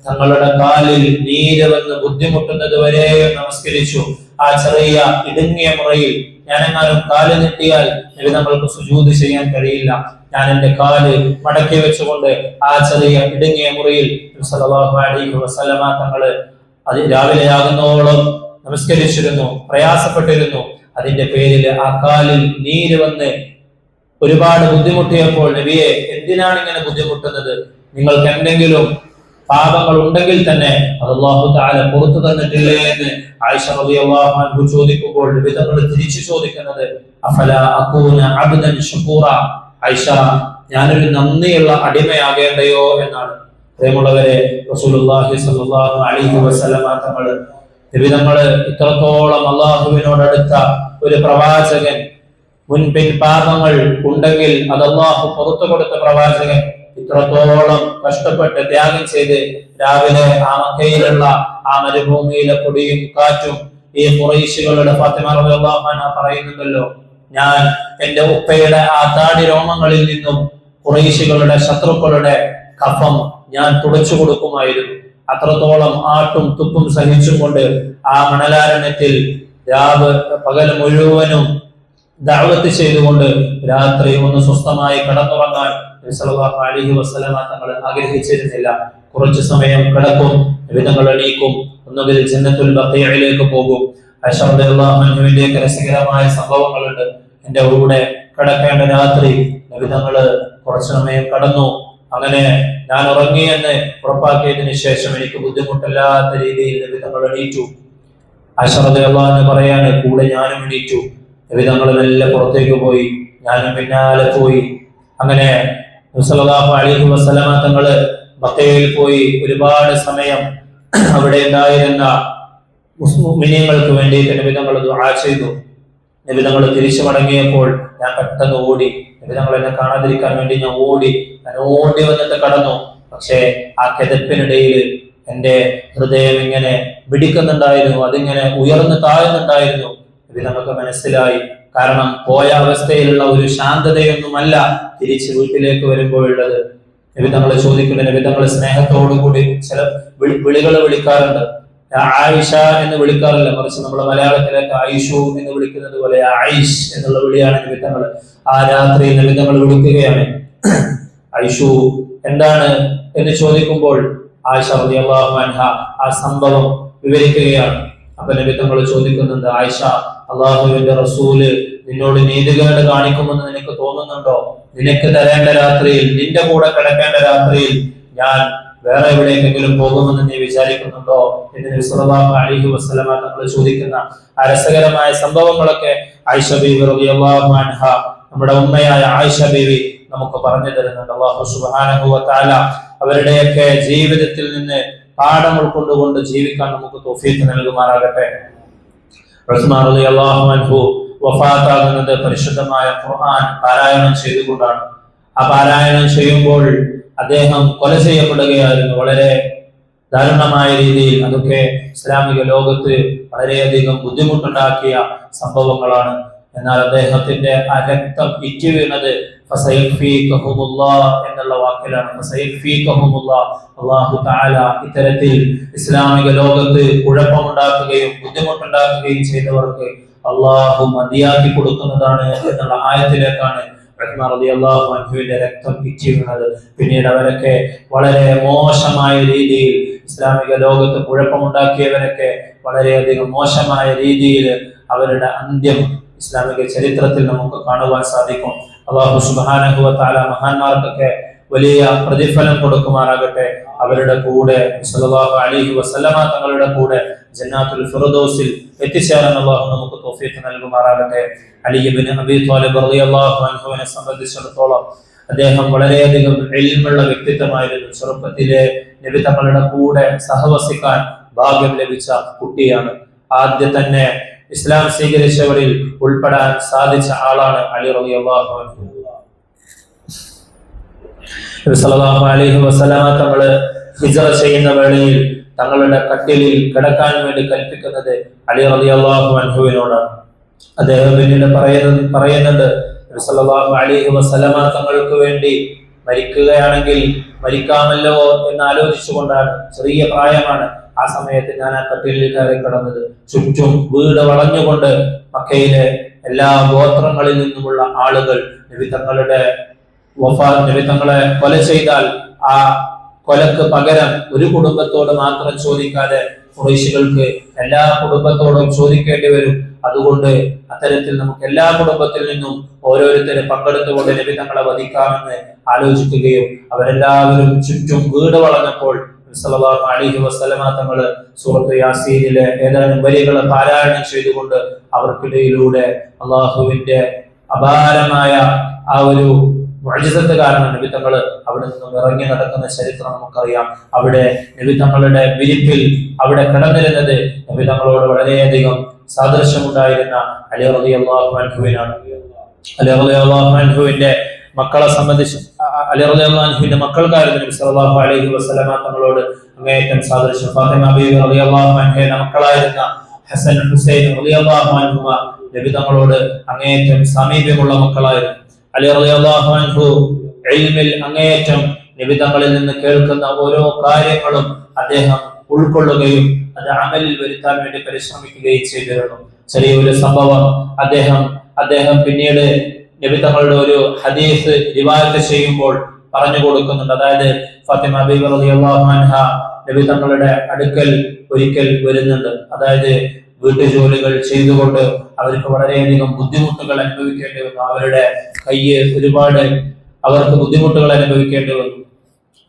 തങ്ങളുടെ കാലിൽ നീര് വന്ന് ബുദ്ധിമുട്ടുന്നത് വരെ നമസ്കരിച്ചു. ആ ചെറിയ ഇടുങ്ങിയ മുറയിൽ ഞാനെങ്ങാനും കാല് നീട്ടിയാൽ നബി തങ്ങൾക്ക് സുജൂദ് ചെയ്യാൻ കഴിയില്ല. ഞാൻ എന്റെ കാല് മടക്കി വെച്ചുകൊണ്ട് ആ ചെറിയ ഇടുങ്ങിയ മുറിയിൽ നബി സല്ലല്ലാഹു അലൈഹി വസല്ലമ തങ്ങള് അത് രാവിലെയാകുന്നോളം നമസ്കരിച്ചിരുന്നു, പ്രയാസപ്പെട്ടിരുന്നു. അതിന്റെ പേരിൽ ആ കാലിൽ നീര് വന്ന് ഒരുപാട് ബുദ്ധിമുട്ടിയപ്പോൾ നബിയെ, എന്തിനാണ് ഇങ്ങനെ ബുദ്ധിമുട്ടുന്നത്? നിങ്ങൾക്ക് എന്തെങ്കിലും പാപങ്ങൾ ഉണ്ടെങ്കിൽ തന്നെ അത് അല്ലാഹു തആല പുറത്തു തന്നിട്ടില്ലേ എന്ന് ആയിഷ റളിയല്ലാഹു അൻഹ ചോദിക്കുമ്പോൾ നബി തങ്ങൾ തിരിച്ചു ചോദിക്കുന്നത്, അഫലാ അകൂന അബ്ദൻ ശുകൂറ, ആയിഷ, ഞാനൊരു നന്ദിയുള്ള അടിമയാകേണ്ടയോ എന്നാണ്. പ്രിയമുള്ളവരെ, റസൂലുള്ളാഹി സ്വല്ലല്ലാഹു അലൈഹി വസല്ലമ നബി തങ്ങൾ ഇത്രത്തോളം അല്ലാഹുവിനോട് അടുത്ത ഒരു പ്രവാചകൻ, മുൻപിൻ പാപങ്ങൾ ഉണ്ടെങ്കിൽ അത് അല്ലാഹു പുറത്തു കൊടുത്ത പ്രവാചകൻ, ഇത്രത്തോളം കഷ്ടപ്പെട്ട് ത്യാഗം ചെയ്ത് രാവിലെ ആ മക്കയിലുള്ള ആ മരുഭൂമിയിലെ പൊടിയും കാറ്റും ഈ ഖുറൈശികളുടെ ഫാത്തിമ റളിയല്ലാഹു അൻഹ പറയുന്നുണ്ടല്ലോ, ഞാൻ എന്റെ ഉപ്പയുടെ ആ താടി രോമങ്ങളിൽ നിന്നും ഖുറൈശികളുടെ ശത്രുക്കളുടെ കഫം ഞാൻ തുടച്ചു കൊടുക്കുമായിരുന്നു. അത്രത്തോളം ആട്ടും തുപ്പും സഹിച്ചുകൊണ്ട് ആ മണലാരണ്യത്തിൽ പകൽ മുഴുവനും ദഅവത്ത് ചെയ്തുകൊണ്ട് രാത്രി ഒന്ന് സ്വസ്ഥമായി കടന്നുറങ്ങാൻ നബി സല്ലല്ലാഹു അലൈഹി വസല്ലമ തങ്ങൾ ആഗ്രഹിച്ചിരുന്നില്ല. കുറച്ചു സമയം കിടക്കും, നബി തങ്ങൾ എണീക്കും, ഒന്നുകിൽ ജന്നത്തുൽ ബഖീഇലേക്ക് പോകും. ആയിഷ റളിയല്ലാഹു അൻഹയുടെ രസകരമായ സംഭവങ്ങളുണ്ട്. എന്റെ കൂടെ കിടക്കേണ്ട രാത്രി നബി തങ്ങൾ കുറച്ചു സമയം കടന്നു. അങ്ങനെ ഞാൻ ഉറങ്ങിയെന്ന് ഉറപ്പാക്കിയതിനു ശേഷം എനിക്ക് ബുദ്ധിമുട്ടില്ലാത്ത രീതിയിൽ നബി തങ്ങൾ എണീറ്റു. ആയിഷ റളിയല്ലാഹു അൻഹ പറയാണ്, കൂടെ ഞാനും എണീറ്റു. നബി തങ്ങൾ മെല്ലെ പുറത്തേക്ക് പോയി, ഞാനും പിന്നാലെ പോയി. അങ്ങനെ നബി സല്ലല്ലാഹു അലൈഹി വസല്ലമ തങ്ങൾ ബഖീയിൽ പോയി ഒരുപാട് സമയം അവിടെ ഉണ്ടായിരുന്ന മുസ്ലിമീങ്ങൾക്ക് വേണ്ടിയിട്ട് നബി തങ്ങൾ ദുആ ചെയ്തു. നബി തങ്ങൾ തിരിച്ചു മടങ്ങിയപ്പോൾ ഞാൻ പെട്ടെന്ന് ഓടി. നബി തങ്ങൾ എന്നെ കാണാതിരിക്കാൻ വേണ്ടി ഞാൻ ഓടി വന്നിട്ട് കടന്നു. പക്ഷേ ആ കിതപ്പിനിടയിൽ എന്റെ ഹൃദയം ഇങ്ങനെ പിടിക്കുന്നുണ്ടായിരുന്നു, അതിങ്ങനെ ഉയർന്നു താഴുന്നുണ്ടായിരുന്നു. നബി തങ്ങൾക്ക് മനസ്സിലായി. കാരണം പോയ അവസ്ഥയിലുള്ള ഒരു ശാന്തതയൊന്നുമല്ല തിരിച്ച് വീട്ടിലേക്ക് വരുമ്പോഴുള്ളത്. നബി തങ്ങളെ ചോദിക്കുന്ന, നബി തങ്ങളെ സ്നേഹത്തോടുകൂടി ചില വിളികൾ വിളിക്കാറുണ്ട്. ആയിഷ എന്ന് വിളിക്കാറില്ല, മറിച്ച് നമ്മൾ മലയാളത്തിലേക്ക് ആയിഷു എന്ന് വിളിക്കുന്നത് പോലെ ആയിഷ് എന്നുള്ള വിളിയാണ് നബി തങ്ങൾ. ആ രാത്രി നബി തങ്ങൾ വിളിക്കുകയാണ്. ആയിഷു എന്താണ് എന്ന് ചോദിക്കുമ്പോൾ ആയിഷ റളിയല്ലാഹു അൻഹ ആ സംഭവം വിവരിക്കുകയാണ്. അപ്പൊ നബി തങ്ങൾ ചോദിക്കുന്നുണ്ട്, ആയിഷ, അള്ളാഹുവിന്റെ റസൂല് നിന്നോട് നീതികേട് കാണിക്കുമെന്ന് നിനക്ക് തോന്നുന്നുണ്ടോ? നിനക്ക് തരേണ്ട രാത്രിയിൽ, നിന്റെ കൂടെ കിടക്കേണ്ട രാത്രിയിൽ ഞാൻ വേറെ എവിടേക്കെങ്കിലും പോകുമെന്ന് നീ വിചാരിക്കുന്നുണ്ടോ എന്ന് നബി സല്ലല്ലാഹു അലൈഹി വസല്ലമ തങ്ങൾ ചോദിക്കുന്ന ആ രസകരമായ സംഭവങ്ങളൊക്കെ ആയിഷ ബീവി റളിയല്ലാഹു അൻഹ, നമ്മുടെ ഉമ്മയായ ആയിഷ ബീവി നമുക്ക് പറഞ്ഞു തരുന്നുണ്ട്. അല്ലാഹു സുബ്ഹാനഹു വ തആല അവരുടെയൊക്കെ ജീവിതത്തിൽ നിന്ന് പാഠം ഉൾക്കൊണ്ടുകൊണ്ട് ജീവിക്കാൻ നമുക്ക് തൗഫീഖ് നൽകുമാറാകട്ടെ. ഉസ്മാൻ റളിയല്ലാഹു അൻഹു വഫാത്താകുന്നത് പരിശുദ്ധമായ ഖുർആൻ പാരായണം ചെയ്തുകൊണ്ടാണ്. ആ പാരായണം ചെയ്യുമ്പോൾ അദ്ദേഹം കൊല ചെയ്യപ്പെടുകയായിരുന്നു, വളരെ ദാരുണമായ രീതിയിൽ. അതൊക്കെ ഇസ്ലാമിക ലോകത്ത് വളരെയധികം ബുദ്ധിമുട്ടുണ്ടാക്കിയ സംഭവങ്ങളാണ്. എന്നാൽ അദ്ദേഹത്തിന്റെ ആ രക്തം ഇറ്റി വീണത് എന്നുള്ള വാക്കിലാണ്. അല്ലാഹു തആല ഇത്തരത്തിൽ ഇസ്ലാമിക ലോകത്ത് കുഴപ്പമുണ്ടാക്കുകയും ബുദ്ധിമുട്ടുണ്ടാക്കുകയും ചെയ്തവർക്ക് അള്ളാഹു മതിയാക്കി കൊടുക്കുന്നതാണ് എന്നുള്ള ആയത്തിലേക്കാണ് ഉസ്മാൻ റളിയല്ലാഹു അൻഹുവിന്റെ രക്തം ഇറ്റി വീണത്. പിന്നീട് അവരൊക്കെ വളരെ മോശമായ രീതിയിൽ, ഇസ്ലാമിക ലോകത്ത് കുഴപ്പമുണ്ടാക്കിയവരൊക്കെ വളരെയധികം മോശമായ രീതിയിൽ അവരുടെ അന്ത്യം ഇസ്ലാമിക ചരിത്രത്തിൽ നമുക്ക് കാണുവാൻ സാധിക്കും. അല്ലാഹു സുബ്ഹാനഹു വ തആല മഹാന്മാർക്കൊക്കെ വലിയ പ്രതിഫലം കൊടുക്കുമാറാകട്ടെ. അവരുടെ കൂടെ സല്ലല്ലാഹു അലൈഹി വസല്ലമ തങ്ങളുടെ കൂടെ ജന്നാത്തുൽ ഫിർദൗസിൽ എത്തിച്ചേരാൻ അല്ലാഹു നമുക്ക് തൗഫീഖ് നൽകുമാറാകട്ടെ. അലി ഇബ്നു അബീ ത്വാലിബ് റളിയല്ലാഹു അൻഹുവിനെ സംബന്ധിച്ചിടത്തോളം അദ്ദേഹം വളരെയധികം ഇൽമുള്ള വ്യക്തിത്വമായിരുന്നു. ചെറുപ്പത്തിലെ നബി തങ്ങളുടെ കൂടെ സഹവസിക്കാൻ ഭാഗ്യം ലഭിച്ച കുട്ടിയാണ്. ആദ്യം തന്നെ ഇസ്ലാം സ്വീകരിച്ചവരിൽ ഉൾപ്പെടാൻ സാധിച്ച ആളാണ് അലി റളിയല്ലാഹു അൻഹു. നബി സല്ലല്ലാഹു അലൈഹി വസല്ലമ തങ്ങൾ ഹിജ്റ ചെയ്യുന്ന വേളയിൽ തങ്ങളുടെ കട്ടിലിൽ കിടക്കാൻ വേണ്ടി കൽപ്പിക്കുന്നത് അലി റളിയല്ലാഹു അൻഹുവിനോടാണ്. അദ്ദേഹം പിന്നീട് പറയുന്നുണ്ട്, നബി സല്ലല്ലാഹു അലൈഹി വസല്ലമ തങ്ങൾക്ക് വേണ്ടി മരിക്കുകയാണെങ്കിൽ മരിക്കാമല്ലോ എന്ന് ആലോചിച്ചുകൊണ്ടാണ്, ചെറിയ പ്രായമാണ് ആ സമയത്ത് ഞാൻ ആ കട്ടിലിൽ കയറി കിടന്നത്. ചുറ്റും വീട് വളഞ്ഞുകൊണ്ട് മക്കയിലെ എല്ലാ ഗോത്രങ്ങളിൽ നിന്നുമുള്ള ആളുകൾ നബി തങ്ങളെ കൊല ചെയ്താൽ ആ കൊലക്ക് പകരം ഒരു കുടുംബത്തോട് മാത്രം ചോദിക്കാതെ ഖുറൈശികൾക്ക് എല്ലാ കുടുംബത്തോടും ചോദിക്കേണ്ടി വരും. അതുകൊണ്ട് അത്തരത്തിൽ നമുക്ക് എല്ലാ കുടുംബത്തിൽ നിന്നും ഓരോരുത്തരെ പങ്കെടുത്തുകൊണ്ട് നബി തങ്ങളെ വധിക്കാമെന്ന് ആലോചിക്കുകയും അവരെല്ലാവരും ചുറ്റും വീട് വളഞ്ഞപ്പോൾ സല്ലല്ലാഹു അലൈഹി വസല്ലമ തങ്ങൾ സൂറത്ത് യാസീനിലെ ഏതാനും വരികൾ പാരായണം ചെയ്തുകൊണ്ട് അവർക്കിടയിലൂടെ അള്ളാഹുവിന്റെ അപാരമായ ആ ഒരു മുഅ്ജിസത്ത് കാരണം നബി തങ്ങൾ അവിടെ നിന്നും ഇറങ്ങി നടക്കുന്ന ചരിത്രം നമുക്കറിയാം. അവിടെ നബി തങ്ങളുടെ വിരിപ്പിൽ അവിടെ കിടന്നിരുന്നത് നബി തങ്ങളോട് വളരെയധികം സാദൃശ്യമുണ്ടായിരുന്ന അലി റളിയല്ലാഹു അൻഹുവിനാണ്. അലി റളിയല്ലാഹു അൻഹുവിന്റെ മക്കളെ സംബന്ധിച്ച് അലി റളിയല്ലാഹു അൻഹുവിന്റെ മക്കൾക്കായിരുന്നു നബി സല്ലല്ലാഹു അലൈഹി വസല്ലമ തങ്ങളോട് അങ്ങേയറ്റം സാദൃശ്യം. ഫാത്തിമ ബീവി റളിയല്ലാഹു അൻഹയുടെ മക്കളായിരുന്ന ഹസൻ ഹുസൈൻ റളിയല്ലാഹു അൻഹുമ നബി തങ്ങളോട് അങ്ങേയറ്റം സമീപമുള്ള മക്കളായിരുന്നു. അലി റളിയല്ലാഹു അൻഹു ഇൽമിൽ അങ്ങേയറ്റം നബി തങ്ങളിൽ നിന്ന് കേൾക്കുന്ന ഓരോ കാര്യങ്ങളും അദ്ദേഹം ഉൾക്കൊള്ളുകയും അത് അമലിൽ വരുത്താൻ വേണ്ടി പരിശ്രമിക്കുകയും ചെയ്തിരുന്നു. ചെറിയൊരു സംഭവം അദ്ദേഹം പിന്നീട് നബി തങ്ങളുടെ ഒരു ഹദീസ് റിവായത്ത് ചെയ്യുമ്പോൾ പറഞ്ഞു കൊടുക്കുന്നുണ്ട്. അതായത് ഫാത്തിമ ബീവി റളിയല്ലാഹു അൻഹ നബി തങ്ങളുടെ അടുക്കൽ ഒരിക്കൽ വരുന്നുണ്ട്. അതായത് വീട്ടുജോലികൾ ചെയ്തുകൊണ്ട് അവർക്ക് വളരെയധികം ബുദ്ധിമുട്ടുകൾ അനുഭവിക്കേണ്ടി വന്നു. അവരുടെ കയ്യ് ഒരുപാട് അവർക്ക് ബുദ്ധിമുട്ടുകൾ അനുഭവിക്കേണ്ടി വന്നു.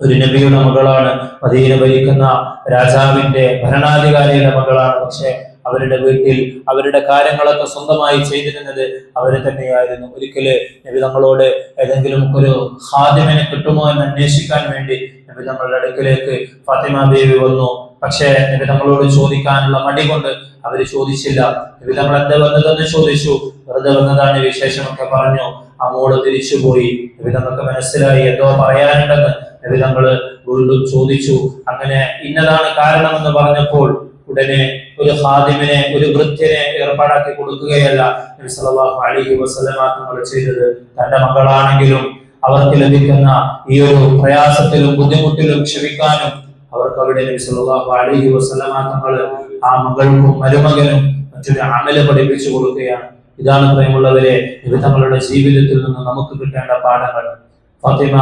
ഒരു നബിയുടെ മകളാണ്, മദീന ഭരിക്കുന്ന രാജാവിന്റെ ഭരണാധികാരിയുടെ മകളാണ്. പക്ഷെ അവരുടെ വീട്ടിൽ അവരുടെ കാര്യങ്ങളൊക്കെ സ്വന്തമായി ചെയ്തിരുന്നത് അവര് തന്നെയായിരുന്നു. ഒരിക്കല് നബി തങ്ങളോട് ഏതെങ്കിലും ഒരു ഖാദിമിനെ കിട്ടുമോ എന്ന് അന്വേഷിക്കാൻ വേണ്ടി നബി തങ്ങളുടെ അടുക്കിലേക്ക് ഫാത്തിമ ബീവി വന്നു. പക്ഷേ നബി തങ്ങളോട് ചോദിക്കാനുള്ള മടി കൊണ്ട് അവര് ചോദിച്ചില്ല. നബി തങ്ങൾ എന്താ വന്നതെന്ന് ചോദിച്ചു. വെറുതെ വന്നതാണ് വിശേഷമൊക്കെ പറഞ്ഞു. ആ മോള് തിരിച്ചുപോയി. നബി തങ്ങൾക്ക് മനസ്സിലായി എന്തോ പറയാനുണ്ടെന്ന്. നബി തങ്ങള് വീണ്ടും ചോദിച്ചു. അങ്ങനെ ഇന്നതാണ് കാരണമെന്ന് പറഞ്ഞപ്പോൾ ഉടനെ ഒരു ഖാദിമിനെ, ഒരു വൃത്യനെ ഏർപ്പാടാക്കി കൊടുക്കുകയല്ല നബി സല്ലല്ലാഹു അലൈഹി വസല്ലമ തങ്ങൾ ചെയ്തത്. തന്റെ മകളാണെങ്കിലും അവർക്ക് ലഭിക്കുന്ന ഈ ഒരു പ്രയാസത്തിലും ബുദ്ധിമുട്ടിലും ക്ഷമിക്കാനും അവർക്ക് അവിടെ നബി സല്ലല്ലാഹു അലൈഹി വസല്ലമ തങ്ങൾ ആ മകൾക്കും മരുമകനും മറ്റൊരു അമല് പഠിപ്പിച്ചു കൊടുക്കുകയാണ്. ഇതാണ് പ്രിയമുള്ളവരെ നബി തങ്ങളുടെ ജീവിതത്തിൽ നിന്ന് നമുക്ക് കിട്ടേണ്ട പാഠങ്ങൾ. ഫാത്തിമ,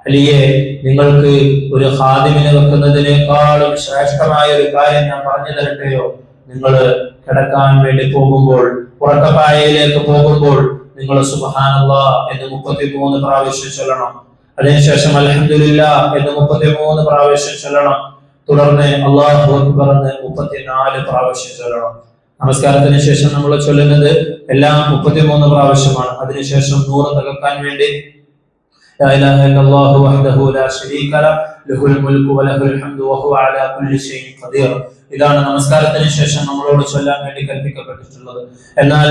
അലിയെ, നിങ്ങൾക്ക് ഒരു ഖാദിമിനെ വെക്കുന്നതിനേക്കാളും ശ്രേഷ്ഠമായ ഒരു കാര്യം ഞാൻ പറഞ്ഞു തരട്ടെയോ? നിങ്ങൾ കിടക്കാൻ വേണ്ടി പോകുമ്പോൾ, ഉറക്കപ്പായയിലേക്ക് പോകുമ്പോൾ നിങ്ങൾ സുബ്ഹാനല്ലാഹ് എന്ന് 33 പ്രാവശ്യം ചൊല്ലണം. അതിനുശേഷം അൽഹംദുലില്ലാഹ് എന്ന് 33 പ്രാവശ്യം ചൊല്ലണം. തുടർന്ന് അല്ലാഹു അക്ബർ എന്ന് 34 പ്രാവശ്യം ചൊല്ലണം. നമസ്കാരത്തിന് ശേഷം നമ്മൾ ചൊല്ലുന്നത് എല്ലാം 33 പ്രാവശ്യമാണ്. അതിനുശേഷം 100 തകർക്കാൻ വേണ്ടി لا إله إلا الله وحده لا شريك له له الملك وله الحمد وهو على كل شيء قدير. ഇതാണ് നമസ്കാരത്തിന് ശേഷം നമ്മളോട് ചൊല്ലാൻ വേണ്ടി കൽപ്പിക്കപ്പെട്ടിട്ടുള്ളത്. എന്നാൽ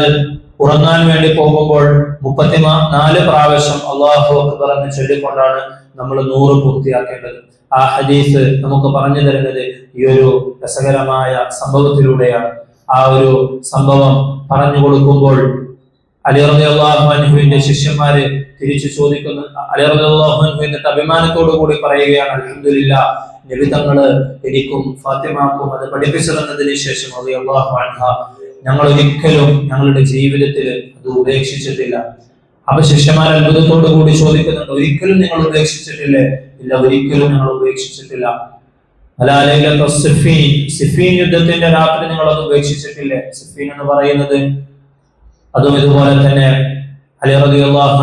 ഉറങ്ങാൻ വേണ്ടി പോകുമ്പോൾ 34 പ്രാവശ്യം അല്ലാഹു അക്ബർ എന്ന് ചൊല്ലിക്കൊണ്ടാണ് നമ്മൾ 100 പൂർത്തിയാക്കേണ്ടത്. ആ ഹദീസ് നമുക്ക് പറഞ്ഞു തരുന്നത് ഈ ഒരു രസകരമായ സംഭവത്തിലൂടെയാണ്. ആ ഒരു സംഭവം പറഞ്ഞു കൊടുക്കുമ്പോൾ അലി റളിയല്ലാഹു അൻഹുവിന്റെ ശിഷ്യന്മാര് തിരിച്ചു ചോദിക്കുന്നു. അലി റളിയല്ലാഹു അൻഹു എന്നിട്ട് അഭിമാനത്തോടു കൂടി പറയുകയാണ്, അൽഹംദുലില്ലാഹ്, നബി തങ്ങള് എനിക്കും ഫാത്തിമാക്കും അത് പഠിപ്പിച്ചു തന്നതിന് ശേഷം റളിയല്ലാഹു അൻഹ ഞങ്ങൾ ഒരിക്കലും ഞങ്ങളുടെ ജീവിതത്തിൽ അത് ഉപേക്ഷിച്ചിട്ടില്ല. അപ്പൊ ശിഷ്യന്മാർ അത്ഭുതത്തോടു കൂടി ചോദിക്കുന്നുണ്ട്, ഒരിക്കലും നിങ്ങൾ ഉപേക്ഷിച്ചിട്ടില്ലേ? ഇല്ല, ഒരിക്കലും ഞങ്ങൾ ഉപേക്ഷിച്ചിട്ടില്ല. സിഫീൻ യുദ്ധത്തിന്റെ രാത്രി നിങ്ങൾ അത് ഉപേക്ഷിച്ചിട്ടില്ലേ? സിഫീൻ എന്ന് പറയുന്നത് അതും ഇതുപോലെ തന്നെ അലി റളിയല്ലാഹു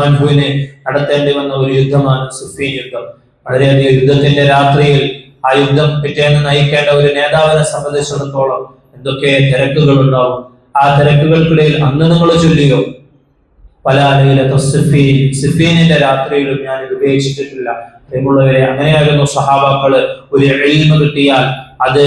അൻഹുവിനെ നടത്തേണ്ടി വന്ന ഒരു യുദ്ധമാണ് സിഫീൻ യുദ്ധം. വളരെയധികം യുദ്ധത്തിന്റെ രാത്രിയിൽ ആ യുദ്ധം പിറ്റേന്ന് നയിക്കേണ്ട ഒരു നേതാവിനെ സംബന്ധിച്ചിടത്തോളം എന്തൊക്കെ തിരക്കുകൾ ഉണ്ടാവും. ആ തിരക്കുകൾക്കിടയിൽ അന്ന് നിങ്ങൾ ചൊല്ലിയോ പല സിഫീനിന്റെ രാത്രിയിലും ഞാൻ ഇത് ഉപേക്ഷിച്ചിട്ടില്ല. പ്രിയമുള്ളവരെ, അങ്ങനെയായിരുന്നു സഹാബാക്കള്. ഒരു ഇൽമ് കിട്ടിയാൽ അത്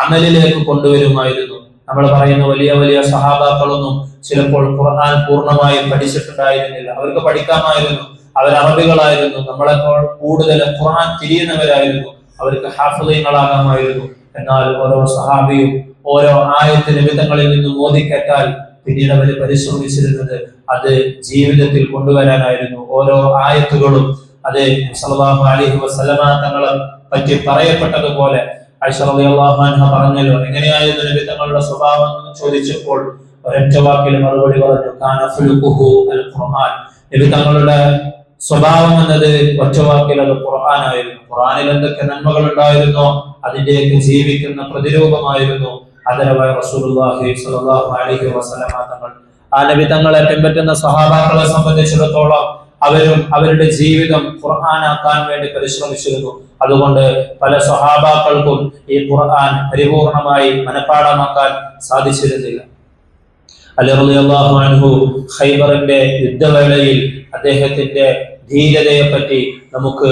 അമലിലേക്ക് കൊണ്ടുവരുമായിരുന്നു. നമ്മൾ പറയുന്ന വലിയ വലിയ സഹാബാക്കളൊന്നും ചിലപ്പോൾ ഖുർആൻ പൂർണ്ണമായും പഠിച്ചിട്ടുണ്ടായിരുന്നില്ല. അവർക്ക് പഠിക്കാമായിരുന്നു. അവർ അറബികളായിരുന്നു. നമ്മളെപ്പോൾ കൂടുതൽ ഖുർആൻ തിരിയുന്നവരായിരുന്നു. അവർക്ക് ഹാഫിളീങ്ങളാകാമായിരുന്നു. എന്നാൽ ഓരോ സഹാബിയും ഓരോ ആയത്ത് നിമിത്തങ്ങളിൽ നിന്ന് ഓതിക്കേറ്റാൽ പിന്നീട് അവർ പരിശ്രമിച്ചിരുന്നത് അത് ജീവിതത്തിൽ കൊണ്ടുവരാനായിരുന്നു. ഓരോ ആയത്തുകളും അത് സല്ലല്ലാഹു അലൈഹി വസല്ലമ തങ്ങളെ പറ്റി പറയപ്പെട്ടതുപോലെ ആയിഷ റളിയല്ലാഹു അൻഹ പറഞ്ഞല്ലോ, എങ്ങനെയായിരുന്നു നബി തങ്ങളുടെ സ്വഭാവം എന്ന് ചോദിച്ചപ്പോൾ ഒരൊറ്റ വാക്കിൽ മറുപടി പറഞ്ഞു, കാന ഖുലുഖുഹു അൽ ഖുർആൻ. നബി തങ്ങളുടെ സ്വഭാവം എന്നത് ഒറ്റ വാക്കിൽ അത് ഖുർആനായിരുന്നു. ഖുർആനിൽ എന്തൊക്കെ നന്മകൾ ഉണ്ടായിരുന്നോ അതിന്റെയൊക്കെ ജീവിക്കുന്ന പ്രതിരൂപമായിരുന്നു ആദരവായ റസൂലുള്ളാഹി സ്വല്ലല്ലാഹു അലൈഹി വസല്ലമ തങ്ങൾ. ആ നബി തങ്ങളെ പിൻപറ്റുന്ന സഹാബാക്കളെ സംബന്ധിച്ചിടത്തോളം അവരും അവരുടെ ജീവിതം ഖുർആനാക്കാൻ വേണ്ടി പരിശ്രമിച്ചിരുന്നു. അതുകൊണ്ട് പല സഹാബാക്കൾക്കും ഈ ഖുർആൻ പരിപൂർണമായി മനഃപ്പാഠമാക്കാൻ സാധിച്ചിരുന്നില്ല. അലി റളിയല്ലാഹു അൻഹു ഖൈബറിന്റെ യുദ്ധവേളയിൽ അദ്ദേഹത്തിന്റെ ധീരതയെ പറ്റി നമുക്ക്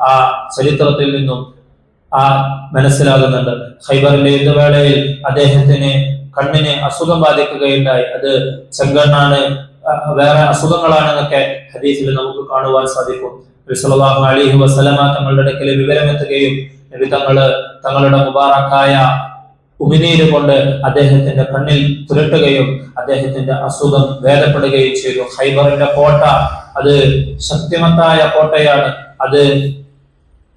ആ ചരിത്രത്തിൽ നിന്നും മനസ്സിലാകുന്നുണ്ട്. ഖൈബറിന്റെ യുദ്ധവേളയിൽ അദ്ദേഹത്തിന് കണ്ണിന് അസുഖം ബാധിക്കുകയുണ്ടായി. അത് ചെങ്കണ്ണാണ്, വേറെ അസുഖങ്ങളാണെന്നൊക്കെ ഹദീസിൽ നമുക്ക് കാണുവാൻ സാധിക്കും. നബി സല്ലല്ലാഹു അലൈഹി വസല്ലമ തങ്ങളുടെ അടുക്കൽ വിവരമെത്തുകയും നബി തങ്ങളുടെ മുബാറക്കായ ഉമിനീര് കൊണ്ട് അദ്ദേഹത്തിന്റെ കണ്ണിൽ പുരട്ടുകയും അദ്ദേഹത്തിന്റെ അസുഖം ഭേദപ്പെടുകയും ചെയ്തു. ഖൈബറിന്റെ കോട്ട അത് ശക്തിമത്തായ കോട്ടയാണ്. അത്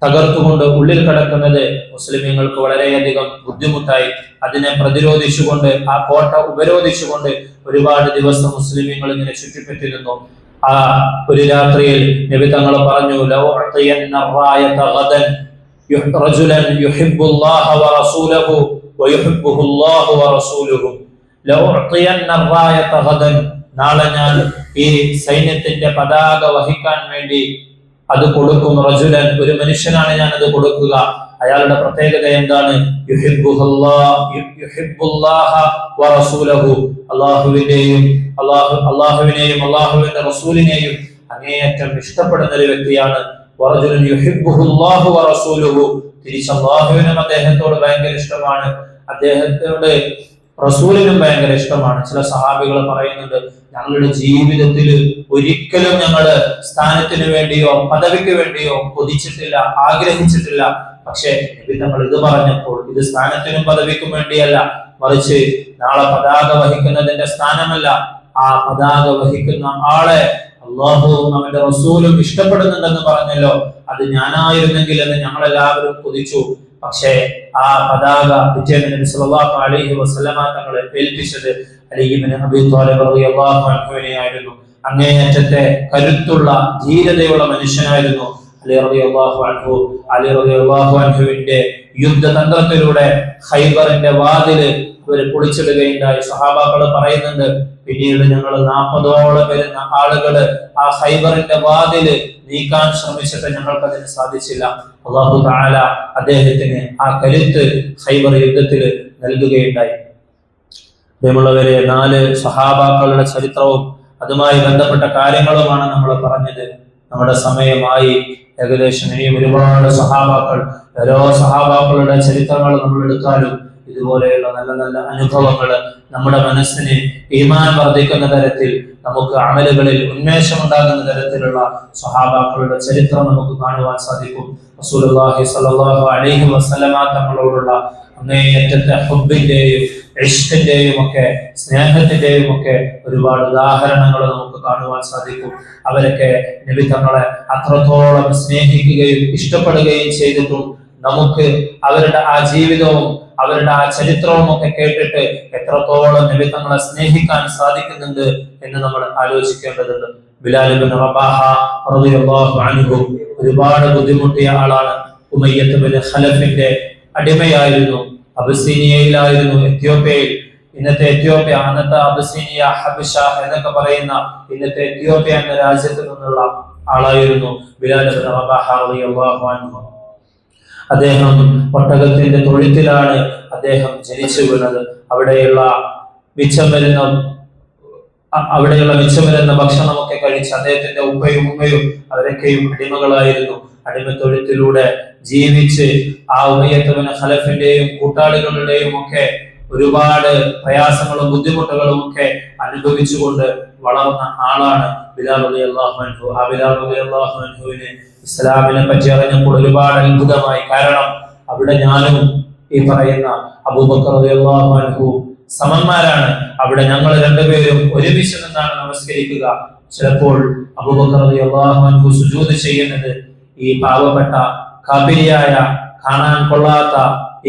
തകർത്തുകൊണ്ട് ഉള്ളിൽ കിടക്കുന്നത് മുസ്ലിമീങ്ങൾക്ക് വളരെയധികം ബുദ്ധിമുട്ടായി. അതിനെ പ്രതിരോധിച്ചുകൊണ്ട്, ആ കോട്ട ഉപരോധിച്ചുകൊണ്ട് ഒരുപാട് ദിവസം മുസ്ലിമീങ്ങൾ ഇങ്ങനെ ചുറ്റിപ്പറ്റിരുന്നു. ആ ഒരു രാത്രിയിൽ നബി തങ്ങൾ പറഞ്ഞു, ലൗ അഅതിയന്ന റായത ഗദൻ റജുലൻ യുഹിബ്ബുല്ലാഹ വറസൂലഹു വയുഹിബ്ബുഹുല്ലാഹു വറസൂലുഹു. ലൗ അഅതിയന്ന റായത ഗദൻ, നാളെ ഞാൻ ഈ സൈന്യത്തിന്റെ പതാക വഹിക്കാൻ വേണ്ടി അത് കൊടുക്കും. റജുലൻ, ഒരു മനുഷ്യനാണ് ഞാൻ അത് കൊടുക്കുക. അയാളുടെ പ്രത്യേകത എന്താണ്? യുഹിബ്ബുല്ലാഹ വറസൂലഹു, അല്ലാഹുവിനെയും അല്ലാഹുവിന്റെ റസൂലിനെയും അങ്ങേയറ്റം ഇഷ്ടപ്പെടുന്ന ഒരു വ്യക്തിയാണ്. വറജുലുൻ യുഹിബ്ബുഹുല്ലാഹു വറസൂലുഹു, തിരിച്ച് അല്ലാഹുവിനും അദ്ദേഹത്തോട് ഭയങ്കര ഇഷ്ടമാണ്, അദ്ദേഹത്തോട് റസൂലിനും ഭയങ്കര ഇഷ്ടമാണ്. ചില സഹാബികൾ പറയുന്നുണ്ട്, ഞങ്ങളുടെ ജീവിതത്തിൽ ഒരിക്കലും ഞങ്ങള് സ്ഥാനത്തിന് വേണ്ടിയോ പദവിക്ക് വേണ്ടിയോ കൊതിച്ചിട്ടില്ല, ആഗ്രഹിച്ചിട്ടില്ല. പക്ഷേ നബി തങ്ങൾ ഇത് പറഞ്ഞപ്പോൾ ഇത് സ്ഥാനത്തിനും പദവിക്കും വേണ്ടിയല്ല, മറിച്ച് നാളെ പതാക വഹിക്കുന്നതിന്റെ സ്ഥാനമല്ല, ആ പതാക വഹിക്കുന്ന ആളെ അല്ലാഹുവും അവന്റെ റസൂലും ഇഷ്ടപ്പെടുന്നുണ്ടെന്ന് പറഞ്ഞല്ലോ, അത് ഞാനായിരുന്നെങ്കിൽ എന്ന് ഞങ്ങളെല്ലാവരും കൊതിച്ചു. പക്ഷേ ആ പതാക പിറ്റേന്ന് നബി സല്ലല്ലാഹു അലൈഹി വസല്ലമ തങ്ങളെ ഏൽപ്പിച്ചത് അലി ഇബ്നു അബീ ത്വാലിബ് റളിയല്ലാഹു അൻഹുവിനെയായിരുന്നു. അങ്ങേയറ്റത്തെ കരുത്തുള്ള ധീരതയുള്ള മനുഷ്യനായിരുന്നു അലി റളിയല്ലാഹു അൻഹു. അലി റളിയല്ലാഹു അൻഹുവിന്റെ യുദ്ധതന്ത്രത്തിലൂടെ ഖൈബറിന്റെ വാതില് ഇവര് പൊളിച്ചിടുകയുണ്ടായി. സഹാബാക്കൾ പറയുന്നുണ്ട്, പിന്നീട് ഞങ്ങൾ 40ഓളം വരുന്ന ആളുകള് ആ ഖൈബറിന്റെ വാതില് നീക്കാൻ ശ്രമിച്ചിട്ട് ഞങ്ങൾക്ക് അതിന് സാധിച്ചില്ല. അല്ലാഹു തആല അദ്ദേഹത്തിന് ആ കരുത്ത് ഖൈബർ യുദ്ധത്തിൽ നൽകുകയുണ്ടായി. പ്രിയമുള്ളവരെ, 4 സഹാബാക്കളുടെ ചരിത്രവും അതുമായി ബന്ധപ്പെട്ട കാര്യങ്ങളുമാണ് നമ്മൾ പറഞ്ഞത്. നമ്മുടെ സമയമായി ഏകദേശം. ഇനിയും ഒരുപാട് സഹാബാക്കൾ, ഓരോ സഹാബാക്കളുടെ ചരിത്രങ്ങൾ നമ്മൾ എടുത്താലും ഇതുപോലെയുള്ള നല്ല നല്ല അനുഭവങ്ങൾ നമ്മുടെ മനസ്സിന് ഈമാൻ വർദ്ധിക്കുന്ന തരത്തിൽ, നമുക്ക് അമലുകളിൽ ഉന്മേഷമുണ്ടാകുന്ന തരത്തിലുള്ള സഹാബാക്കളുടെ ചരിത്രം നമുക്ക് കാണുവാൻ സാധിക്കും. റസൂലുള്ളാഹി സ്വല്ലല്ലാഹു അലൈഹി വസല്ലമ തങ്ങളോടുള്ള അങ്ങേയറ്റത്തെ ഹുബ്ബിന്റെയും ഇഷ്കിന്റെയും ഒക്കെ സ്നേഹത്തിന്റെയും ഒക്കെ ഒരുപാട് ഉദാഹരണങ്ങൾ നമുക്ക് കാണുവാൻ സാധിക്കും. അവരൊക്കെ നബി തങ്ങളെ അത്രത്തോളം സ്നേഹിക്കുകയും ഇഷ്ടപ്പെടുകയും ചെയ്തിട്ടും നമുക്ക് അവരുടെ ആ ജീവിതവും അവരുടെ ആ ചരിത്രവും ഒക്കെ കേട്ടിട്ട് എത്രത്തോളം നബി തങ്ങളെ സ്നേഹിക്കാൻ സാധിക്കുന്നുണ്ട് എന്ന് നമ്മൾ ആലോചിക്കേണ്ടതുണ്ട്. ബിലാൽ ഇബ്നു റബാഹ റളിയല്ലാഹു അൻഹു ഒരുപാട് ബുദ്ധിമുട്ടിയ ആളാണ്. ഉമയ്യത്ത് ഇബ്നു ഖലഫിന്റെ അടിമയായിരുന്നു. അബിസീനിയയിലായിരുന്നു, എത്യോപ്യയിൽ. ഇന്നത്തെ എത്യോപ്യ, അന്നത്തെ അബിസീനിയ, ഹബിഷ എന്നൊക്കെ പറയുന്ന ഇന്നത്തെ എത്യോപ്യ എന്ന രാജ്യത്തിൽ നിന്നുള്ള ആളായിരുന്നു ബിലാൽ ഇബ്നു റബാഹ റളിയല്ലാഹു അൻഹു. അദ്ദേഹം ഒട്ടകത്തിന്റെ തൊഴുത്തിലാണ് അദ്ദേഹം ജനിച്ചു വീണത്. അവിടെയുള്ള മിച്ചം വരുന്ന ഭക്ഷണമൊക്കെ കഴിച്ച് അദ്ദേഹത്തിന്റെ ഉപ്പയും ഉമ്മയും അവരൊക്കെയും അടിമകളായിരുന്നു. അടിമത്തൊഴുത്തിലൂടെ ജീവിച്ച് ആ ഉമയ്യത്ത് ഇബ്നു ഖലഫിന്റെയും കൂട്ടാളികളുടെയും ഒക്കെ ഒരുപാട് പ്രയാസങ്ങളും ബുദ്ധിമുട്ടുകളും ഒക്കെ അനുഭവിച്ചുകൊണ്ട് വളർന്ന ആളാണ് ബിലാൽ റളിയല്ലാഹു അൻഹു. ആ ബിലാൽ റളിയല്ലാഹു അൻഹുവിന് ഇസ്ലാമിനെ പറ്റി അറിഞ്ഞപ്പോൾ ഒരുപാട് അത്ഭുതമായി. കാരണം അവിടെ ഞാനും ഈ പറയുന്ന അബൂബക്കർ റളിയല്ലാഹു അൻഹു സമന്മാരാണ്. അവിടെ ഞങ്ങൾ രണ്ടുപേരും ഒരുമിച്ച് നിന്നാണ് നമസ്കരിക്കുക. ചിലപ്പോൾ അബൂബക്കർ റളിയല്ലാഹു അൻഹു സുജൂദ് ചെയ്യുന്നത് ഈ പാവപ്പെട്ട കാബിരിയായ, കാണാൻ കൊള്ളാത്ത,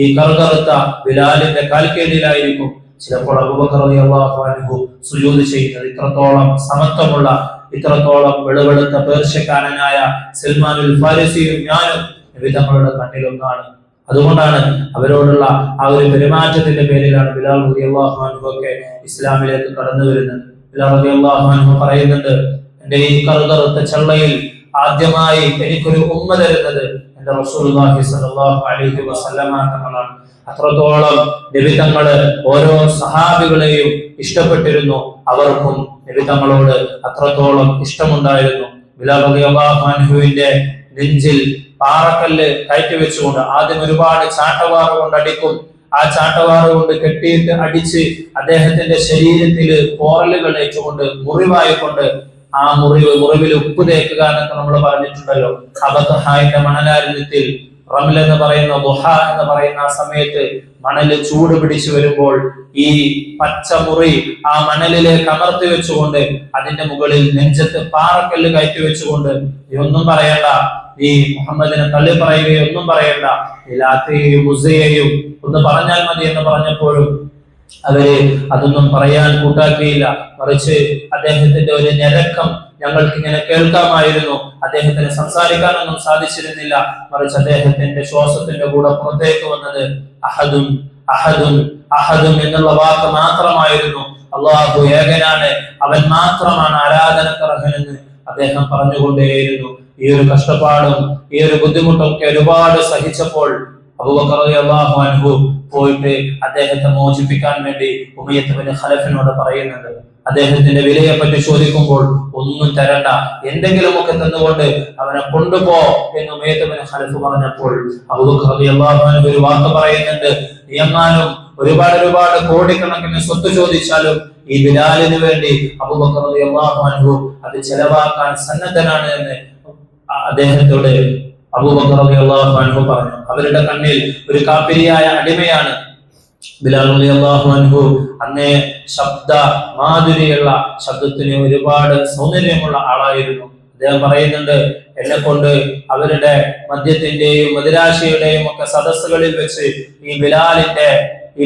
ഈ കറുകറുത്ത ബിലാലിന്റെ കാൽക്കീഴിലായിരിക്കും ചിലപ്പോൾ അബൂബക്കർ റളിയല്ലാഹു അൻഹു സുജൂദ് ചെയ്യുന്നത്. ഇത്രത്തോളം സമത്വമുള്ള, ഇത്രത്തോളം വെളുവെളുത്ത പേർഷ്യക്കാരനായ സൽമാനുൽ ഫാരിസിയും ഞാനും നബി തങ്ങളുടെ കണ്ണിലൊന്നാണ്. അതുകൊണ്ടാണ് അവരോടുള്ള ആ ഒരു പെരുമാറ്റത്തിന്റെ പേരിലാണ് ബിലാൽ റളിയല്ലാഹു അൻഹു ഒക്കെ ഇസ്ലാമിലേക്ക് കടന്നു വരുന്നത്. ബിലാൽ റളിയല്ലാഹു അൻഹു പറയുന്നുണ്ട്, എന്റെ ഈ കറുകറുത്ത ചള്ളയിൽ ആദ്യമായി എനിക്കൊരു ഉമ്മ തരുന്നത് എന്റെ റസൂലുള്ളാഹി സ്വല്ലല്ലാഹു അലൈഹി വസല്ലമ തങ്ങളാണ്. അത്രത്തോളം നബി തങ്ങള് ഓരോ സഹാബികളെയും ഇഷ്ടപ്പെട്ടിരുന്നു. അവർക്കും നബി തങ്ങളോട് അത്രത്തോളം ഇഷ്ടമുണ്ടായിരുന്നു. ബിലാൽ റളിയല്ലാഹു അൻഹുവിന്റെ നെഞ്ചിൽ പാറക്കല്ല് കയറ്റി വെച്ചുകൊണ്ട് ആദ്യം ഒരുപാട് ചാട്ടവാറ് കൊണ്ട് അടിക്കും. ആ ചാട്ടവാറ് കൊണ്ട് കെട്ടിയിട്ട് അടിച്ച് അദ്ദേഹത്തിന്റെ ശരീരത്തിൽ പോറലുകൾ ഏറ്റുകൊണ്ട്, മുറിവായിക്കൊണ്ട്, ആ മുറിവിൽ ഉപ്പ് തേക്കുക എന്നൊക്കെ നമ്മൾ പറഞ്ഞിട്ടുണ്ടല്ലോ. അബത്ഹായിന്റെ മണലാരണ്യത്തിൽ റംൽ എന്ന് പറയുന്ന, ദുഹ എന്ന് പറയുന്ന ആ സമയത്ത് മണല് ചൂട് പിടിച്ചു വരുമ്പോൾ ഈ പച്ചമുറി ആ മണലിലേക്ക് അമർത്തി വെച്ചുകൊണ്ട് അതിന്റെ മുകളിൽ നെഞ്ചത്ത് പാറക്കല്ല് കയറ്റി വെച്ചുകൊണ്ട്, നീ ഒന്നും പറയണ്ട, നീ മുഹമ്മദിനെ തള്ളി പറയുകയോ ഒന്നും പറയണ്ട, ലാത്തയെയും ഉസ്സയെയും ഒന്ന് പറഞ്ഞാൽ മതി എന്ന് പറഞ്ഞപ്പോഴും അവര് അതൊന്നും പറയാൻ കൂട്ടാക്കിയില്ല. മറിച്ച് അദ്ദേഹത്തിന്റെ ഒരു ഞരക്കം ഞങ്ങൾക്ക് ഇങ്ങനെ കേൾക്കാമായിരുന്നു. അദ്ദേഹത്തിന് സംസാരിക്കാനൊന്നും സാധിച്ചിരുന്നില്ല. മറിച്ച് അദ്ദേഹത്തിന്റെ ശ്വാസത്തിന്റെ കൂടെ പുറത്തേക്ക് വന്നത് അഹദുൻ അഹദുൻ അഹദുൻ എന്നുള്ള വാക്ക് മാത്രമായിരുന്നു. അല്ലാഹു ഏകനാണ്, അവൻ മാത്രമാണ് ആരാധനക്കർഹനെന്ന് അദ്ദേഹം പറഞ്ഞുകൊണ്ടേയിരുന്നു. ഈ ഒരു കഷ്ടപ്പാടും ഈ ഒരു ബുദ്ധിമുട്ടൊക്കെ ഒരുപാട് സഹിച്ചപ്പോൾ അബൂബക്കർ റളിയല്ലാഹു അൻഹു പോയിട്ട് അദ്ദേഹത്തെ മോചിപ്പിക്കാൻ വേണ്ടി ഉമയ്യത്ത് ഇബ്നു ഖലഫിനോട് പറയുന്നുണ്ട്. അദ്ദേഹത്തിന്റെ വിലയെ പറ്റി ചോദിക്കുമ്പോൾ ഒന്നും തരണ്ട, എന്തെങ്കിലുമൊക്കെ തന്നുകൊണ്ട് അവനെ കൊണ്ടുപോ എന്ന് ഉമയ്യത്ത് ബിൻ ഖലഫ് പറഞ്ഞപ്പോൾ അബൂബക്കർ റളിയല്ലാഹു അൻഹു ഒരു വാക്ക് പറയുന്നുണ്ട്, എങ്ങാനും ഒരുപാട് കോടിക്കണക്കിന് സ്വത്ത് ചോദിച്ചാലും ഈ ബിലാലിന് വേണ്ടി അബൂബക്കർ റളിയല്ലാഹു അൻഹു അത് ചെലവാക്കാൻ സന്നദ്ധനാണ് എന്ന് അദ്ദേഹത്തോട് അബൂബക്കർ റളിയല്ലാഹു അൻഹു പറഞ്ഞു. അവരുടെ കണ്ണിൽ ഒരു കാഫിരിയായ അടിമയാണ് ബിലാൽ റളിയല്ലാഹു അൻഹു. അന്നേ ശബ്ദ മാധുര്യമുള്ള, ശബ്ദത്തിന് ഒരുപാട് സൗന്ദര്യമുള്ള ആളായിരുന്നു. അദ്ദേഹം പറയുന്നുണ്ട്, എന്നെ കൊണ്ട് അവരുടെ മദ്യത്തിന്റെയും മദിരാശയുടെയും ഒക്കെ സദസ്സുകളിൽ വെച്ച് ഈ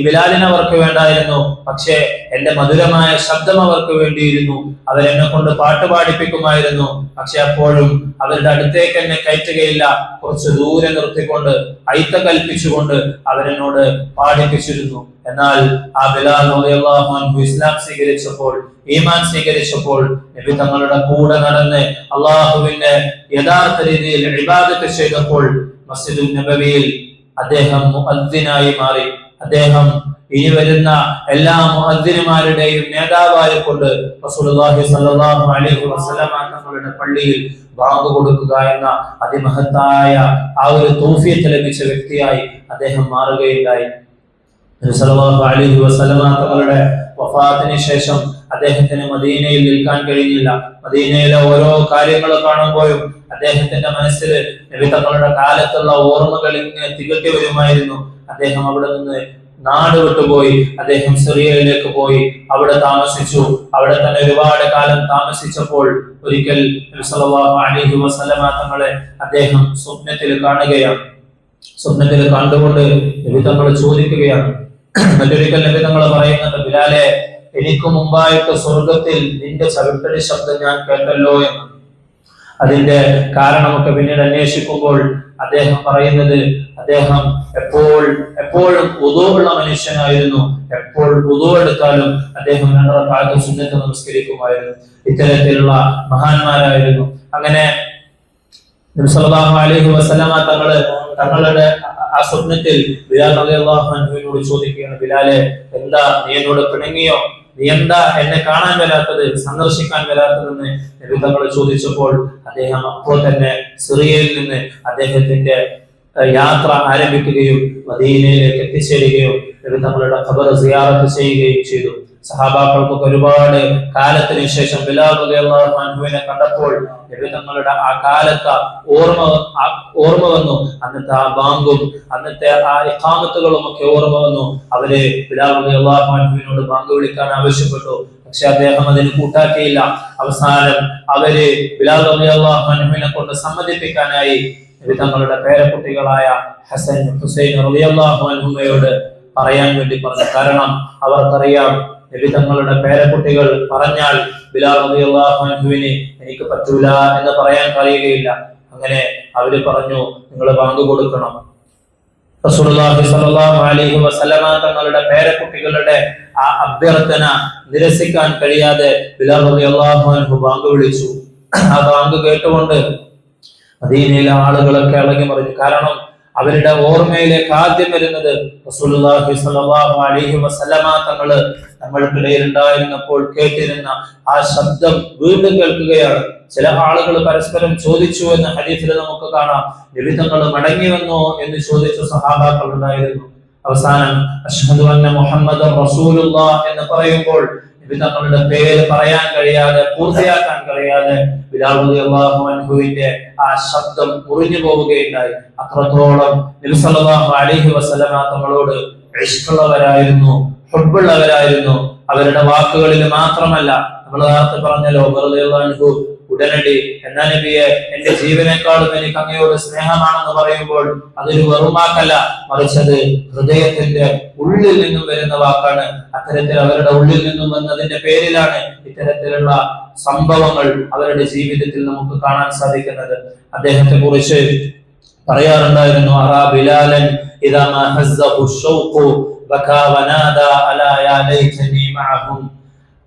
ബിലാലിനെ അവർക്ക് വേണ്ടായിരുന്നു, പക്ഷേ എന്റെ മധുരമായ ശബ്ദം അവർക്ക് വേണ്ടിയിരുന്നു. അവരെന്നെ കൊണ്ട് പാട്ട് പാടിപ്പിക്കുമായിരുന്നു, പക്ഷെ അപ്പോഴും അവരുടെ അടുത്തേക്ക് എന്നെ കയറ്റുകയില്ല. കുറച്ച് ദൂരെ നിർത്തിക്കൊണ്ട് ഐത്ത കൽപ്പിച്ചുകൊണ്ട് അവരെന്നോട് പാടിപ്പിച്ചിരുന്നു. എന്നാൽ ആ ബിലാൽ റളിയല്ലാഹു അൻഹു ഇസ്ലാം സ്വീകരിച്ചപ്പോൾ, ഈമാൻ സ്വീകരിച്ചപ്പോൾ നബി തങ്ങളുടെ കൂടെ നടന്ന് അള്ളാഹുവിന്റെ യഥാർത്ഥ രീതിയിൽ ഇബാദത്ത് ചെയ്തപ്പോൾ മസ്ജിദുൽ നബവിയിൽ അദ്ദേഹം മുഅദ്ദിനായി മാറി. അദ്ദേഹം ഇനി വരുന്ന എല്ലാ മുഅദ്ദിനുമാരുടെയും നേതാവായിക്കൊണ്ട് റസൂലുള്ളാഹി സ്വല്ലല്ലാഹു അലൈഹി വസല്ലം തങ്ങളുടെ പള്ളിയിൽ ബാങ്ക് കൊടുക്കുക എന്ന അതിമഹത്തായ ആ ഒരു തൗഫീഖ് ലഭിച്ച വ്യക്തിയായി അദ്ദേഹം മാറുകയുണ്ടായി. നബി സല്ലല്ലാഹു അലൈഹി വസല്ലം തങ്ങളുടെ വഫാത്തിന് ശേഷം അദ്ദേഹത്തിന് മദീനയിൽ നിൽക്കാൻ കഴിഞ്ഞില്ല. മദീനയിലെ ഓരോ കാര്യങ്ങൾ കാണുമ്പോഴും അദ്ദേഹത്തിന്റെ മനസ്സിൽ നബി തങ്ങളുടെ കാലത്തുള്ള ഓർമ്മകൾ ഇങ്ങനെ തികട്ടി വരുമായിരുന്നു. അദ്ദേഹം അവിടെ നിന്ന് നാട് വിട്ടുപോയി. അദ്ദേഹം സിറിയയിലേക്ക് പോയി, അവിടെ താമസിച്ചു. അവിടെ തന്നെ ഒരുപാട് കാലം താമസിച്ചപ്പോൾ ഒരിക്കൽ നബി സല്ലല്ലാഹു അലൈഹി വസല്ലം തങ്ങളെ അദ്ദേഹം സ്വപ്നത്തിൽ കാണുകയാണ്. സ്വപ്നത്തിൽ കണ്ടുകൊണ്ട് നബി തങ്ങൾ ചോദിക്കുകയാണ്. മറ്റൊരിക്കൽ നബി തങ്ങൾ പറയുന്നുണ്ട്, ബിലാലെ, എനിക്ക് മുമ്പായിട്ട് സ്വർഗത്തിൽ നിന്റെ ചവിട്ടടി ശബ്ദം ഞാൻ കേട്ടല്ലോ എന്ന്. അതിന്റെ കാരണമൊക്കെ പിന്നീട് അന്വേഷിക്കുമ്പോൾ അദ്ദേഹം പറയുന്നത്, അദ്ദേഹം എപ്പോഴും വുദൂഉള്ള മനുഷ്യനായിരുന്നു. എപ്പോൾ വുദൂ എടുത്താലും അദ്ദേഹം 2 റക്അത്ത് സുന്നത്ത് നമസ്കരിക്കുമായിരുന്നു. ഇത്തരത്തിലുള്ള മഹാന്മാരായിരുന്നു. അങ്ങനെ നബി സല്ലല്ലാഹു അലൈഹി വസല്ലം തങ്ങളുടെ ആ സ്വപ്നത്തിൽ ബിലാൽ റളിയല്ലാഹു അൻഹുവിനോട് ചോദിക്കുകയാണ്, ബിലാലെ, എന്താ നീ എന്നോട് പിണങ്ങിയോ? നീ എന്താ എന്നെ കാണാൻ വരാത്തത്, സന്ദർശിക്കാൻ വരാത്തതെന്ന് നബി തങ്ങൾ ചോദിച്ചപ്പോൾ അദ്ദേഹം അപ്പോൾ തന്നെ സിറിയയിൽ നിന്ന് അദ്ദേഹത്തിന്റെ യാത്ര ആരംഭിക്കുകയും മദീനയിലേക്ക് എത്തിച്ചേരുകയും നബി തങ്ങളുടെ ഖബർ സിയാറത്ത് ചെയ്യുകയും ചെയ്തു. സഹാബാക്കൾക്കൊക്കെ ഒരുപാട് കാലത്തിന് ശേഷം ബിലാൽ റളിയല്ലാഹു അൻഹുവിനെ കണ്ടപ്പോൾ നബി തങ്ങളുടെ ആ കാലത്തെ ഓർമ്മ വന്നു. അന്നത്തെ ആ ബാങ്കും അന്നത്തെ ആ ഇഖാമത്തുകളും ഒക്കെ ഓർമ്മ വന്നു. അവര് ബിലാൽ റളിയല്ലാഹു അൻഹുവിനോട് ബാങ്ക് വിളിക്കാൻ ആവശ്യപ്പെട്ടു. പക്ഷെ അദ്ദേഹം അതിന് കൂട്ടാക്കിയില്ല. അവസാനം അവര് ബിലാൽ റളിയല്ലാഹു അൻഹുവിനെ കൊണ്ട് സമ്മതിപ്പിക്കാനായി നബി തങ്ങളുടെ പേരക്കുട്ടികളായ ഹസൻ ഹുസൈൻ റളിയല്ലാഹു അൻഹുമയോട് പറയാൻ വേണ്ടി പറഞ്ഞു. കാരണം അവർക്കറിയാം, നബി തങ്ങളുടെ പേരക്കുട്ടികൾ പറഞ്ഞാൽ ബിലാൽ റളിയല്ലാഹു അൻഹുവിന് എനിക്ക് പറ്റൂല എന്ന് പറയാൻ കഴിയുകയില്ല. അങ്ങനെ അവര് പറഞ്ഞു, നിങ്ങൾ ബാങ്ക് കൊടുക്കണം. റസൂലുള്ളാഹി സ്വല്ലല്ലാഹു അലൈഹി വസല്ലം തങ്ങളുടെ പേരക്കുട്ടികളുടെ ആ അഭ്യർത്ഥന നിരസിക്കാൻ കഴിയാതെ ബിലാൽ റളിയല്ലാഹു അൻഹു ബാങ്ക് വിളിച്ചു. ആ ബാങ്ക് കേട്ടുകൊണ്ട് മദീനയിലെ ആളുകളൊക്കെ ഇളകി മറിഞ്ഞു. കാരണം അവരുടെ ഓർമ്മയിലേക്ക് ആദ്യം വരുന്നത് റസൂലുള്ളാഹി സ്വല്ലല്ലാഹു അലൈഹി വസല്ലം തങ്ങള് നമ്മൾക്കിടയിൽ ഉണ്ടായിരുന്നപ്പോൾ കേട്ടിരുന്ന ആ ശബ്ദം വീണ്ടും കേൾക്കുകയാണ്. ചില ആളുകൾ പരസ്പരം ചോദിച്ചു എന്ന് ഹദീസിൽ നമുക്ക് കാണാം, നബി തങ്ങൾ മടങ്ങി വന്നോ എന്ന് ചോദിച്ച സഹാബാക്കൾ ഉണ്ടായിരുന്നു. അവസാനം അഷ്ഹദു അന്ന മുഹമ്മദൻ റസൂലുള്ളാഹ് എന്ന് പറയുമ്പോൾ നബി തങ്ങളുടെ പേര് പറയാൻ കഴിയാതെ, പൂർത്തിയാക്കാൻ കഴിയാതെ ബിലാൽ റളിയല്ലാഹു അൻഹുവിന്റെ ആ ശബ്ദം മുറിഞ്ഞു പോവുകയുണ്ടായി. അത്രത്തോളം നബി സല്ലല്ലാഹു അലൈഹി വസല്ലം തങ്ങളോട് ഇഷ്കുള്ളവരായിരുന്നു, ഹുബ്ബുള്ളവരായിരുന്നു. അവരുടെ വാക്കുകളിൽ മാത്രമല്ല, നമ്മൾ നേരത്തെ പറഞ്ഞല്ലോ, റളിയല്ലാഹു അൻഹു ഉടനടി എന്നാ നബിയെ, എന്റെ ജീവനേക്കാളും എനിക്ക് അങ്ങയോട് സ്നേഹമാണെന്ന് പറയുമ്പോൾ അതൊരു വെറും വാക്കല്ല, മറിച്ചത് ഹൃദയത്തിന്റെ ഉള്ളിൽ നിന്നും വരുന്ന വാക്കാണ്. അത്തരത്തിൽ അവരുടെ ഉള്ളിൽ നിന്നും വന്നതിന്റെ പേരിലാണ് ഇത്തരത്തിലുള്ള സംഭവങ്ങൾ അവരുടെ ജീവിതത്തിൽ നമുക്ക് കാണാൻ സാധിക്കുന്നത്. അദ്ദേഹത്തെ കുറിച്ച് പറയാറുണ്ടായിരുന്നു, അറാ ബിലാലൻ ഇദാ മാ ഹസ്സഹു ശൗഖു ബകാ വനാദാ അലാ യാ ലൈതനി മഅഹും.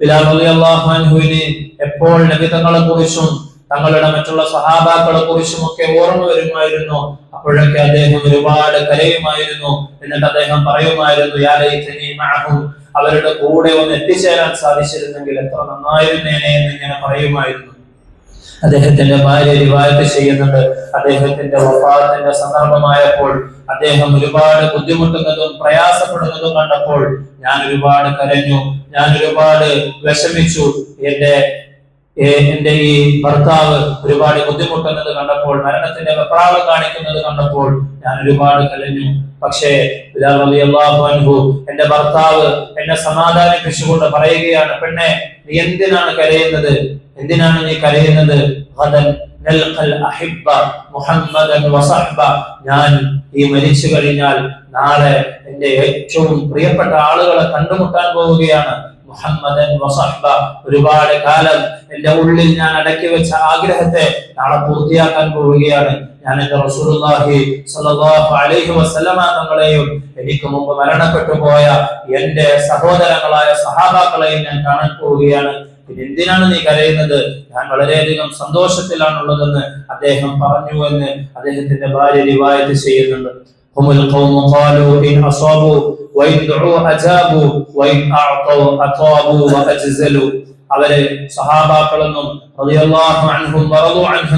ബിലാൽ റളിയല്ലാഹു അൻഹുവിന് എപ്പോൾ നബി തങ്ങളെ കുറിച്ചും തങ്ങളുടെ മറ്റുള്ള സഹാബാക്കളെ കുറിച്ചും ഒക്കെ ഓർമ്മ വരുമായിരുന്നു. അപ്പോഴൊക്കെ അദ്ദേഹം ഒരുപാട് കരയുമായിരുന്നു. എന്നിട്ട് അദ്ദേഹം പറയുമായിരുന്നു, യാ ലൈതനി മഅഹും, അവരുടെ കൂടെ ഒന്ന് എത്തിച്ചേരാൻ സാധിച്ചിരുന്നെങ്കിൽ എത്ര നന്നായിരുന്നേനെ എന്ന് ഇങ്ങനെ പറയുമായിരുന്നു. അദ്ദേഹത്തിന്റെ ഭാര്യ റിവായത്ത് ചെയ്യുന്നുണ്ട്, അദ്ദേഹത്തിന്റെ വഫാത്തിന്റെ സന്ദർഭമായപ്പോൾ അദ്ദേഹം ഒരുപാട് ബുദ്ധിമുട്ടുന്നതും പ്രയാസപ്പെടുന്നതും കണ്ടപ്പോൾ ഞാൻ ഒരുപാട് കരഞ്ഞു, ഞാൻ ഒരുപാട് വിഷമിച്ചു. എന്റെ ഈ ഭർത്താവ് ഒരുപാട് ബുദ്ധിമുട്ടുന്നത് കണ്ടപ്പോൾ, മരണത്തിന്റെ വെപ്രാളം കാണിക്കുന്നത് കണ്ടപ്പോൾ ഞാൻ ഒരുപാട് കരഞ്ഞു. പക്ഷേ ബിലാൽ റളിയല്ലാഹു അൻഹു, എന്റെ ഭർത്താവ് എന്നെ സമാധാനിപ്പിച്ചുകൊണ്ട് പറയുകയാണ്, പെണ്ണെ നീ എന്തിനാണ് കരയുന്നത്, എന്തിനാണ് നീ കരയുന്നത്? ഞാൻ ഈ മരിച്ചു കഴിഞ്ഞാൽ നാളെ എന്റെ ഏറ്റവും പ്രിയപ്പെട്ട ആളുകളെ കണ്ടുമുട്ടാൻ പോവുകയാണ്. മുഹമ്മദൻ വസഹ്ബ, ഒരുപാട് കാലം എന്റെ ഉള്ളിൽ ഞാൻ അടക്കി വെച്ച ആഗ്രഹത്തെ നാളെ പൂർത്തിയാക്കാൻ പോവുകയാണ്. ഞാൻ എന്റെ റസൂലുള്ളാഹി സ്വല്ലല്ലാഹു അലൈഹി വസല്ലമ തങ്ങളെയും എനിക്ക് മുമ്പ് മരണപ്പെട്ടു പോയ എന്റെ സഹോദരങ്ങളായ സഹാബാക്കളെയും ഞാൻ കാണാൻ പോവുകയാണ്. പിന്നെ എന്തിനാണ് നീ കരയുന്നത്? ഞാൻ വളരെയധികം സന്തോഷത്തിലാണുള്ളതെന്ന് അദ്ദേഹം പറഞ്ഞു എന്ന് അദ്ദേഹത്തിന്റെ ഭാര്യ റിവായത്ത് ചെയ്യുന്നുണ്ട്. ഹുമുൽ ഖൗമു ഖാലു ഇൻ അസാബു വഇൻ ദഉ അജാബു വഇൻ അഅതു അതാബു വഅജ്സലു. അവര് സഹാബാക്കളൊന്നും റളിയല്ലാഹു അൻഹും വറദു അൻഹു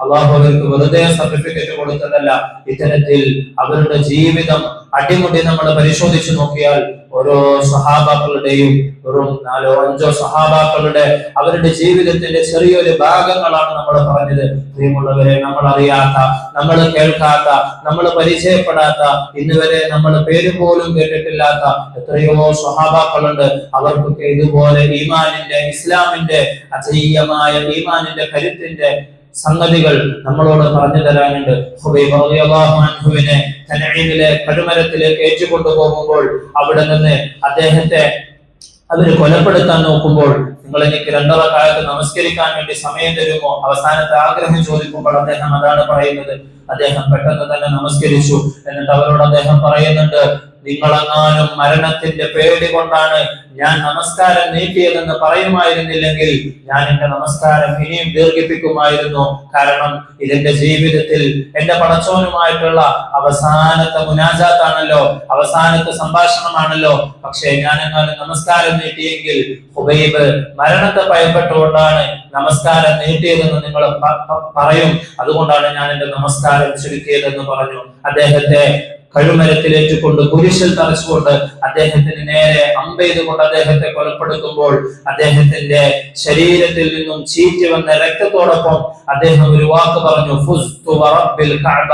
അല്ലാഹു അവർക്ക് വെറുതെ സർട്ടിഫിക്കറ്റ് കൊടുത്തതല്ല. ഇത്തരത്തിൽ അവരുടെ ജീവിതം അടിമുടി നമ്മൾ പരിശോധിച്ചു നോക്കിയാൽ ഓരോ സഹാബാക്കളുടെയും വെറും 4-5 സഹാബാക്കളുടെ അവരുടെ ജീവിതത്തിന്റെ ചെറിയൊരു ഭാഗങ്ങളാണ് നമ്മൾ പറഞ്ഞത്. പ്രിയമുള്ളവരെ, നമ്മൾ അറിയാത്ത, നമ്മൾ കേൾക്കാത്ത, നമ്മൾ പരിചയപ്പെടാത്ത, ഇന്നുവരെ നമ്മൾ പേര് പോലും കേട്ടിട്ടില്ലാത്ത എത്രയോ സഹാബാക്കളുണ്ട്. അവർക്കൊക്കെ ഇതുപോലെ ഈമാനിന്റെ, ഇസ്ലാമിന്റെ അജയ്യമായ ഈമാനിന്റെ കരുത്തിന്റെ സംഗതികൾ നമ്മളോട് പറഞ്ഞു തരാനുണ്ട്. ഹുബൈബ് റളിയല്ലാഹു അൻഹുവിനെ തനഈമിലെ കഴുമരത്തിലേക്ക് ഏറ്റുകൊണ്ടുപോകുമ്പോൾ അവിടെ നിന്ന് അദ്ദേഹത്തെ അവര് കൊലപ്പെടുത്താൻ നോക്കുമ്പോൾ, നിങ്ങൾ എനിക്ക് 2 റക്അത്ത് നമസ്കരിക്കാൻ വേണ്ടി സമയം തരുമോ, അവസാനത്തെ ആഗ്രഹം ചോദിക്കുമ്പോൾ അദ്ദേഹം അതാണ് പറയുന്നത്. അദ്ദേഹം പെട്ടെന്ന് തന്നെ നമസ്കരിച്ചു. എന്നിട്ട് അവരോട് അദ്ദേഹം പറയുന്നുണ്ട്, നിങ്ങളെങ്ങാനും മരണത്തിന്റെ പേടി കൊണ്ടാണ് ഞാൻ നമസ്കാരം നീട്ടിയതെന്ന് പറയുമായിരുന്നില്ലെങ്കിൽ ഞാൻ എന്റെ നമസ്കാരം ഇനിയും ദീർഘിപ്പിക്കുമായിരുന്നു. കാരണം ഇതെന്റെ ജീവിതത്തിൽ എന്റെ പടച്ചോനുമായിട്ടുള്ള അവസാനത്തെ മുനാജാത്താണല്ലോ, അവസാനത്തെ സംഭാഷണമാണല്ലോ. പക്ഷേ ഞാൻ എങ്ങാനും നമസ്കാരം നീട്ടിയെങ്കിൽ ഹുബൈബ് മരണത്തെ ഭയപ്പെട്ടുകൊണ്ടാണ് നമസ്കാരം നീട്ടിയതെന്ന് നിങ്ങൾ പറയും. അതുകൊണ്ടാണ് ഞാൻ എന്റെ നമസ്കാരം ചുരുക്കിയതെന്ന് പറഞ്ഞു. അദ്ദേഹത്തെ കഴുമരത്തിലേറ്റുകൊണ്ട് കുരിശിൽ തറച്ചുകൊണ്ട് അദ്ദേഹത്തിന് നേരെ അമ്പെയ്തുകൊണ്ട് അദ്ദേഹത്തെ കൊലപ്പെടുത്തുമ്പോൾ അദ്ദേഹത്തിന്റെ ശരീരത്തിൽ നിന്നും ചീറ്റി വന്ന രക്തത്തോടൊപ്പം അദ്ദേഹം ഒരു വാക്ക് പറഞ്ഞു, ഫുസ്തു വറബ്ബിൽ കഅബ,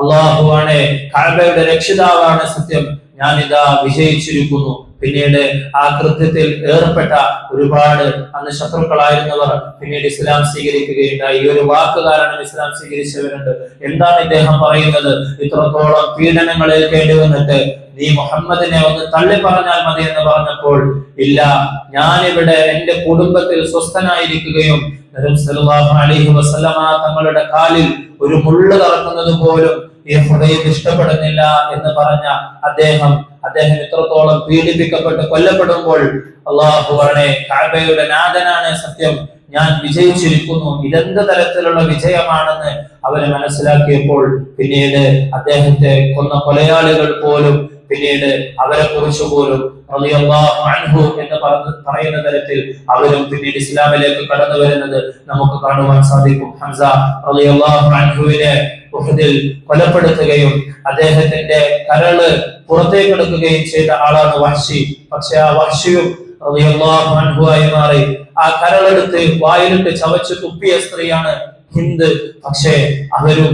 അല്ലാഹുവാണ്, കഅബയുടെ രക്ഷിതാവാണ് സത്യം, ഞാനിതാ വിജയിച്ചിരിക്കുന്നു. പിന്നീട് ആ കൃത്യത്തിൽ ഏർപ്പെട്ട ഒരുപാട് അന്ന് ശത്രുക്കളായിരുന്നവർ പിന്നീട് ഇസ്ലാം സ്വീകരിക്കുകയുണ്ടായി. ഈ ഒരു വാക്ക് കാരണം ഇസ്ലാം സ്വീകരിച്ചവരുണ്ട്. എന്താണ് ഇദ്ദേഹം പറയുന്നത്? ഇത്രത്തോളം പീഡനങ്ങൾ ഏൽക്കേണ്ടി വന്നിട്ട് നീ മുഹമ്മദിനെ ഒന്ന് തള്ളി പറഞ്ഞാൽ മതി എന്ന് പറഞ്ഞപ്പോൾ, ഇല്ല, ഞാനിവിടെ എന്റെ കുടുംബത്തിൽ സ്വസ്ഥനായിരിക്കുകയും സല്ലല്ലാഹു അലൈഹി വസല്ലമ തങ്ങളുടെ കാലിൽ ഒരു മുള്ള് തറക്കുന്നത് പോലും ഈ ഹുബൈബ് ഇഷ്ടപ്പെടുന്നില്ല എന്ന് പറഞ്ഞ അദ്ദേഹം ഇത്രത്തോളം പീഡിപ്പിക്കപ്പെട്ട് കൊല്ലപ്പെടുമ്പോൾ, അല്ലാഹുവാണ്, കഅബയുടെ നാഥനാണ് സത്യം, ഞാൻ വിജയിച്ചിരിക്കുന്നു, ഇതെന്ത് തരത്തിലുള്ള വിജയമാണെന്ന് അവര് മനസ്സിലാക്കിയപ്പോൾ പിന്നീട് അദ്ദേഹത്തെ കൊന്ന കൊലയാളികൾ പോലും പിന്നീട് അവരെ കുറിച്ച് പോലും റളിയല്ലാഹു അൻഹു എന്ന് പറയുന്ന തരത്തിൽ അവരും പിന്നീട് ഇസ്ലാമിലേക്ക് കടന്നു വരുന്നത് നമുക്ക് കാണുവാൻ സാധിക്കും. ഹംസ റളിയല്ലാഹു അൻഹുവിനെ ഉഹദിൽ കൊലപ്പെടുത്തുകയും അദ്ദേഹത്തിന്റെ കരള് പുറത്തേക്ക് എടുക്കുകയും ചെയ്ത ആളാണ് വഹ്ശി. പക്ഷെ ആ വഹ്ശിയും റളിയല്ലാഹു അൻഹു ആയി മാറി. ആ കരളെടുത്ത് വായിലിട്ട് ചവച്ച് തുപ്പിയ സ്ത്രീയാണ് ഹിന്ദ്. പക്ഷേ അവരും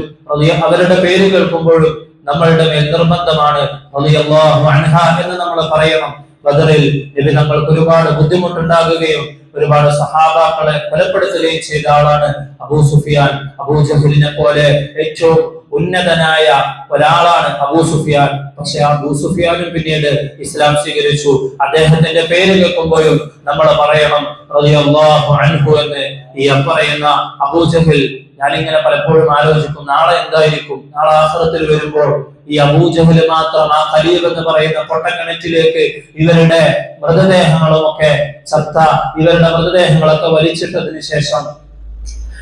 അവരുടെ പേര് കേൾക്കുമ്പോഴും നമ്മളുടെ മേൽ നിർബന്ധമാണ് റളിയല്ലാഹു അൻഹ എന്ന് നമ്മൾ പറയണം. ബദറിൽ നബി നമ്മൾക്ക് ഒരുപാട് ബുദ്ധിമുട്ടുണ്ടാകുകയും ഒരുപാട് സഹാബാക്കളെ കൊലപ്പെടുത്തുകയും ചെയ്ത ആളാണ് അബൂ സുഫിയാൻ. അബൂ ജഹലിനെ പോലെ ഏറ്റവും ഉന്നതനായ ഒരാളാണ് അബൂ സുഫിയാൻ. പക്ഷെ അബൂ സുഫിയാനും പിന്നീട് ഇസ്ലാം സ്വീകരിച്ചു. അദ്ദേഹത്തിന്റെ പേര് കേൾക്കുമ്പോഴും നമ്മൾ പറയണം റളിയല്ലാഹു അൻഹു എന്ന്. ഈ പറയുന്ന അബൂ ജഹൽ, ഞാനിങ്ങനെ പലപ്പോഴും ആലോചിക്കും, നാളെ എന്തായിരിക്കും, നാളെ ആഖിറത്തിൽ വരുമ്പോൾ ഈ അബൂ ജഹൽ മാത്രം ആ ഖലീബ് എന്ന് പറയുന്ന പൊട്ടക്കിണറ്റിലേക്ക് ഇവരുടെ മൃതദേഹങ്ങളും ഒക്കെ ചത്ത ഇവരുടെ മൃതദേഹങ്ങളൊക്കെ വലിച്ചിട്ടതിന് ശേഷം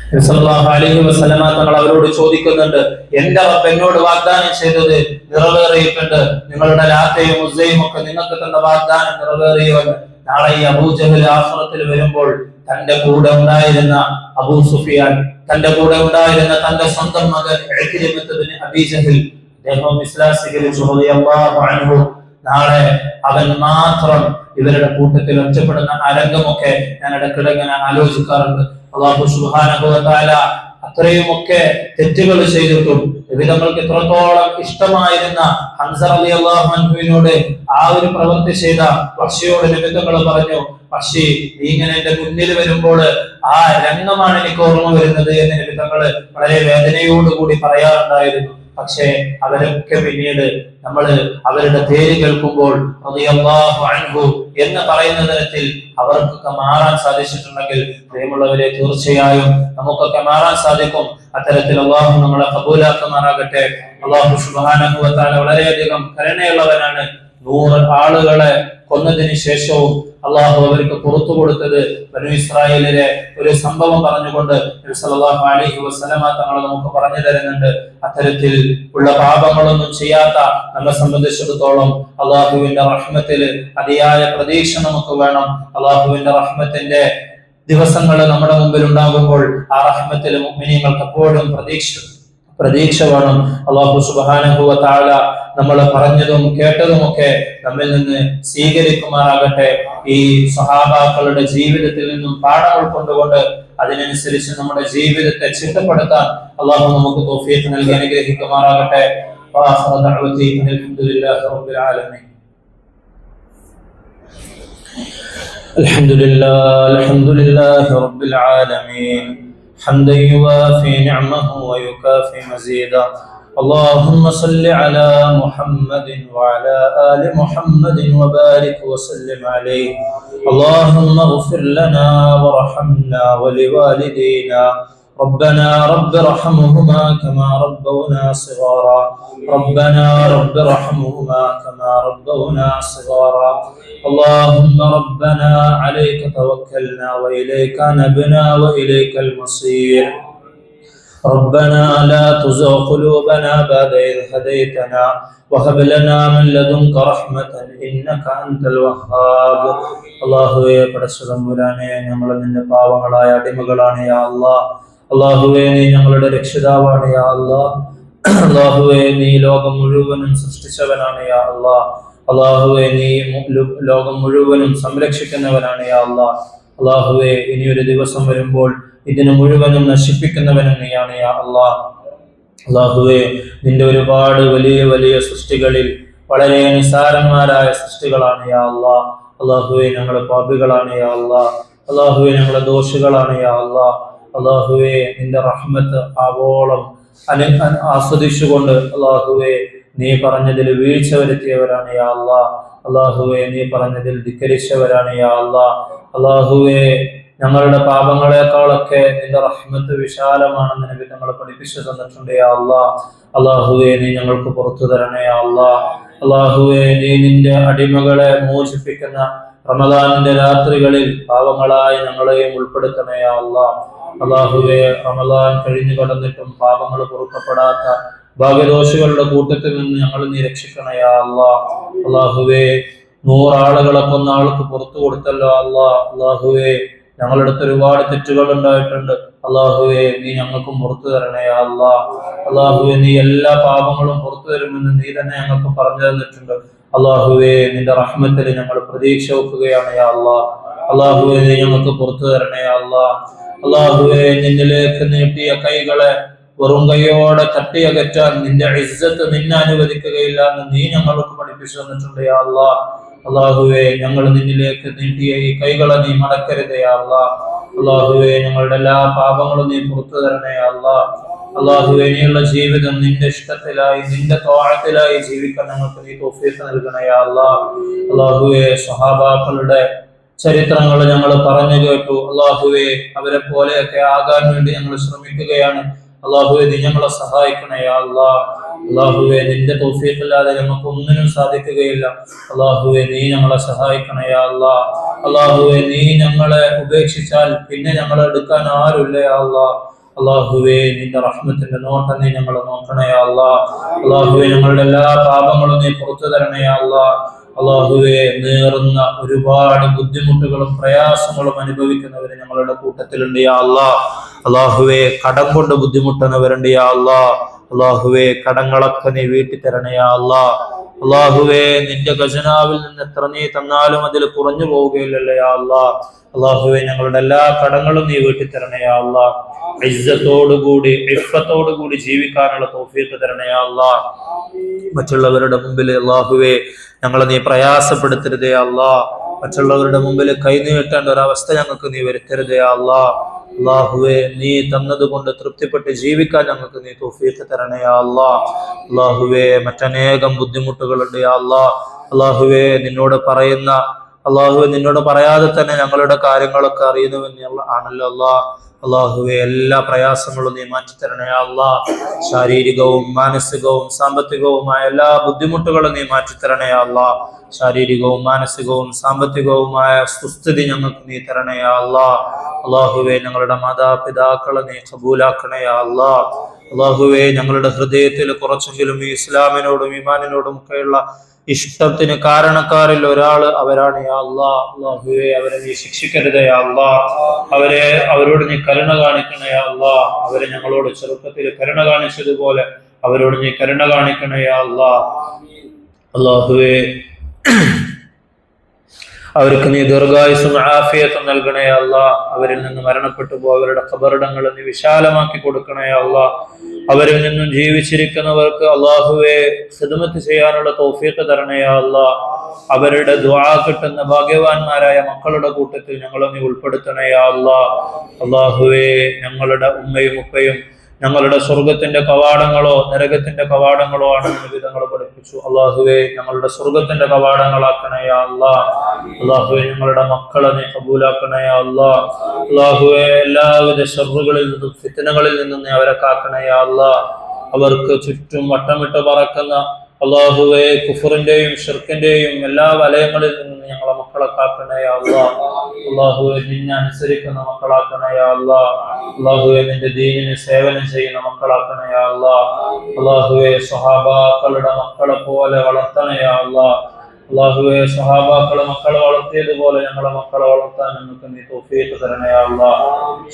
നബി സല്ലല്ലാഹു അലൈഹി വസല്ലമ തങ്ങൾ അവരോട് ചോദിക്കുന്നുണ്ട്, എന്റെ റബ്ബ് എന്നോട് വാഗ്ദാനം ചെയ്തത് നിറവേറിയിട്ടുണ്ട്, നിങ്ങളുടെ ലാത്തയും ഉസ്സയും ഒക്കെ നിങ്ങൾക്ക് തന്ന വാഗ്ദാനം നിറവേറിയോ? നാളെ ഈ അബൂജഹൽ ആഖിറത്തിൽ വരുമ്പോൾ തന്റെ കൂടെ ഉണ്ടായിരുന്ന അബൂ സുഫിയാൻ, തന്റെ കൂടെ ഉണ്ടായിരുന്ന തന്റെ സ്വന്തം മകൻ ഇക്രിമത്ത് ബിൻ അബീ ജഹൽ, അദ്ദേഹം ഇസ്ലാം സ്വീകരിച്ചു റളിയല്ലാഹു അൻഹു. നാളെ അവൻ മാത്രം ഇവരുടെ കൂട്ടത്തിൽ ഒറ്റപ്പെടുന്ന അരംഗമൊക്കെ ഞാൻ ഇടയ്ക്കിടെ ഇങ്ങനെ ആലോചിക്കാറുണ്ട്. അല്ലാഹു സുബ്ഹാനഹു വ തആല അത്രയുമൊക്കെ തെറ്റുകൾ ചെയ്തിട്ടും നബിതങ്ങൾക്ക് ഇത്രത്തോളം ഇഷ്ടമായിരുന്ന ഹംസ റളിയല്ലാഹു അൻഹുവിനോട് ആ ഒരു പ്രവൃത്തി ചെയ്ത വഹ്ശിയോട് നബിതങ്ങൾ പറഞ്ഞു, വഹ്ശി, നീ ഇങ്ങനെ എന്റെ മുന്നിൽ വരുമ്പോൾ ആ രംഗമാണ് എനിക്ക് ഓർമ്മ വരുന്നത് എന്ന് നബിതങ്ങൾ വളരെ വേദനയോടുകൂടി പറയാറുണ്ടായിരുന്നു. പക്ഷേ അവരൊക്കെ പിന്നീട് നമ്മൾ അവരുടെ പേര് കേൾക്കുമ്പോൾ റളിയല്ലാഹു അൻഹു എന്ന് പറയുന്ന തരത്തിൽ അവർക്കൊക്കെ മാറാൻ സാധിച്ചിട്ടുണ്ടെങ്കിൽ പ്രിയമുള്ളവരെ, തീർച്ചയായും നമുക്കൊക്കെ മാറാൻ സാധിക്കും. അത്തരത്തിൽ അല്ലാഹു നമ്മളെ ഖബൂലാക്കുമാറാകട്ടെ. അല്ലാഹു സുബ്ഹാനഹു വ തആല വളരെയധികം കരുണയുള്ളവനാണ്. 100 ആളുകളെ കൊന്നതിന് ശേഷവും അള്ളാഹു അവർക്ക് പുറത്തു കൊടുത്തത് ബനൂ ഇസ്രായേലിലെ ഒരു സംഭവം പറഞ്ഞുകൊണ്ട് നബി സല്ലല്ലാഹു അലൈഹി വസല്ലമ തങ്ങൾ നമുക്ക് പറഞ്ഞു തരുന്നുണ്ട്. അത്തരത്തിൽ ഉള്ള പാപങ്ങളൊന്നും ചെയ്യാത്ത നമ്മെ സംബന്ധിച്ചിടത്തോളം അള്ളാഹുവിന്റെ റഹ്മത്തിൽ അതിയായ പ്രതീക്ഷ നമുക്ക് വേണം. അള്ളാഹുവിന്റെ റഹ്മത്തിന്റെ ദിവസങ്ങൾ നമ്മുടെ മുമ്പിൽ ഉണ്ടാകുമ്പോൾ ആ റഹ്മത്തിൽ മുഅ്മിനീങ്ങൾക്ക് എപ്പോഴും പ്രതീക്ഷ വേണം. അല്ലാഹു സുബ്ഹാനഹു വ തആല നമ്മൾ പറഞ്ഞതും കേട്ടതുമൊക്കെ നമ്മിൽ നിന്ന് സ്വീകരിക്കുമാറാകട്ടെ. ഈ സ്വഹാബാക്കളുടെ ജീവിതത്തിൽ നിന്നും പാഠം ഉൾക്കൊണ്ടുകൊണ്ട് അതിനനുസരിച്ച് നമ്മുടെ ജീവിതത്തെ ചിട്ടപ്പെടുത്താൻ അല്ലാഹു നമുക്ക് തൗഫീഖ് നൽകി അനുഗ്രഹിക്കുമാറാകട്ടെ. വആഖിറു ദഅവതി അൽഹംദുലില്ലാഹി റബ്ബിൽ ആലമീൻ. അൽഹംദുലില്ലാഹി റബ്ബിൽ ആലമീൻ. حمدا يوافي نعمه ويكافي مزيدا. اللهم صل على محمد وعلى آل محمد وبارك وسلم عليه. اللهم اغفر لنا وارحمنا ولوالدينا. ربنا رب ارحمهما كما ربونا صغارا. ربنا رب ارحمهما كما ربونا صغارا. اللهم ربنا عليك توكلنا وإليك نبنا وإليك المصير. ربنا لا تزغ قلوبنا بعد إذ هديتنا وهب لنا من لدنك رحمة إنك أنت الوهاب. അല്ലാഹുവേ, പടച്ചതമ്പുരാനെ, ഞങ്ങൾ നിന്റെ പാവങ്ങളായ അടിമകളാണ് യാ അല്ലാഹ്. അല്ലാഹുവേ, നീ ഞങ്ങളുടെ രക്ഷിതാവാണ് യാ അല്ലാഹ്. അല്ലാഹുവേ, നീ ലോകം മുഴുവനും സൃഷ്ടിച്ചവനാണ് യാ അല്ലാഹ്. അല്ലാഹുവേ, നീ ലോകം മുഴുവനും സംരക്ഷിക്കുന്നവനാണ് യാ അല്ലാഹ്. അല്ലാഹുവേ, ഇനിയൊരു ദിവസം വരുമ്പോൾ ഇതിനെ മുഴുവനും നശിപ്പിക്കുന്നവനും നീയാണ് യാ അല്ലാഹ്. അല്ലാഹുവേ, നിന്റെ ഒരുപാട് വലിയ വലിയ സൃഷ്ടികളിൽ വളരെ നിസാരന്മാരായ സൃഷ്ടികളാണ് യാ അല്ലാഹ്. അല്ലാഹുവേ, ഞങ്ങൾ പാപികളാണ് യാ അല്ലാഹ്. അല്ലാഹുവേ, ഞങ്ങൾ ദോഷികളാണ് യാ അല്ലാഹ്. അല്ലാഹുവേ, നിന്റെ റഹ്മത്ത് ആവോളം ആസ്വദിച്ചുകൊണ്ട് അല്ലാഹുവേ, നീ പറഞ്ഞതിൽ വീഴ്ച വരുത്തിയവരാണ് യാ അല്ലാഹ്. അല്ലാഹുവേ, നീ പറഞ്ഞതിൽ ധിക്കരിച്ചവരാണ് യാ അല്ലാഹ്. അല്ലാഹുവേ, ഞങ്ങളുടെ പാപങ്ങളെക്കാളൊക്കെ നിന്റെ റഹ്മത്ത് വിശാലമാണെന്ന് നബി നമ്മളെ പഠിപ്പിച്ചു തന്നിട്ടുണ്ട് യാ അല്ലാഹ്. അല്ലാഹുവേ, നീ ഞങ്ങൾക്ക് പുറത്തു തരണേ യാ അല്ലാഹ്. അല്ലാഹുവേ, നീ നിന്റെ അടിമകളെ മോചിപ്പിക്കുന്ന റമദാനിന്റെ രാത്രികളിൽ പാവങ്ങളായി ഞങ്ങളെയും ഉൾപ്പെടുത്തണേ യാ അല്ലാഹ്. അല്ലാഹുവേ, റമദാൻ കഴിഞ്ഞു കടന്നിട്ടും പാപങ്ങൾ പൊറുക്കപ്പെടാത്ത ഭാഗ്യദോഷികളുടെ കൂട്ടത്തിൽ നിന്ന് ഞങ്ങൾ നീ രക്ഷിക്കണേ യാ അല്ലാഹ്. അല്ലാഹുവേ, 100 ആളുകളെ കൊന്ന ആൾക്ക് പുറത്തു കൊടുത്തല്ലോ അല്ലാഹ്. അല്ലാഹുവേ, ഞങ്ങളുടെ അടുത്ത് ഒരുപാട് തെറ്റുകൾ ഉണ്ടായിട്ടുണ്ട്. അല്ലാഹുവേ, നീ ഞങ്ങൾക്കും പുറത്തു തരണേ യാ അല്ലാഹ്. അല്ലാഹുവേ, നീ എല്ലാ പാപങ്ങളും പുറത്തു തരുമെന്ന് നീ തന്നെ ഞങ്ങൾക്ക് പറഞ്ഞു തന്നിട്ടുണ്ട്. അല്ലാഹുവേ, നിന്റെ റഹ്മത്തിൽ ഞങ്ങൾ പ്രതീക്ഷ വെക്കുകയാണ് യാ അല്ലാഹ്. അല്ലാഹുവേ, നീ ഞങ്ങൾക്ക് പുറത്തു തരണേ യാ അല്ലാഹ്. അല്ലാഹുവേ, നിന്നിലേക്ക് നീട്ടിയ കൈകളെ വെറും കൈയോടെ തട്ടിയകറ്റാൻ നിന്റെ ഇസ്സത്ത് നിന്നെ അനുവദിക്കുകയില്ല എന്ന് നീ ഞങ്ങൾക്ക് പഠിപ്പിച്ചു തന്നിട്ടുണ്ട് യാ അല്ലാഹ്. അല്ലാഹുവേ, ഞങ്ങൾ നിന്നിലേക്ക് നീട്ടിയ ഈ കൈകളെ നീ മടക്കരുത് യാ അല്ലാഹ്. അല്ലാഹുവേ, ഞങ്ങളുടെ എല്ലാ പാപങ്ങളും നീ പുറത്തു തരണേ യാ അല്ലാഹ്. അല്ലാഹുവേ, ഇനിയുള്ള ജീവിതം നിന്റെ ഇഷ്ടത്തിലായി നിന്റെ ത്വാഅത്തിലായി ജീവിക്കാൻ ഞങ്ങൾക്ക് നീ തൗഫീഖ് നൽകണേ യാ അല്ലാഹ്. അല്ലാഹുവേ, സ്വഹാബാക്കളുടെ ചരിത്രങ്ങൾ ഞങ്ങൾ പറഞ്ഞു കേട്ടു. അല്ലാഹുവേ, അവരെ പോലെയൊക്കെ ആകാൻ വേണ്ടി ഞങ്ങൾ ശ്രമിക്കുകയാണ്. അല്ലാഹുവേ, നീ ഞങ്ങളെ സഹായിക്കണേ യാ അല്ലാഹ്. അല്ലാഹുവേ, നിന്റെ തൗഫീഖ് ഇല്ലാതെ നമുക്ക് ഒന്നിനും സാധിക്കുകയില്ല. അല്ലാഹുവേ, നീ ഞങ്ങളെ സഹായിക്കണേ യാ അല്ലാഹ്. അല്ലാഹുവേ, നീ ഞങ്ങളെ ഉപേക്ഷിച്ചാൽ പിന്നെ ഞങ്ങളെ എടുക്കാൻ ആരുമില്ല യാ അല്ലാഹ്. അല്ലാഹുവേ നിന്റെ റഹ്മത്തിന്റെ നോട്ടം നീ ഞങ്ങളെ നോക്കണേ അല്ലാ. അല്ലാഹുവേ ഞങ്ങളുടെ എല്ലാ പാപങ്ങളും നീ പുറത്തു തരണേ അല്ലാ. അല്ലാഹുവേ നേർന്ന ഒരുപാട് ബുദ്ധിമുട്ടുകളും പ്രയാസങ്ങളും അനുഭവിക്കുന്നവര് ഞങ്ങളുടെ കൂട്ടത്തിലുണ്ട് യാ അല്ലാ. അല്ലാഹുവേ കടം കൊണ്ട് ബുദ്ധിമുട്ടുന്നവരുണ്ട് യാ അല്ലാ. അല്ലാഹുവേ കടങ്ങളൊക്കെ നീ വീട്ടി തരണേ യാ അല്ലാ. അല്ലാഹുവേ നിന്റെ ഖജനാവിൽ നിന്ന് എത്ര നീ തന്നാലും അതിൽ കുറഞ്ഞു പോവുകയില്ലല്ലോ യാ അല്ലാ. അല്ലാഹുവേ ഞങ്ങളുടെ എല്ലാ കടങ്ങളും നീ വീട്ടി തരണേ യാ അല്ലാ. ഇസ്സത്തോടുകൂടി ഇഫ്ഫത്തോടുകൂടി ജീവിക്കാനുള്ള തൗഫീഖ് തരണേ യാ അല്ലാ. മറ്റുള്ളവരുടെ മുമ്പിൽ അല്ലാഹുവേ ഞങ്ങളെ നീ പ്രയാസപ്പെടുത്തരുതേ അല്ലാ. മറ്റുള്ളവരുടെ മുമ്പിൽ കൈനീട്ടേണ്ട ഒരവസ്ഥ ഞങ്ങൾക്ക് നീ വരുത്തരുതേ അല്ലാ. അല്ലാഹുവേ നീ തന്നത് കൊണ്ട് തൃപ്തിപ്പെട്ട് ജീവിക്കാൻ ഞങ്ങൾക്ക് നീ തൗഫീഖ് തരണേ അല്ലാ. അല്ലാഹുവേ മറ്റനേകം ബുദ്ധിമുട്ടുകളുണ്ട് യാ അല്ലാ. അല്ലാഹുവേ നിന്നോട് പറയാതെ തന്നെ ഞങ്ങളുടെ കാര്യങ്ങളൊക്കെ അറിയുന്നവൻ ആണല്ലോ അല്ലാ. അല്ലാഹുവേ എല്ലാ പ്രയാസങ്ങളും നീ മാറ്റിത്തരണേ അല്ലാ. ശാരീരികവും മാനസികവും സാമ്പത്തികവുമായ എല്ലാ ബുദ്ധിമുട്ടുകളും നീ മാറ്റിത്തരണേ അല്ലാ. ശാരീരികവും മാനസികവും സാമ്പത്തികവുമായ സുസ്ഥിതി ഞങ്ങൾക്ക് നീ തരണേ അല്ലാ. അല്ലാഹുവേ ഞങ്ങളുടെ മാതാപിതാക്കളെ നീ കബൂലാക്കണേ അല്ലാ. അല്ലാഹുവേ ഞങ്ങളുടെ ഹൃദയത്തിൽ കുറച്ചെങ്കിലും ഈ ഇസ്ലാമിനോടും ഈമാനിനോടും ഒക്കെയുള്ള ഇഷ്ടത്തിന് കാരണക്കാരിൽ ഒരാള് അവരാണ് യാ അല്ലാ. അല്ലാഹുവേ അവരെ നീ ശിക്ഷിക്കരുതേ യാ അല്ലാ. അവരോട് നീ കരുണ കാണിക്കണേ യാ അല്ലാ. അവരെ ഞങ്ങളോട് ചെറുപ്പത്തിൽ കരുണ കാണിച്ചതുപോലെ അവരോട് നീ കരുണ കാണിക്കണേ യാ അല്ലാ. അല്ലാഹുവേ അവർക്ക് നീ ദീർഘായുസ്സും ആഫിയത്തും നൽകണേ അല്ലാ. അവരിൽ നിന്ന് മരണപ്പെട്ടു പോയവരുടെ ഖബറിടങ്ങൾ നീ വിശാലമാക്കി കൊടുക്കണേ അല്ലാ. അവരിൽ നിന്നും ജീവിച്ചിരിക്കുന്നവർക്ക് അല്ലാഹുവേ ഖിദ്മത്ത് ചെയ്യാനുള്ള തൗഫീഖ് തരണേ അല്ലാ. അവരുടെ ദുആ കിട്ടുന്ന ഭാഗ്യവാന്മാരായ മക്കളുടെ കൂട്ടത്തിൽ ഞങ്ങളെ നീ ഉൾപ്പെടുത്തണേ അല്ലാ. അല്ലാഹുവേ ഞങ്ങളുടെ ഉമ്മയും ഉപ്പയും ഞങ്ങളുടെ സ്വർഗത്തിന്റെ കവാടങ്ങളോ നരകത്തിന്റെ കവാടങ്ങളോ ആണെന്ന് നബി തങ്ങൾ പഠിപ്പിച്ചു. അല്ലാഹുവേ ഞങ്ങളുടെ സ്വർഗത്തിന്റെ കവാടങ്ങളാക്കണേ അല്ലാ. അല്ലാഹുവേ ഞങ്ങളുടെ മക്കളെ നീ കബൂലാക്കണേ അല്ലാ. അല്ലാഹുവേ എല്ലാവിധ ശർറുകളിൽ നിന്നും ഫിത്നകളിൽ നിന്നും നീ അവരെ കാക്കണേ അല്ലാ. അവർക്ക് ചുറ്റും വട്ടമിട്ട് പറക്കുന്ന അല്ലാഹുവേ കുഫറിന്റെയും ഷിർക്കിന്റെയും എല്ലാ വലയങ്ങളിൽ നിന്നും ഞങ്ങളെ മക്കളെ കാക്കണേ അല്ലാ. അല്ലാഹുവേ നിന്നെ അനുസരിക്കുന്ന മക്കളാക്കണേ അല്ലാ. അല്ലാഹുവേ നിന്റെ ദീനിന് സേവനം ചെയ്യുന്ന മക്കളാക്കണേ അല്ലാ. അല്ലാഹുവേ സ്വഹാബാക്കളുടെ മക്കളെ പോലെ വളർത്തണേ അല്ലാ. അല്ലാഹുവേ സ്വഹാബാക്കളെ മക്കളെ വളർത്തിയതുപോലെ ഞങ്ങളെ മക്കളെ വളർത്താൻ ഞങ്ങൾക്ക് നീ തൗഫീഖ് തരണേ അല്ലാ.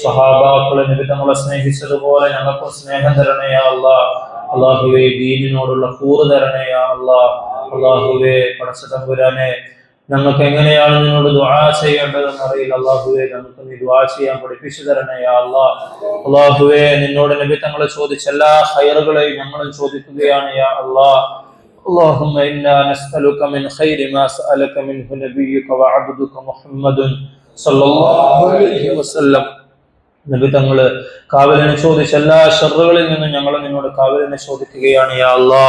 സ്വഹാബാക്കളെ നബി തങ്ങളെ സ്നേഹിച്ചതുപോലെ ഞങ്ങൾക്കും സ്നേഹം തരണേ അല്ലാ. അല്ലാഹുവേ ദീനിനോടുള്ള കൂറ് തരണേ അല്ലാ. അല്ലാഹുവേ പടച്ച തമ്പുരാനെ ഞങ്ങൾക്ക് എങ്ങനെയാണ് നിന്നോട് ദുആ ചെയ്യേണ്ടതെന്ന് അറിയില്ല. അല്ലാഹുവേ ഞങ്ങൾക്ക് നീ ദുആ ചെയ്യാൻ പഠിപ്പിച്ചു തരണേ അല്ലാ. അല്ലാഹുവേ നിന്നോട് നബി തങ്ങളെ ചോദിച്ച എല്ലാ ഖൈറുകളെയും ഞങ്ങളും ചോദിക്കുകയാണ് യാ അല്ലാ. اللهم إنا نسألك من خير ما سألك منه نبيك وعبدك محمد صلى الله عليه وسلم. നബി തങ്ങള് കാവലിനെ ചോദിച്ച എല്ലാ ഷർറുകളിൽ നിന്നും ഞങ്ങൾ നിന്നോട് കാവലിനെ ചോദിക്കുകയാണ് യാ അല്ലാ.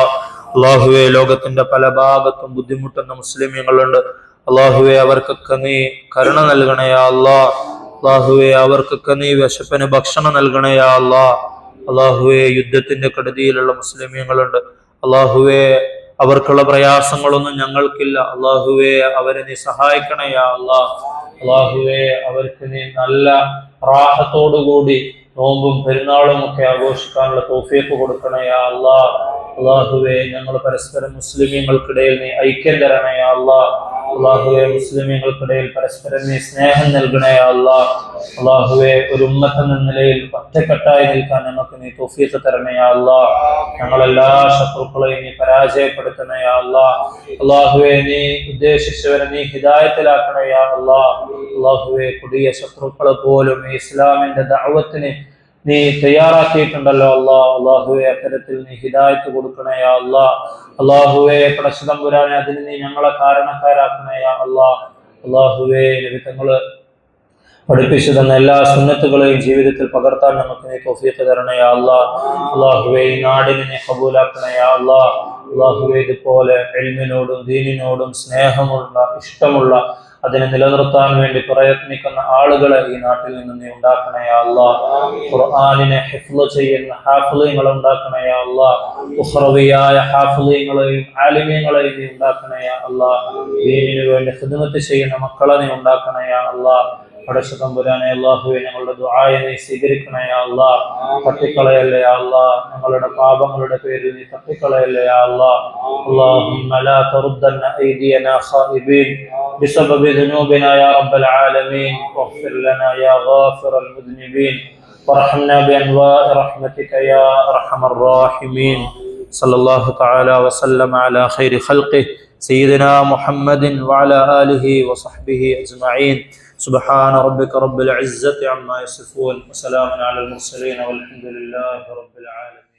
അല്ലാഹുവേ ലോകത്തിന്റെ പല ഭാഗത്തും ബുദ്ധിമുട്ടുന്ന മുസ്ലിമീങ്ങളുണ്ട്. അല്ലാഹുവേ അവർക്കൊക്കെ നീ കരുണ നൽകണേ യാ അല്ലാ. അല്ലാഹുവേ അവർക്കൊക്കെ നീ വിശപ്പിന് ഭക്ഷണം നൽകണേ യാ അല്ലാ. അല്ലാഹുവേ യുദ്ധത്തിന്റെ കെടുതിയിലുള്ള മുസ്ലിമീങ്ങളുണ്ട്. അല്ലാഹുവേ അവർക്കുള്ള പ്രയാസങ്ങളൊന്നും ഞങ്ങൾക്കില്ല. അല്ലാഹുവേ അവരെ നീ സഹായിക്കണേ യാ അല്ലാ. അല്ലാഹുവേ അവർക്ക് നീ നല്ല റാഹത്തോടുകൂടി നോമ്പും പെരുന്നാളും ഒക്കെ ആഘോഷിക്കാനുള്ള തൗഫീഖ് കൊടുക്കണേ യാ അല്ലാ. അല്ലാഹുവേ ഞങ്ങൾ പരസ്പരം മുസ്ലിമീങ്ങൾക്കിടയിൽ നീ ഐക്യം തരണേ യാ അല്ലാ. അല്ലാഹുവേ മുസ്ലിമീങ്ങൾക്കിടയിൽ പരസ്പരം നീ സ്നേഹം നൽകണേ യാ അല്ലാ. അല്ലാഹുവേ ഒരു ഉമ്മത്ത് എന്ന നിലയിൽ ഒറ്റക്കെട്ടായി നിൽക്കാൻ ഞങ്ങൾക്ക് നീ തൗഫീഖ് തരണേ യാ അല്ലാ. ഞങ്ങളെല്ലാ ശത്രുക്കളെയും നീ പരാജയപ്പെടുത്തണേ യാ അല്ലാ. അല്ലാഹുവേ നീ ഉദ്ദേശിച്ചവരെ നീ ഹിദായത്തിലാക്കണേ യാ അല്ലാ. അല്ലാഹുവേ കൊടിയ ശത്രുക്കളെ പോലും ഇസ്ലാമിന്റെ ദഅവത്തിന് നീ തയ്യാറാക്കിയിട്ടുണ്ടല്ലോ അല്ലാ. അല്ലാഹുവേ അത്തരത്തിൽ നീ ഹിദായത്ത് കൊടുക്കണേ യാ അല്ലാ. അല്ലാഹുവേ പടച്ച തമ്പുരാനെ അതിന് നീ ഞങ്ങളെ കാരണക്കാരാക്കണേ യാ അല്ലാ. അല്ലാഹുവേ നബി തങ്ങള് പഠിപ്പിച്ചു തന്ന എല്ലാ സുന്നത്തുകളെയും ജീവിതത്തിൽ പകർത്താൻ നമുക്ക് നീ തൗഫീഖ് തരണേ യാ അല്ലാ. അല്ലാഹുവേ ഈ നാടിനെ നീ ഖബൂലാക്കണേ യാ അല്ലാ. അല്ലാഹുവേ ഇതുപോലെ ഇൽമിനോടും ദീനിനോടും സ്നേഹമുള്ള ഇഷ്ടമുള്ള അതിനെ നിലനിർത്താൻ വേണ്ടി പ്രയത്നിക്കുന്ന ആളുകളെ ഈ നാട്ടിൽ നിന്ന് നീ ഉണ്ടാക്കണേ യാ അല്ലാ. ഖുർആനിനെ ഹിഫ്ള് ചെയ്യുന്ന ഹാഫിളീങ്ങളെ ഉണ്ടാക്കണേ യാ അല്ലാ. ഉഖ്റവിയായ ഹാഫിളീങ്ങളെയും ആലിമീങ്ങളെയും നീ ഉണ്ടാക്കണേ യാ അല്ലാ. ദീനിനു വേണ്ടി ഖിദ്മത്ത് ചെയ്യുന്ന മക്കളെ നീ ഉണ്ടാക്കണേ യാ അല്ലാ. പടച്ച തമ്പുരാനെ അല്ലാഹുവേ ഞങ്ങളുടെ ദുആയെ നീ സ്വീകരിക്കണേ യാ അല്ലാഹ്. തട്ടിക്കളയല്ലേ യാ അല്ലാഹ്, ഞങ്ങളുടെ പാപങ്ങളുടെ പേരിൽ നീ തട്ടിക്കളയല്ലേ യാ അല്ലാഹ്. اللهم لا تردن أيدينا خائبين بسبب ذنوبنا يا رب العالمين، واغفر لنا يا غافر المذنبين، وارحمنا بأنواع رحمتك يا أرحم الراحمين. صلى الله تعالى وسلم على خير خلقه سيدنا محمد وعلى آله وصحبه أجمعين. سبحان ربك رب العزة عما يصفون، وسلام على المرسلين، والحمد لله رب العالمين.